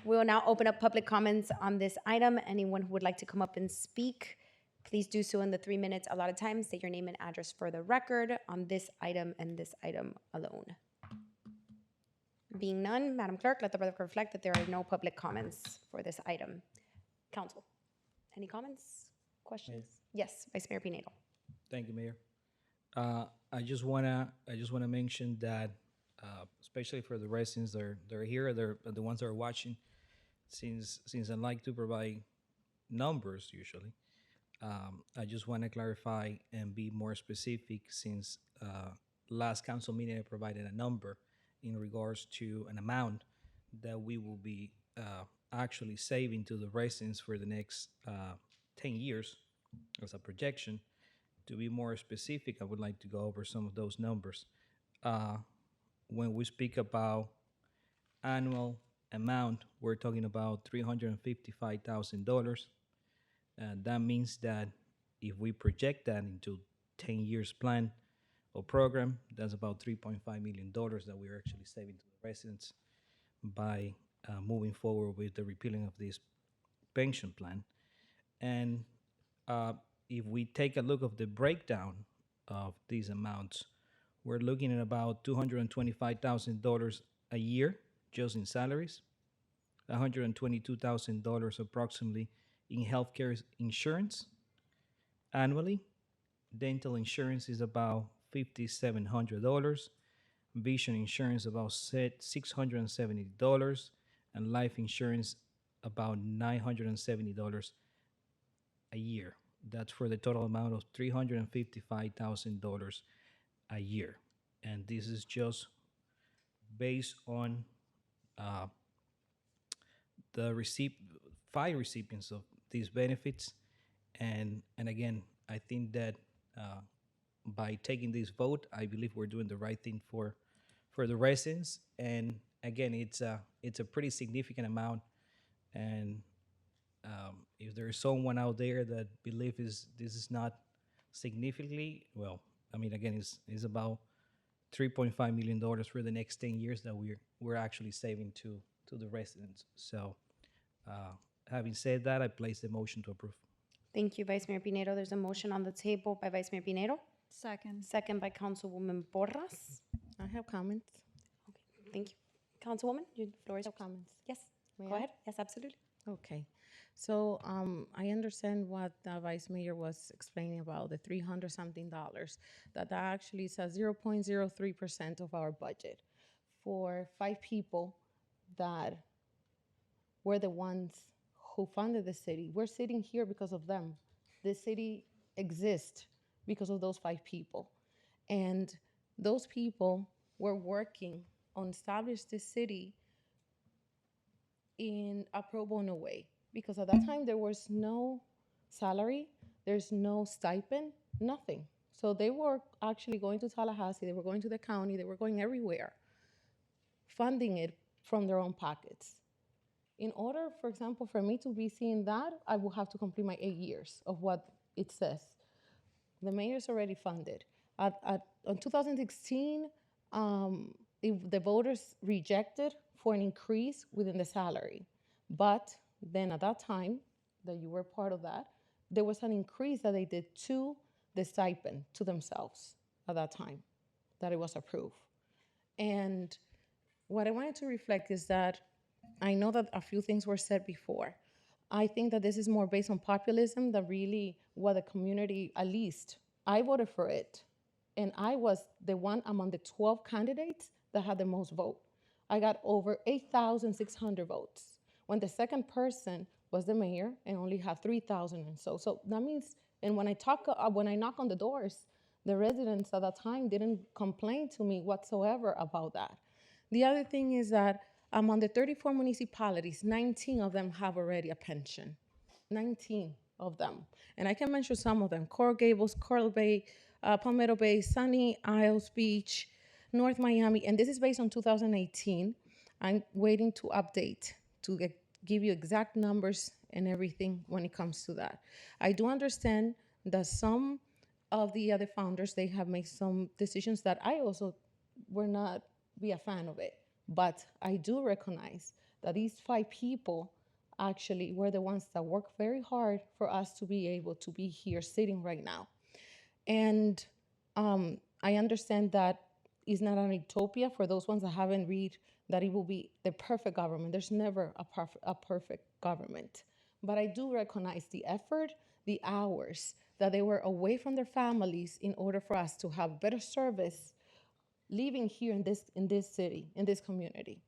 We will now open up public comments on this item. Anyone who would like to come up and speak, please do so in the 3 minutes allotted time. State your name and address for the record on this item and this item alone. Being none, Madam Clerk, let the record reflect that there are no public comments for this item. Council, any comments, questions? Yes, Vice Mayor Pinedo. Thank you, Mayor. I just wanna mention that, especially for the residents that are here, they're the ones that are watching. Since I like to provide numbers usually, I just want to clarify and be more specific. Since last council meeting, I provided a number in regards to an amount that we will be actually saving to the residents for the next 10 years as a projection. To be more specific, I would like to go over some of those numbers. When we speak about annual amount, we're talking about $355,000. That means that if we project that into 10 years plan or program, that's about $3.5 million that we're actually saving to the residents by moving forward with the repealing of this pension plan. And if we take a look at the breakdown of these amounts, we're looking at about $225,000 a year just in salaries, $122,000 approximately in healthcare insurance annually. Dental insurance is about $5,700, vision insurance about $670, and life insurance about $970 a year. That's for the total amount of $355,000 a year. And this is just based on the 5 recipients of these benefits. And again, I think that by taking this vote, I believe we're doing the right thing for the residents. And again, it's a pretty significant amount. And if there is someone out there that believes this is not significantly, well, I mean, again, it's about $3.5 million for the next 10 years that we're actually saving to the residents. So having said that, I place the motion to approve. Thank you, Vice Mayor Pinedo. There's a motion on the table by Vice Mayor Pinedo. Second. Second by Councilwoman Porras. I have comments. Okay, thank you. Councilwoman, the floor is yours. Comments. Yes, May go I? ahead. Yes, absolutely. Okay. So I understand what the Vice Mayor was explaining about the $300 something, that actually is a 0.03% of our budget for 5 people that were the ones who funded the city. We're sitting here because of them. The city exists because of those 5 people. And those people were working on establish this city in a pro bono way, because at that time there was no salary, there's no stipend, nothing. So they were actually going to Tallahassee, they were going to the county, they were going everywhere, funding it from their own pockets. In order, for example, for me to be seeing that, I will have to complete my 8 years of what it says. The mayor's already funded. In 2016, the voters rejected for an increase within the salary. But then at that time, that you were part of that, there was an increase that they did to the stipend to themselves at that time, that it was approved. And what I wanted to reflect is that I know that a few things were said before. I think that this is more based on populism than really what the community, at least, I voted for it. And I was the one among the 12 candidates that had the most vote. I got over 8,600 votes, when the second person was the mayor and only had 3,000 and so. So that means, and when I knock on the doors, the residents at that time didn't complain to me whatsoever about that. The other thing is that among the 34 municipalities, 19 of them have already a pension. 19 of them. And I can mention some of them: Coral Gables, Coral Bay, Palmetto Bay, Sunny Isles Beach, North Miami. And this is based on 2018. I'm waiting to update to give you exact numbers and everything when it comes to that. I do understand that some of the other founders, they have made some decisions that I also would not be a fan of it. But I do recognize that these 5 people actually were the ones that worked very hard for us to be able to be here sitting right now. And I understand that it's not an utopia for those ones that haven't read that it will be the perfect government. There's never a perfect government. But I do recognize the effort, the hours that they were away from their families in order for us to have better service living here in this city, in this community.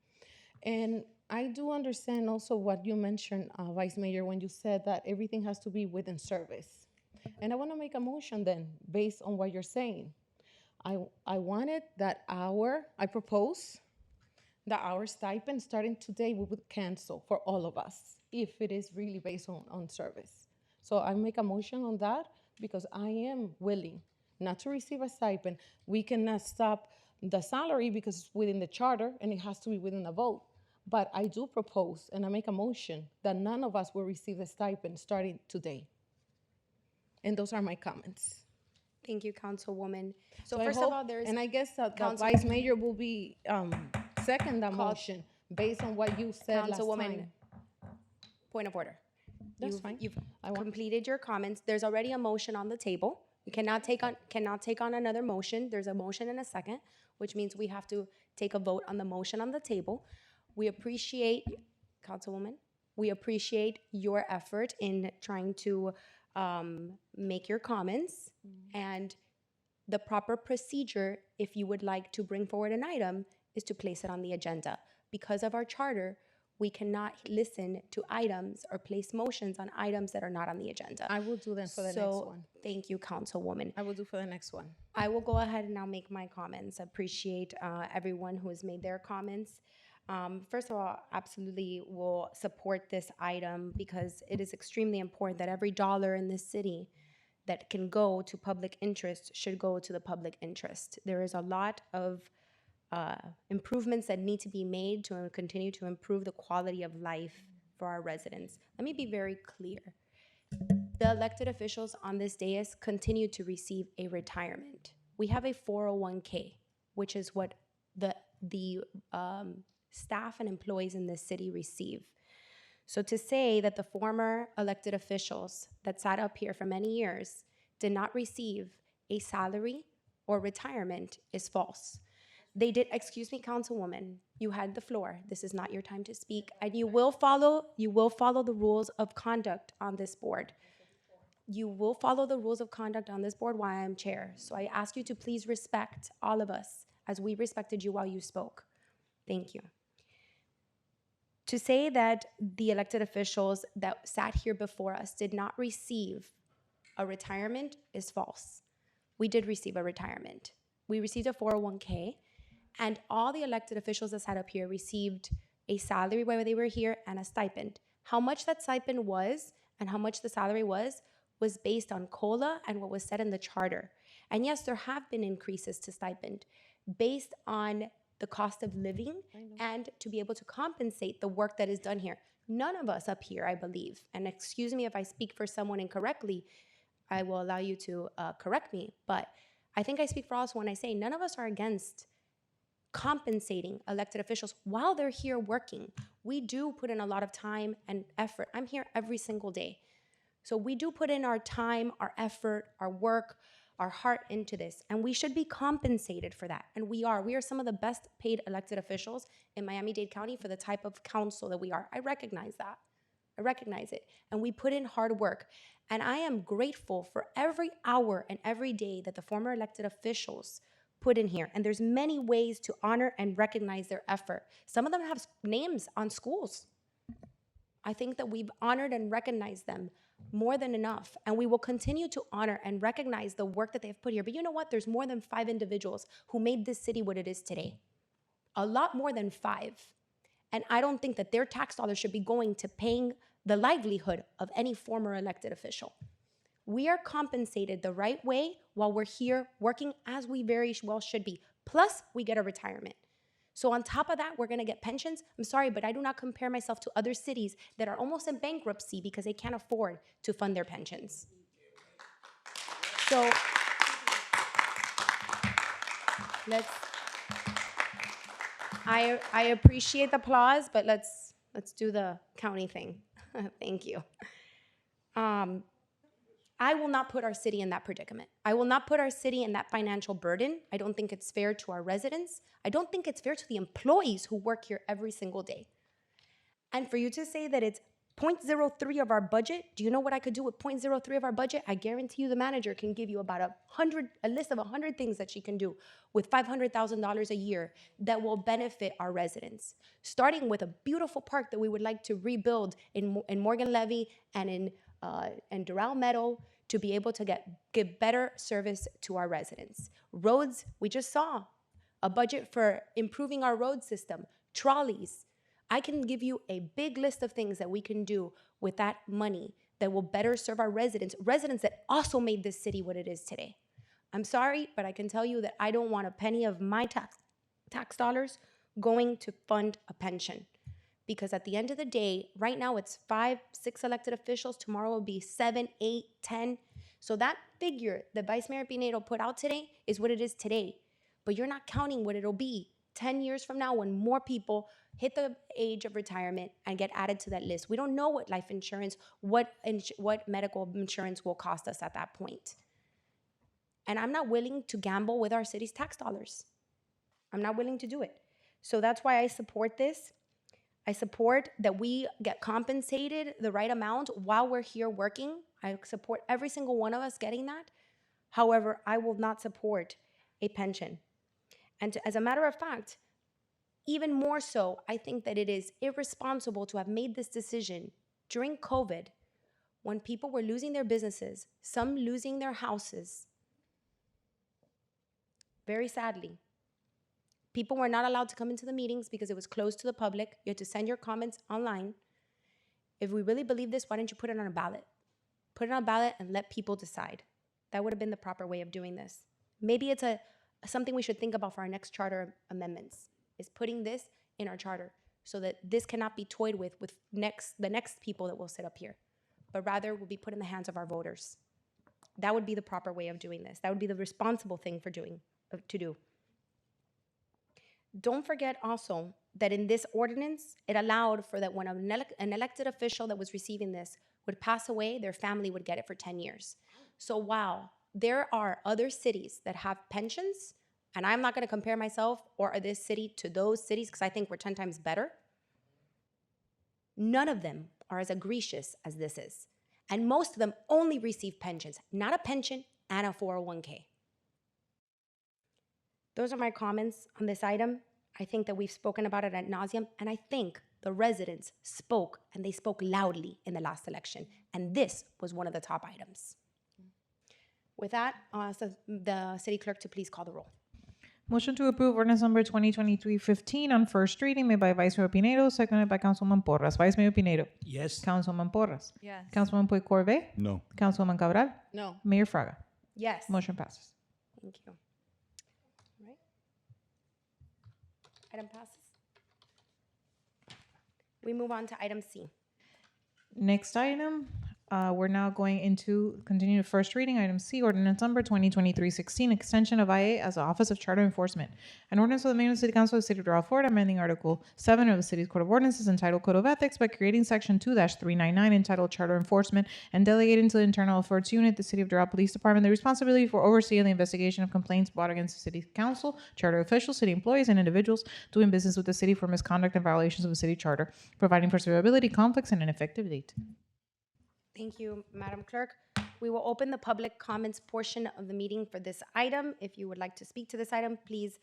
And I do understand also what you mentioned, Vice Mayor, when you said that everything has to be within service. And I want to make a motion then, based on what you're saying. I wanted that I propose that our stipend starting today we would cancel for all of us if it is really based on service. So I make a motion on that because I am willing not to receive a stipend. We cannot stop the salary because it's within the charter and it has to be within a vote. But I do propose and I make a motion that none of us will receive a stipend starting today. And those are my comments. Thank you, Councilwoman. So I first hope- of all, there's... And I guess that the Council- Vice Mayor will be second that motion based on what you said last Councilwoman, time. point of order. That's fine. You've completed your comments. There's already a motion on the table. You cannot take on another motion. There's a motion and a second, which means we have to take a vote on the motion on the table. We appreciate, Councilwoman, we appreciate your effort in trying to make your comments. And the proper procedure, if you would like to bring forward an item, is to place it on the agenda. Because of our charter, we cannot listen to items or place motions on items that are not on the agenda. I will do that for the next one. Thank you, Councilwoman. I will do for the next one. I will go ahead and now make my comments. Appreciate everyone who has made their comments. First of all, absolutely will support this item because it is extremely important that every dollar in this city that can go to public interest should go to the public interest. There is a lot of improvements that need to be made to continue to improve the quality of life for our residents. Let me be very clear. The elected officials on this dais continue to receive a retirement. We have a 401k, which is what the staff and employees in this city receive. So to say that the former elected officials that sat up here for many years did not receive a salary or retirement is false. They did, excuse me, Councilwoman, you had the floor. This is not your time to speak. And you will follow the rules of conduct on this board. You will follow the rules of conduct on this board while I am chair. So I ask you to please respect all of us as we respected you while you spoke. Thank you. To say that the elected officials that sat here before us did not receive a retirement is false. We did receive a retirement. We received a 401k, and all the elected officials that sat up here received a salary while they were here and a stipend. How much that stipend was and how much the salary was based on COLA and what was said in the charter. And yes, there have been increases to stipend based on the cost of living and to be able to compensate the work that is done here. None of us up here, I believe, and excuse me if I speak for someone incorrectly, I will allow you to correct me, but I think I speak for all of us when I say none of us are against compensating elected officials while they're here working. We do put in a lot of time and effort. I'm here every single day. So we do put in our time, our effort, our work, our heart into this, and we should be compensated for that. And we are. We are some of the best paid elected officials in Miami-Dade County for the type of council that we are. I recognize that. I recognize it. And we put in hard work. And I am grateful for every hour and every day that the former elected officials put in here. And there's many ways to honor and recognize their effort. Some of them have names on schools. I think that we've honored and recognized them more than enough. And we will continue to honor and recognize the work that they've put here. But you know what? There's more than 5 individuals who made this city what it is today. A lot more than 5. And I don't think that their tax dollars should be going to paying the livelihood of any former elected official. We are compensated the right way while we're here working as we very well should be. Plus, we get a retirement. So on top of that, we're gonna get pensions. I'm sorry, but I do not compare myself to other cities that are almost in bankruptcy because they can't afford to fund their pensions. So I appreciate the applause, but let's do the county thing. Thank you. I will not put our city in that predicament. I will not put our city in that financial burden. I don't think it's fair to our residents. I don't think it's fair to the employees who work here every single day. And for you to say that it's 0.03 of our budget, do you know what I could do with 0.03 of our budget? I guarantee you the manager can give you about a list of 100 things that she can do with $500,000 a year that will benefit our residents. Starting with a beautiful park that we would like to rebuild in Morgan Levy and in Doral Meadow to be able to give better service to our residents. Roads, we just saw a budget for improving our road system, trolleys. I can give you a big list of things that we can do with that money that will better serve our residents that also made this city what it is today. I'm sorry, but I can tell you that I don't want a penny of my tax dollars going to fund a pension. Because at the end of the day, right now it's 5, 6 elected officials. Tomorrow will be 7, 8, 10. So that figure that Vice Mayor Pinedo put out today is what it is today. But you're not counting what it'll be 10 years from now when more people hit the age of retirement and get added to that list. We don't know what life insurance, what medical insurance will cost us at that point. And I'm not willing to gamble with our city's tax dollars. I'm not willing to do it. So that's why I support this. I support that we get compensated the right amount while we're here working. I support every single one of us getting that. However, I will not support a pension. And as a matter of fact, even more so, I think that it is irresponsible to have made this decision during COVID when people were losing their businesses, some losing their houses. Very sadly. People were not allowed to come into the meetings because it was closed to the public. You had to send your comments online. If we really believe this, why didn't you put it on a ballot? Put it on a ballot and let people decide. That would have been the proper way of doing this. Maybe it's something we should think about for our next charter amendments, is putting this in our charter so that this cannot be toyed with the next people that will sit up here, but rather will be put in the hands of our voters. That would be the proper way of doing this. That would be the responsible thing to do. Don't forget also that in this ordinance, it allowed for that when an elected official that was receiving this would pass away, their family would get it for 10 years. So while there are other cities that have pensions, and I'm not going to compare myself or this city to those cities because I think we're 10 times better. None of them are as egregious as this is. And most of them only receive pensions, not a pension and a 401k. Those are my comments on this item. I think that we've spoken about it ad nauseum, and I think the residents spoke, and they spoke loudly in the last election, and this was one of the top items. With that, I'll ask the city clerk to please call the roll. Motion to approve ordinance number 2023-15 on first reading made by Vice Mayor Pinedo, seconded by Councilman Porras. Vice Mayor Pinedo. Yes. Councilman Porras. Yes. Councilman Puig Corvée. No. Councilwoman Cabral. No. Mayor Fraga. Yes. Motion passes. Thank you. All right. Item passes. We move on to item C. Next item, we're now going into continue first reading. Item C, ordinance number 2023-16, extension of IA as the Office of Charter Enforcement. An ordinance of the Mayor and City Council of the City of Doral, Florida, amending Article 7 of the City's Code of Ordinances entitled Code of Ethics by creating Section 2-399 entitled Charter Enforcement and delegating to the Internal Affairs Unit, the City of Doral Police Department, the responsibility for overseeing the investigation of complaints brought against the City Council, charter officials, city employees, and individuals doing business with the city for misconduct and violations of the city charter, providing for severability, conflicts, and an effective date. Thank you, Madam Clerk. We will open the public comments portion of the meeting for this item. If you would like to speak to this item, please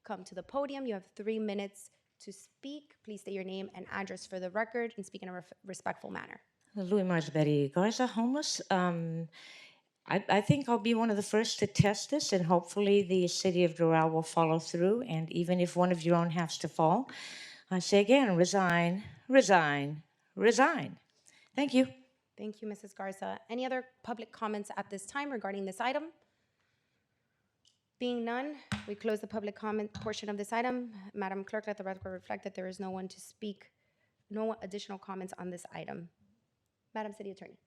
come to the podium. You have 3 minutes to speak. Please state your name and address for the record and speak in a respectful manner. Louis Marsbetti Garza, homeless. I think I'll be one of the first to test this, and hopefully the city of Doral will follow through. And even if one of your own has to fall, I say again, resign, resign, resign. Thank you. Thank you, Mrs. Garza. Any other public comments at this time regarding this item? Being none, we close the public comment portion of this item. Madam Clerk, let the record reflect that there is no one to speak, no additional comments on this item. Madam City Attorney.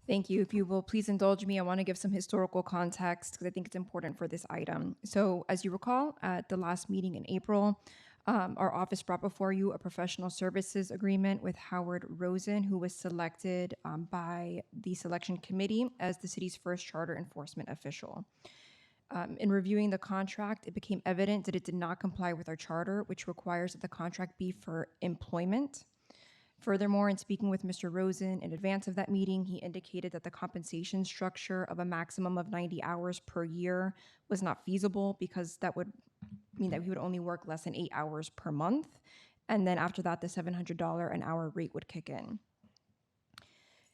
Thank you. If you will please indulge me, I want to give some historical context because I think it's important for this item. So as you recall, at the last meeting in April, our office brought before you a professional services agreement with Howard Rosen, who was selected by the selection committee as the city's first charter enforcement official. In reviewing the contract, it became evident that it did not comply with our charter, which requires that the contract be for employment. Furthermore, in speaking with Mr. Rosen in advance of that meeting, he indicated that the compensation structure of a maximum of 90 hours per year was not feasible because that would mean that he would only work less than 8 hours per month. And then after that, the $700 an hour rate would kick in.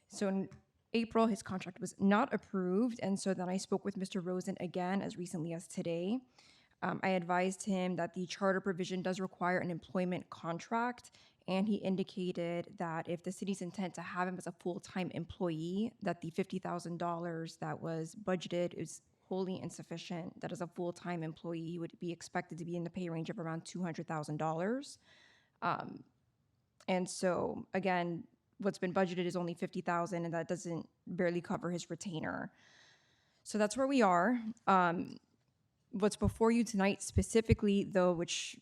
So in April, his contract was not approved. And so then I spoke with Mr. Rosen again as recently as today. I advised him that the charter provision does require an employment contract. And he indicated that if the city's intent to have him as a full-time employee, that the $50,000 that was budgeted is wholly insufficient, that as a full-time employee, he would be expected to be in the pay range of around $200,000. And so, again, what's been budgeted is only $50,000, and that doesn't barely cover his retainer. So that's where we are. What's before you tonight specifically, though, which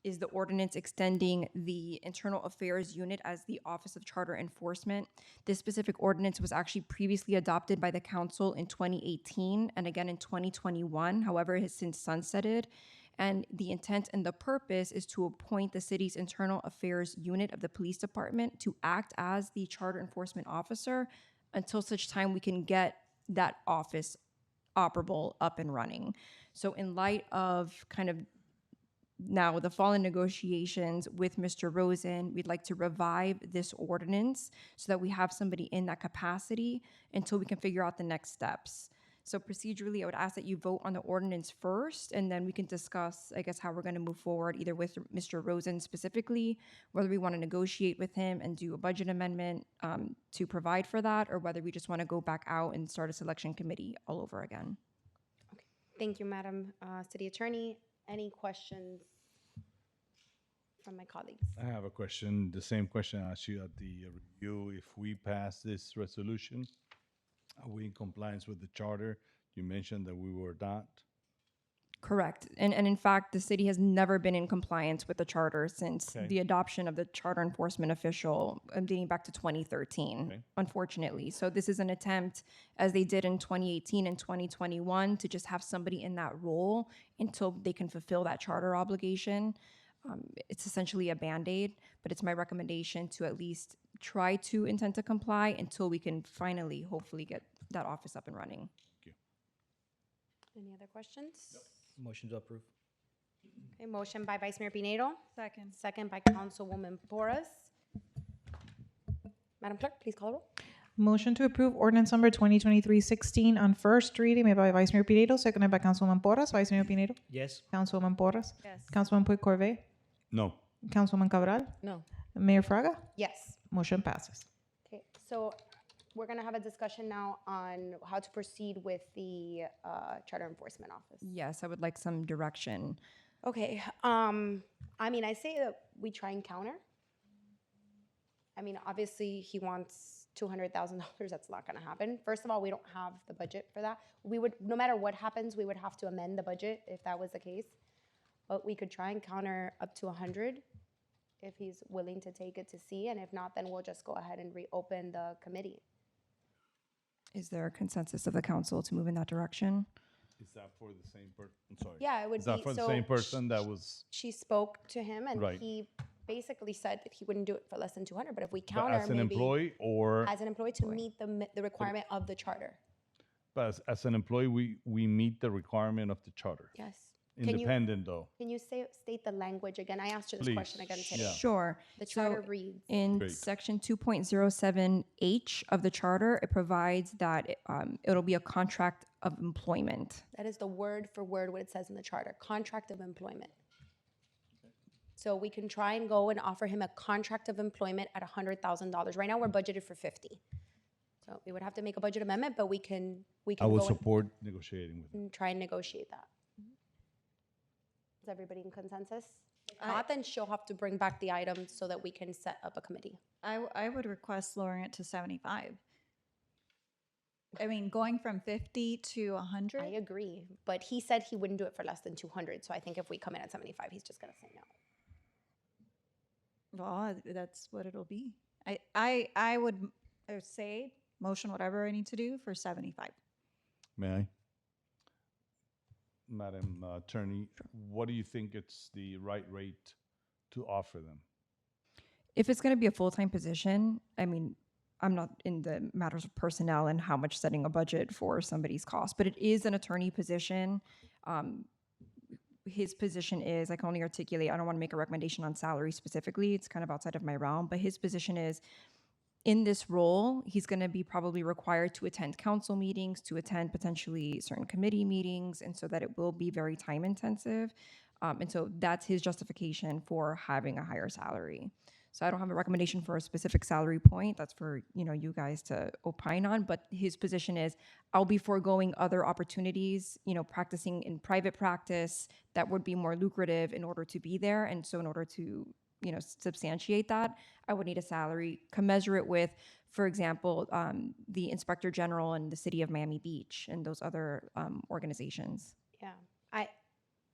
is the ordinance extending the Internal Affairs Unit as the Office of Charter Enforcement. This specific ordinance was actually previously adopted by the council in 2018 and again in 2021. However, it has since sunsetted. And the intent and the purpose is to appoint the city's Internal Affairs Unit of the Police Department to act as the Charter Enforcement Officer until such time we can get that office operable, up and running. So in light of kind of now the fall in negotiations with Mr. Rosen, we'd like to revive this ordinance so that we have somebody in that capacity until we can figure out the next steps. So procedurally, I would ask that you vote on the ordinance first, and then we can discuss, I guess, how we're going to move forward, either with Mr. Rosen specifically, whether we want to negotiate with him and do a budget amendment to provide for that, or whether we just want to go back out and start a selection committee all over again. Thank you, Madam City Attorney. Any questions from my colleagues? I have a question, the same question I asked you at the review. If we pass this resolution, are we in compliance with the charter? You mentioned that we were not. Correct. And in fact, the city has never been in compliance with the charter since Okay. the adoption of the charter enforcement official dating back to 2013, Okay. unfortunately. So this is an attempt, as they did in 2018 and 2021, to just have somebody in that role until they can fulfill that charter obligation. It's essentially a Band-Aid, but it's my recommendation to at least try to intend to comply until we can finally, hopefully, get that office up and running. Any other questions? Motion to approve. Okay, motion by Vice Mayor Pinedo. Second. Second by Councilwoman Porras. Madam Clerk, please call the roll. Motion to approve ordinance number 2023-16 on first reading made by Vice Mayor Pinedo, seconded by Councilwoman Porras. Vice Mayor Pinedo. Yes. Councilwoman Porras. Yes. Councilman Puig Corvée. No. Councilwoman Cabral. No. Mayor Fraga. Yes. Motion passes. Okay, so we're gonna have a discussion now on how to proceed with the Charter Enforcement Office. Yes, I would like some direction. Okay, I mean, I say that we try and counter. I mean, obviously, he wants $200,000. That's not gonna happen. First of all, we don't have the budget for that. We would, no matter what happens, we would have to amend the budget if that was the case. But we could try and counter up to 100 if he's willing to take it to see, and if not, then we'll just go ahead and reopen the committee. Is there a consensus of the council to move in that direction? Is that for the same person? I'm sorry. Yeah, it would Is that be- for the so same person that was? She spoke to him, and Right. he basically said that he wouldn't do it for less than 200. But if we But counter, as an maybe employee or as an employee to meet the requirement of the charter. but as an employee, we meet the requirement of the charter. Yes. Independent though. Can you state the language again? I asked you this Please. question again today. Yeah. Sure. The So charter reads. in Great. section 2.07H of the charter, it provides that it'll be a contract of employment. That is the word for word what it says in the charter, contract of employment. So we can try and go and offer him a contract of employment at $100,000. Right now, we're budgeted for 50. So we would have to make a budget amendment, but we can I will go support negotiating with. and try and negotiate that. Is everybody in consensus? If not, then she'll have to bring back the item so that we can set up a committee. I would request lowering it to 75. I mean, going from 50 to 100. I agree, but he said he wouldn't do it for less than 200. So I think if we come in at 75, he's just gonna say no. Well, that's what it'll be. I would say motion whatever I need to do for 75. May I? Madam Attorney, what do you think it's the right rate to offer them? If it's going to be a full-time position, I mean, I'm not in the matters of personnel and how much setting a budget for somebody's cost, but it is an attorney position. His position is, I can only articulate, I don't want to make a recommendation on salary specifically. It's kind of outside of my realm, but his position is, in this role, he's going to be probably required to attend council meetings, to attend potentially certain committee meetings, and so that it will be very time intensive. And so that's his justification for having a higher salary. So I don't have a recommendation for a specific salary point. That's for, you guys to opine on. But his position is, I'll be foregoing other opportunities, practicing in private practice that would be more lucrative in order to be there. And so in order to substantiate that, I would need a salary commensurate with, for example, the Inspector General in the city of Miami Beach and those other organizations. Yeah,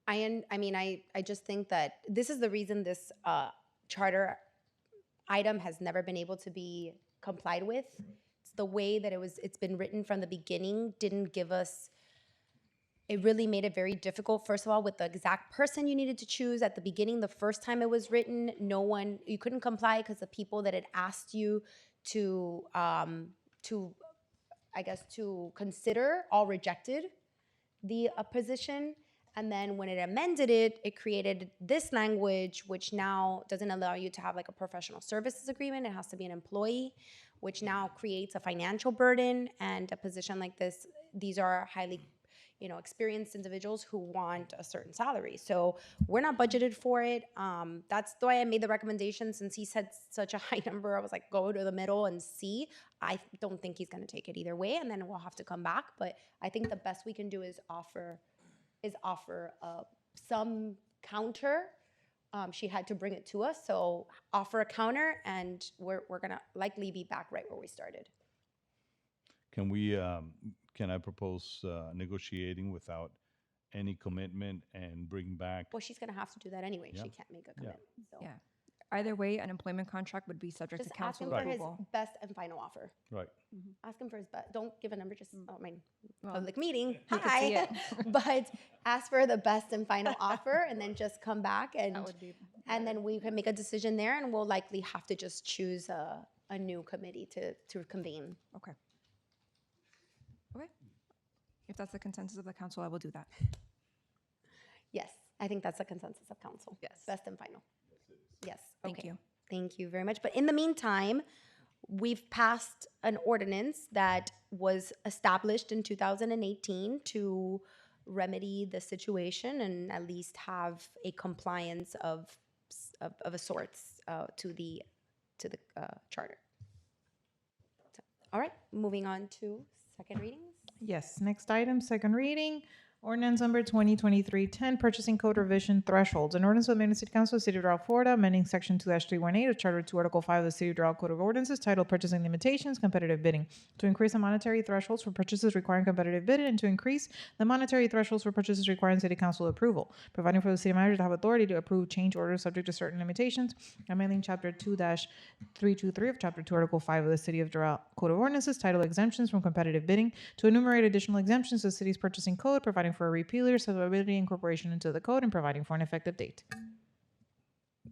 I just think that this is the reason this charter item has never been able to be complied with. It's the way that it's been written from the beginning didn't give us. It really made it very difficult, first of all, with the exact person you needed to choose. At the beginning, the first time it was written, you couldn't comply because the people that had asked you to consider all rejected the position. And then when it amended it, it created this language, which now doesn't allow you to have like a professional services agreement. It has to be an employee, which now creates a financial burden. And a position like this, these are highly experienced individuals who want a certain salary. So we're not budgeted for it. That's the way I made the recommendation. Since he said such a high number, I was like, go to the middle and see. I don't think he's going to take it either way, and then we'll have to come back. But I think the best we can do is offer some counter. She had to bring it to us, so offer a counter, and we're going to likely be back right where we started. Can we? Can I propose negotiating without any commitment and bring back. Well, she's gonna have to do that anyway. Yeah. She can't make a Yeah. commitment. So Yeah. Either way, an employment contract would be subject just to ask him council for his approval. best and final offer. Right. Ask him for his best. Don't give a number. Just I mean, Well, public meeting. you could see Hi, it. but ask for the best and final offer, and then just come back would be and then we can make a decision there, and we'll likely have to just choose a new committee to convene. Okay. Okay. If that's the consensus of the council, I will do that. Yes, I think that's the consensus of council. Yes. Best and final. Yes. Thank okay. you. Thank you very much. But in the meantime, we've passed an ordinance that was established in 2018 to remedy the situation and at least have a compliance of a sorts to the charter. So, all right, moving on to second readings. Yes, next item, second reading. Ordinance number 2023-10, Purchasing Code Revision Thresholds. An ordinance of the Mayor and City Council of the City of Doral, Florida, amending Section 2-318 of Charter 2, Article 5 of the City of Doral Code of Ordinances titled Purchasing Limitations, Competitive Bidding, to increase the monetary thresholds for purchases requiring competitive bidding and to increase the monetary thresholds for purchases requiring City Council approval, providing for the City Manager to have authority to approve change orders subject to certain limitations, amending Chapter 2-323 of Chapter 2, Article 5 of the City of Doral Code of Ordinances titled Exemptions from Competitive Bidding, to enumerate additional exemptions to the city's purchasing code, providing for a repealer, severability, incorporation into the code, and providing for an effective date.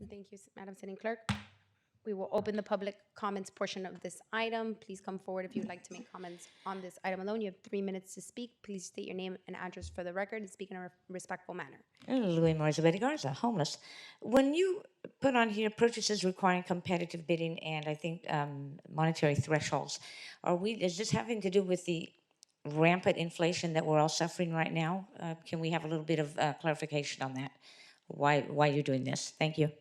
Thank you, Madam Sitting Clerk. We will open the public comments portion of this item. Please come forward if you would like to make comments on this item alone. You have 3 minutes to speak. Please state your name and address for the record and speak in a respectful manner. Louis Marzabetti Garza, homeless. When you put on here purchases requiring competitive bidding and I think monetary thresholds, is this having to do with the rampant inflation that we're all suffering right now? Can we have a little bit of clarification on that? Why you're doing this? Thank you.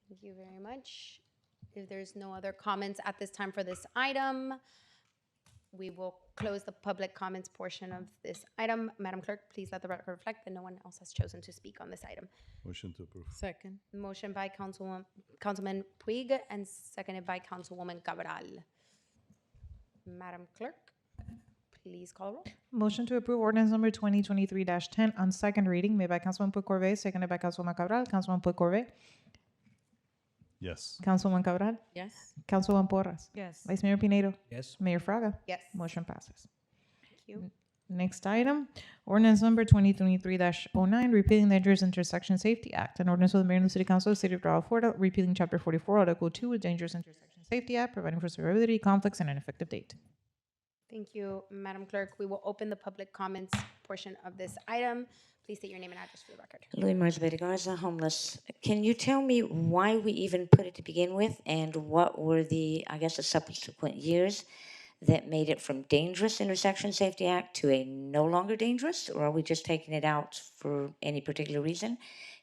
Thank you very much. If there's no other comments at this time for this item, we will close the public comments portion of this item. Madam Clerk, please let the record reflect that no one else has chosen to speak on this item. Motion to approve. Second. Motion by Councilman Puig and seconded by Councilwoman Cabral. Madam Clerk, please call roll. Motion to approve ordinance number 2023-10 on second reading, made by Councilman Puig Corvée, seconded by Councilwoman Cabral. Councilman Puig Corvée. Yes. Councilwoman Cabral. Yes. Councilwoman Porras. Yes. Vice Mayor Pinedo. Yes. Mayor Fraga. Yes. Motion passes. Thank you. Next item, ordinance number 2023-09, repealing the Dangerous Intersection Safety Act. An ordinance of the Mayor and the City Council of the City of Doral, Florida, repealing Chapter 44, Article 2 of Dangerous Intersection Safety Act, providing for severability, conflicts, and an effective date. Thank you, Madam Clerk. We will open the public comments portion of this item. Please state your name and address for the record. Louis Marzabetti Garza, homeless. Can you tell me why we even put it to begin with and what were the subsequent years that made it from Dangerous Intersection Safety Act to a no longer dangerous, or are we just taking it out for any particular reason?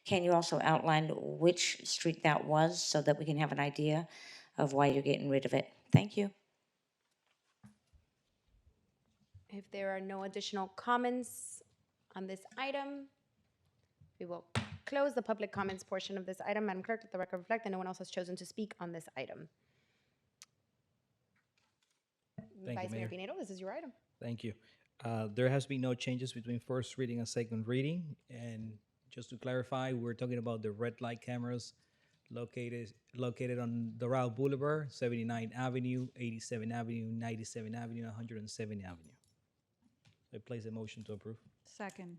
Can you also outline which street that was so that we can have an idea of why you're getting rid of it? Thank you. If there are no additional comments on this item, we will close the public comments portion of this item. Madam Clerk, let the record reflect that no one else has chosen to speak on this item. Thank you, Vice Mayor Mayor. Pinedo, this is your item. Thank you. There has been no changes between first reading and second reading. And just to clarify, we're talking about the red light cameras located on Doral Boulevard, 79th Avenue, 87th Avenue, 97th Avenue, 107th Avenue. I place a motion to approve. Second.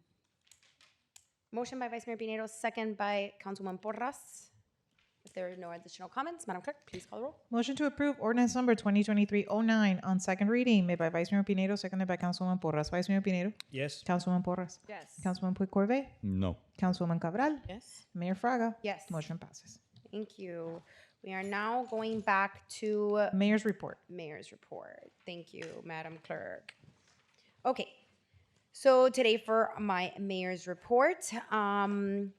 Motion by Vice Mayor Pinedo, second by Councilwoman Porras. If there are no additional comments, Madam Clerk, please call the roll. Motion to approve ordinance number 2023-09 on second reading, made by Vice Mayor Pinedo, seconded by Councilwoman Porras. Vice Mayor Pinedo. Yes. Councilwoman Porras. Yes. Councilman Puig Corvée. No. Councilwoman Cabral. Yes. Mayor Fraga. Yes. Motion passes. Thank you. We are now going back to Mayor's report. Mayor's report. Thank you, Madam Clerk. Okay, so today for my mayor's report, I'm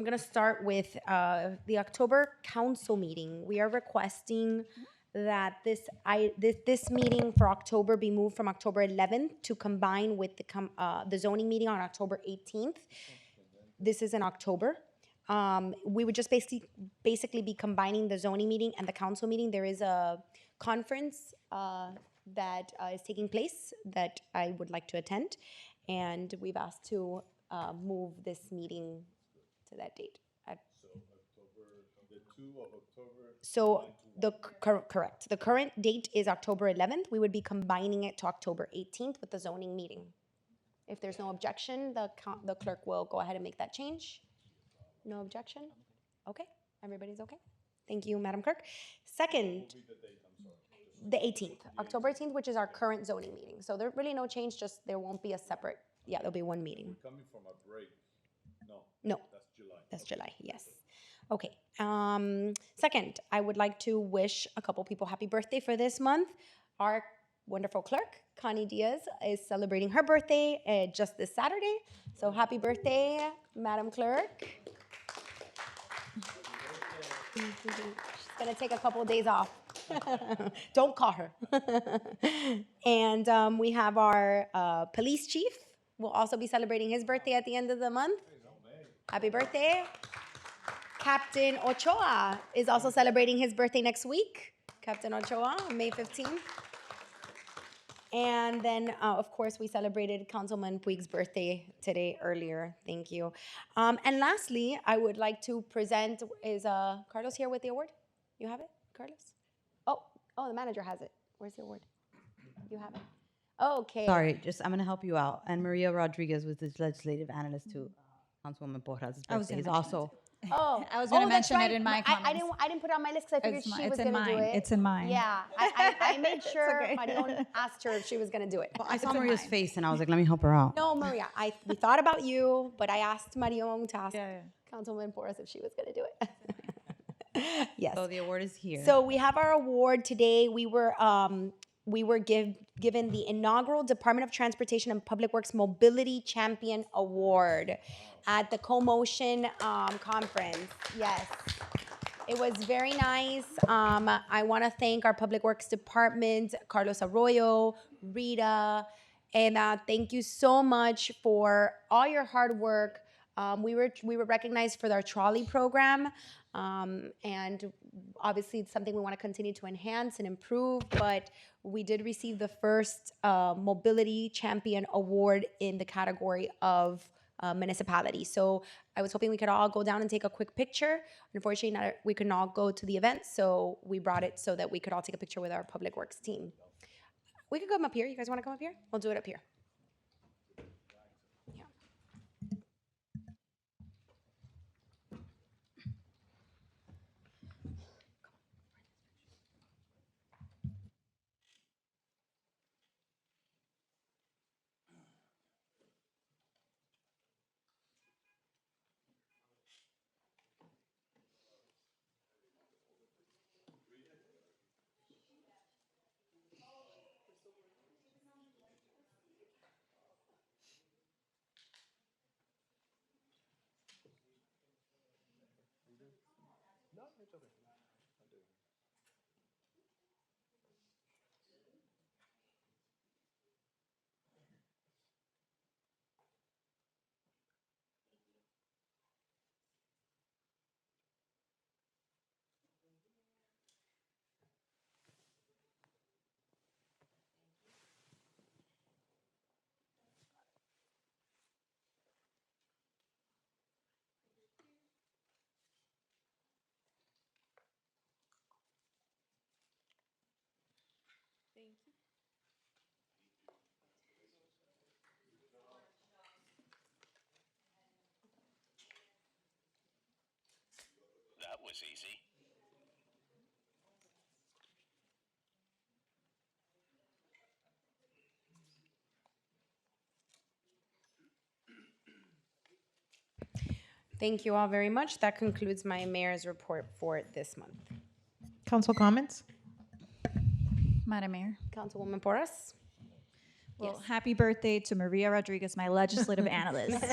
gonna start with the October council meeting. We are requesting that this meeting for October be moved from October 11th to combine with the zoning meeting on October 18th. This is in October. We would just basically be combining the zoning meeting and the council meeting. There is a conference that is taking place that I would like to attend. and we've asked to move this meeting to that date. So correct. The current date is October 11th. We would be combining it to October 18th with the zoning meeting. If there's no objection, the clerk will go ahead and make that change. No objection? Okay, everybody's okay? Thank you, Madam Clerk. Second, the 18th, October 18th, which is our current zoning meeting. So there's really no change, just there won't be a separate, there'll be one meeting. We're coming from a break. No, That's July. that's July, yes. Okay, second, I would like to wish a couple people happy birthday for this month. Our wonderful clerk, Connie Diaz, is celebrating her birthday just this Saturday. So happy birthday, Madam Clerk. She's gonna take a couple of days off. Don't call her. And we have our police chief will also be celebrating his birthday at the end of the month. Happy birthday. Captain Ochoa is also celebrating his birthday next week. Captain Ochoa, May 15th. And then, of course, we celebrated Councilman Puig's birthday today earlier. Thank you. And lastly, I would like to present, is Carlos here with the award? You have it, Carlos? Oh, the manager has it. Where's the award? You have it. Okay. Sorry, I'm going to help you out. And Maria Rodriguez was the legislative analyst to Councilwoman Porras' I was birthday. gonna Is mention also. Oh, I was gonna that's mention right. it in my I comments. didn't put it on my list because I figured It's she was in going to do mine. it. It's in mine. Yeah, I made sure okay. Marion asked her if she was going to do it. Well, I saw Maria's face and I was like, let me help her out. No, Maria, we thought about you, but I asked Marion to ask Councilwoman Porras if she was going to do it. Yes. So the award is here. So we have our award today. We were given the inaugural Department of Transportation and Public Works Mobility Champion Award at the CoMotion conference. Yes. It was very nice. I want to thank our Public Works Department, Carlos Arroyo, Rita, and thank you so much for all your hard work. We were recognized for our trolley program, and obviously it's something we want to continue to enhance and improve, but we did receive the first Mobility Champion Award in the category of municipality. So I was hoping we could all go down and take a quick picture. Unfortunately, we could not go to the event, so we brought it so that we could all take a picture with our Public Works team. We could come up here. You guys want to come up here? We'll do it up here. That was easy. Thank you all very much. That concludes my mayor's report for this month. Council comments? Madam Mayor. Councilwoman Porras? Well, happy birthday to Maria Rodriguez, my legislative analyst.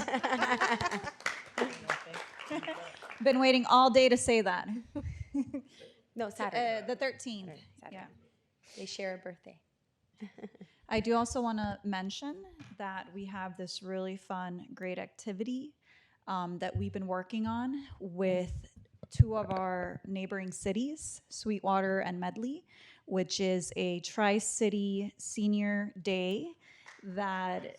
Been waiting all day to say that. No, Saturday. The 13th. Saturday. Yeah. They share a birthday. I do also want to mention that we have this really fun, great activity that we've been working on with two of our neighboring cities, Sweetwater and Medley, which is a Tri-City Senior Day that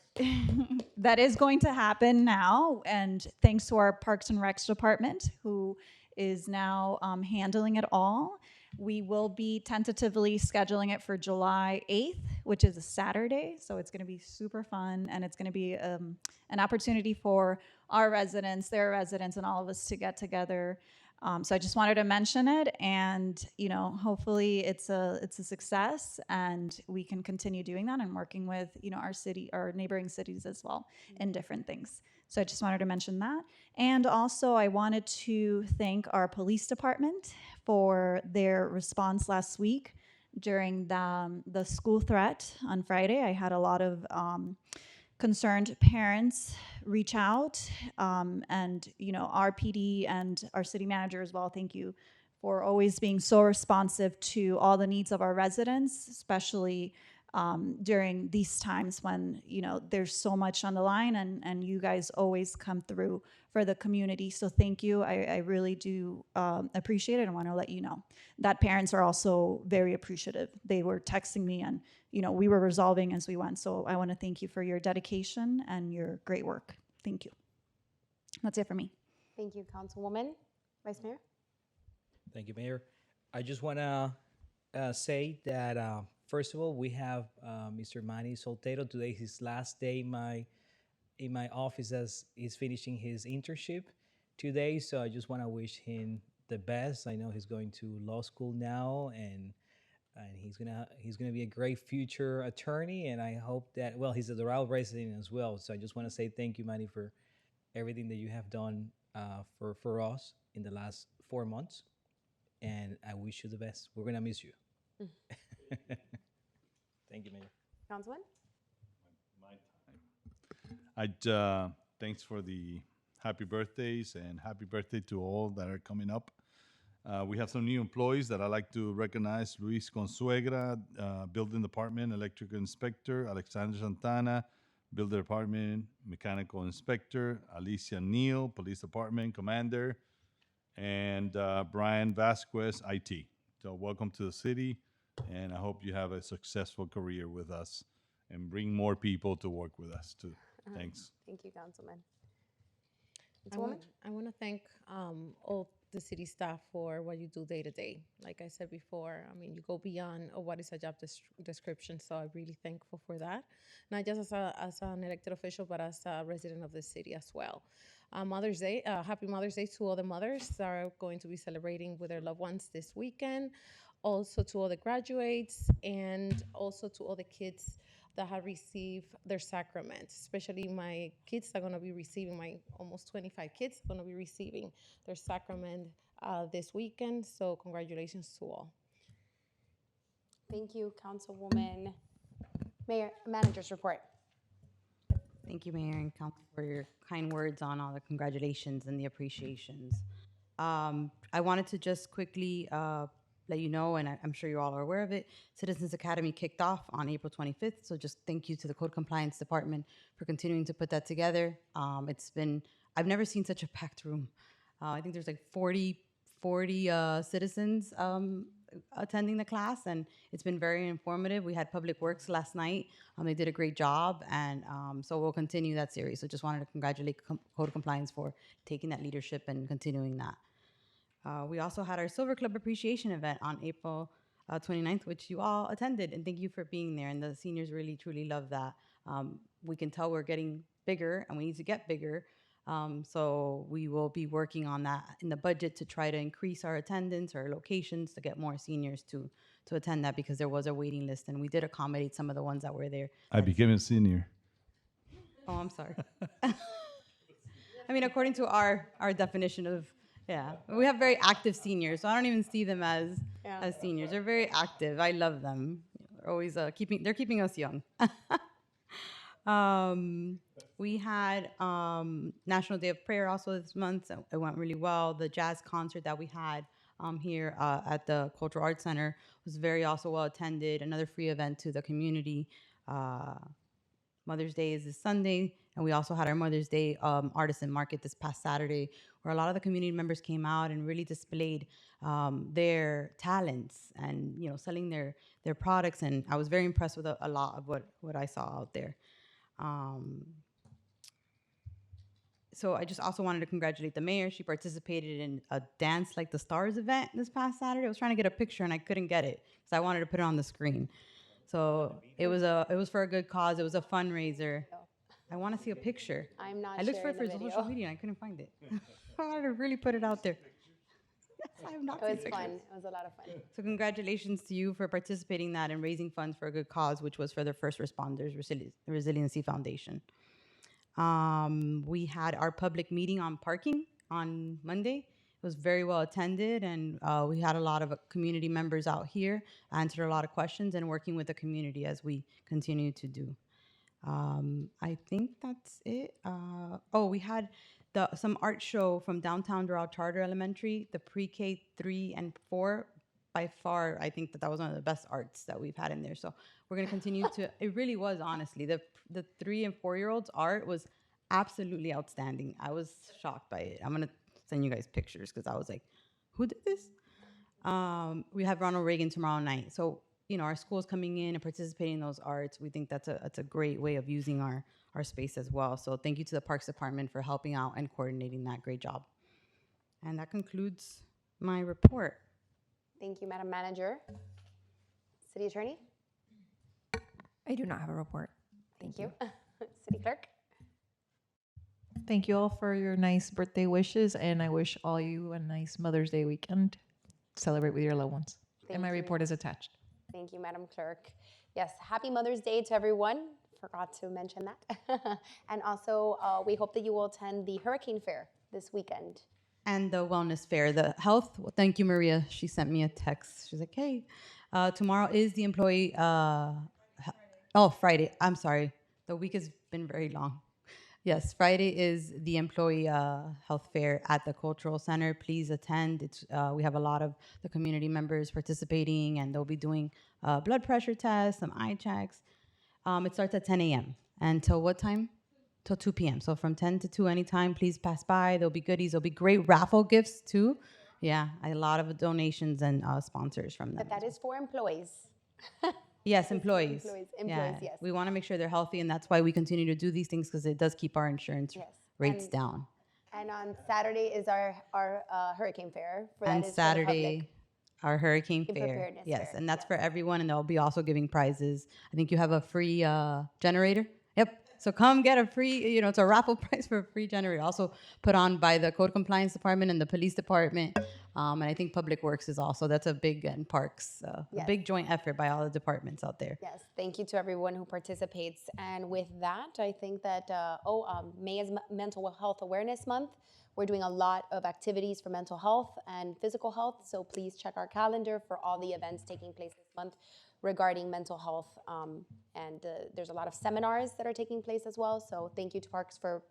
that is going to happen now, and thanks to our Parks and Recs department, who is now handling it all. We will be tentatively scheduling it for July 8th, which is a Saturday. So it's going to be super fun, and it's going to be an opportunity for our residents, their residents, and all of us to get together. So I just wanted to mention it, and hopefully it's a success, and we can continue doing that and working with our neighboring cities as well in different things. So I just wanted to mention that. And also I wanted to thank our police department for their response last week during the school threat on Friday. I had a lot of concerned parents reach out, and our PD and our city manager as well. Thank you for always being so responsive to all the needs of our residents, especially during these times when there's so much on the line, and you guys always come through for the community. So thank you. I really do appreciate it. I want to let you know that parents are also very appreciative. They were texting me, and we were resolving as we went. So I want to thank you for your dedication and your great work. Thank you. That's it for me. Thank you, Councilwoman. Vice Mayor? Thank you, Mayor. I just want to say that, first of all, we have Mr. Manny Soltero. Today is his last day in my office as he's finishing his internship today. So I just want to wish him the best. I know he's going to law school now, and he's gonna be a great future attorney. And I hope that, well, he's a Doral resident as well. So I just want to say thank you, Manny, for everything that you have done for us in the last 4 months. And I wish you the best. We're gonna miss you. Thank you, Mayor. Councilman? Thanks for the happy birthdays, and happy birthday to all that are coming up. We have some new employees that I'd like to recognize. Luis Consuegra, Building Department, Electrical Inspector. Alexander Santana, Building Department, Mechanical Inspector. Alicia Neal, Police Department, Commander. And Brian Vasquez, IT. So welcome to the city, and I hope you have a successful career with us and bring more people to work with us too. Thanks. Thank you, Councilman. I want to thank all the city staff for what you do day to day. Like I said before, I mean, you go beyond what is a job description, so I'm really thankful for that. Not just as an elected official, but as a resident of the city as well. Mother's Day, happy Mother's Day to all the mothers that are going to be celebrating with their loved ones this weekend. Also to all the graduates, and also to all the kids that have received their sacrament, especially my kids are going to be receiving, my almost 25 kids are going to be receiving their sacrament this weekend. So congratulations to all. Thank you, Councilwoman. Mayor, Manager's report. Thank you, Mayor and Council, for your kind words on all the congratulations and the appreciations. I wanted to just quickly let you know, and I'm sure you all are aware of it, Citizens Academy kicked off on April 25th. So just thank you to the Code Compliance Department for continuing to put that together. I've never seen such a packed room. I think there's like 40 citizens attending the class, and it's been very informative. We had Public Works last night. They did a great job, and so we'll continue that series. So just wanted to congratulate Code Compliance for taking that leadership and continuing that. We also had our Silver Club Appreciation event on April 29th, which you all attended, and thank you for being there. And the seniors really, truly love that. We can tell we're getting bigger, and we need to get bigger. So we will be working on that in the budget to try to increase our attendance, our locations, to get more seniors to attend that, because there was a waiting list, and we did accommodate some of the ones that were there. I became a senior. Oh, I'm sorry. I mean, according to our definition of, yeah, we have very active seniors, so I don't even see them as seniors. They're very active. I love them. They're always they're keeping us young. We had National Day of Prayer also this month. So it went really well. The jazz concert that we had here at the Cultural Arts Center was very also well attended. Another free event to the community. Mother's Day is this Sunday, and we also had our Mother's Day artisan market this past Saturday, where a lot of the community members came out and really displayed their talents and selling their products. And I was very impressed with a lot of what I saw out there. So I just also wanted to congratulate the mayor. She participated in a Dance Like the Stars event this past Saturday. I was trying to get a picture and I couldn't get it because I wanted to put it on the screen. So it was for a good cause. It was a fundraiser. I want to see a picture. I'm not I looked for it sharing for the social video. media and I couldn't find it. I wanted to really put it out there. Yes, I have not It was seen fun. pictures. It was a lot of fun. So congratulations to you for participating in that and raising funds for a good cause, which was for the First Responders Resiliency Foundation. We had our public meeting on parking on Monday. It was very well attended, and we had a lot of community members out here, answered a lot of questions, and working with the community as we continue to do. I think that's it. We had some art show from downtown Doral Charter Elementary, the pre-K 3 and 4. By far, I think that was one of the best arts that we've had in there. So we're going to continue to, it really was, honestly. The 3 and 4-year-olds' art was absolutely outstanding. I was shocked by it. I'm going to send you guys pictures because I was like, who did this? We have Ronald Reagan tomorrow night. So, our schools coming in and participating in those arts, we think that's a great way of using our space as well. So thank you to the Parks Department for helping out and coordinating that. Great job. And that concludes my report. Thank you, Madam Manager. City Attorney? I do not have a report. Thank you. City Clerk? Thank you all for your nice birthday wishes, and I wish all you a nice Mother's Day weekend. Celebrate with your loved ones. And my Thank you. report is attached. Thank you, Madam Clerk. Yes, happy Mother's Day to everyone. Forgot to mention that. And also, we hope that you will attend the Hurricane Fair this weekend. And the wellness fair, the health. Well, thank you, Maria. She sent me a text. She's like, hey, tomorrow is the employee. Friday. I'm sorry. The week has been very long. Yes, Friday is the employee health fair at the Cultural Center. Please attend. We have a lot of the community members participating, and they'll be doing blood pressure tests, some eye checks. It starts at 10 a.m. Until what time? Till 2 p.m. So from 10 to 2 anytime, please pass by. There'll be goodies. There'll be great raffle gifts too. Yeah, a lot of donations and sponsors from them. But that is for employees. Yes, employees. Employees, yes. We want to make sure they're healthy, and that's why we continue to do these things, because it does keep our insurance rates down. And on Saturday is our Hurricane Fair. And that is for the Saturday, public. our Hurricane The Fair. preparedness Yes, fair, and that's for everyone, and they'll be also giving prizes. I think you have a free generator. Yep. So come get a free, it's a raffle prize for a free generator. Also put on by the Code Compliance Department and the Police Department. And I think Public Works is also, that's a big, and Parks, a Yes. big joint effort by all the departments out there. Yes, thank you to everyone who participates. And with that, I think that, May is Mental Health Awareness Month. We're doing a lot of activities for mental health and physical health, so please check our calendar for all the events taking place this month regarding mental health. There's a lot of seminars that are taking place as well, so thank you to Parks for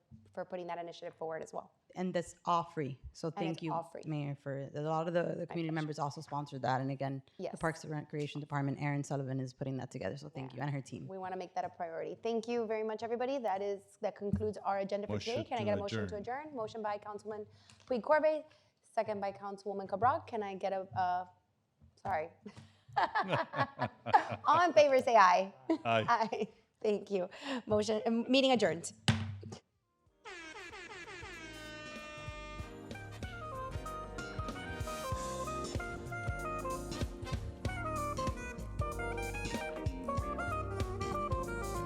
putting that initiative forward as well. And that's all free. So And thank it's you, all free. Mayor, for a lot of the community members also sponsored that. And again, the Yes. Parks and Recreation Department, Erin Sullivan, is putting that together. So thank you, and her team. We want to make that a priority. Thank you very much, everybody. That concludes our agenda for today. Motion Can I to get a motion to adjourn? Motion by Councilman Puig Corbe, second by Councilwoman Cabral. Can I get sorry. All in favor, say aye. Aye. Aye. Thank you. Meeting adjourned.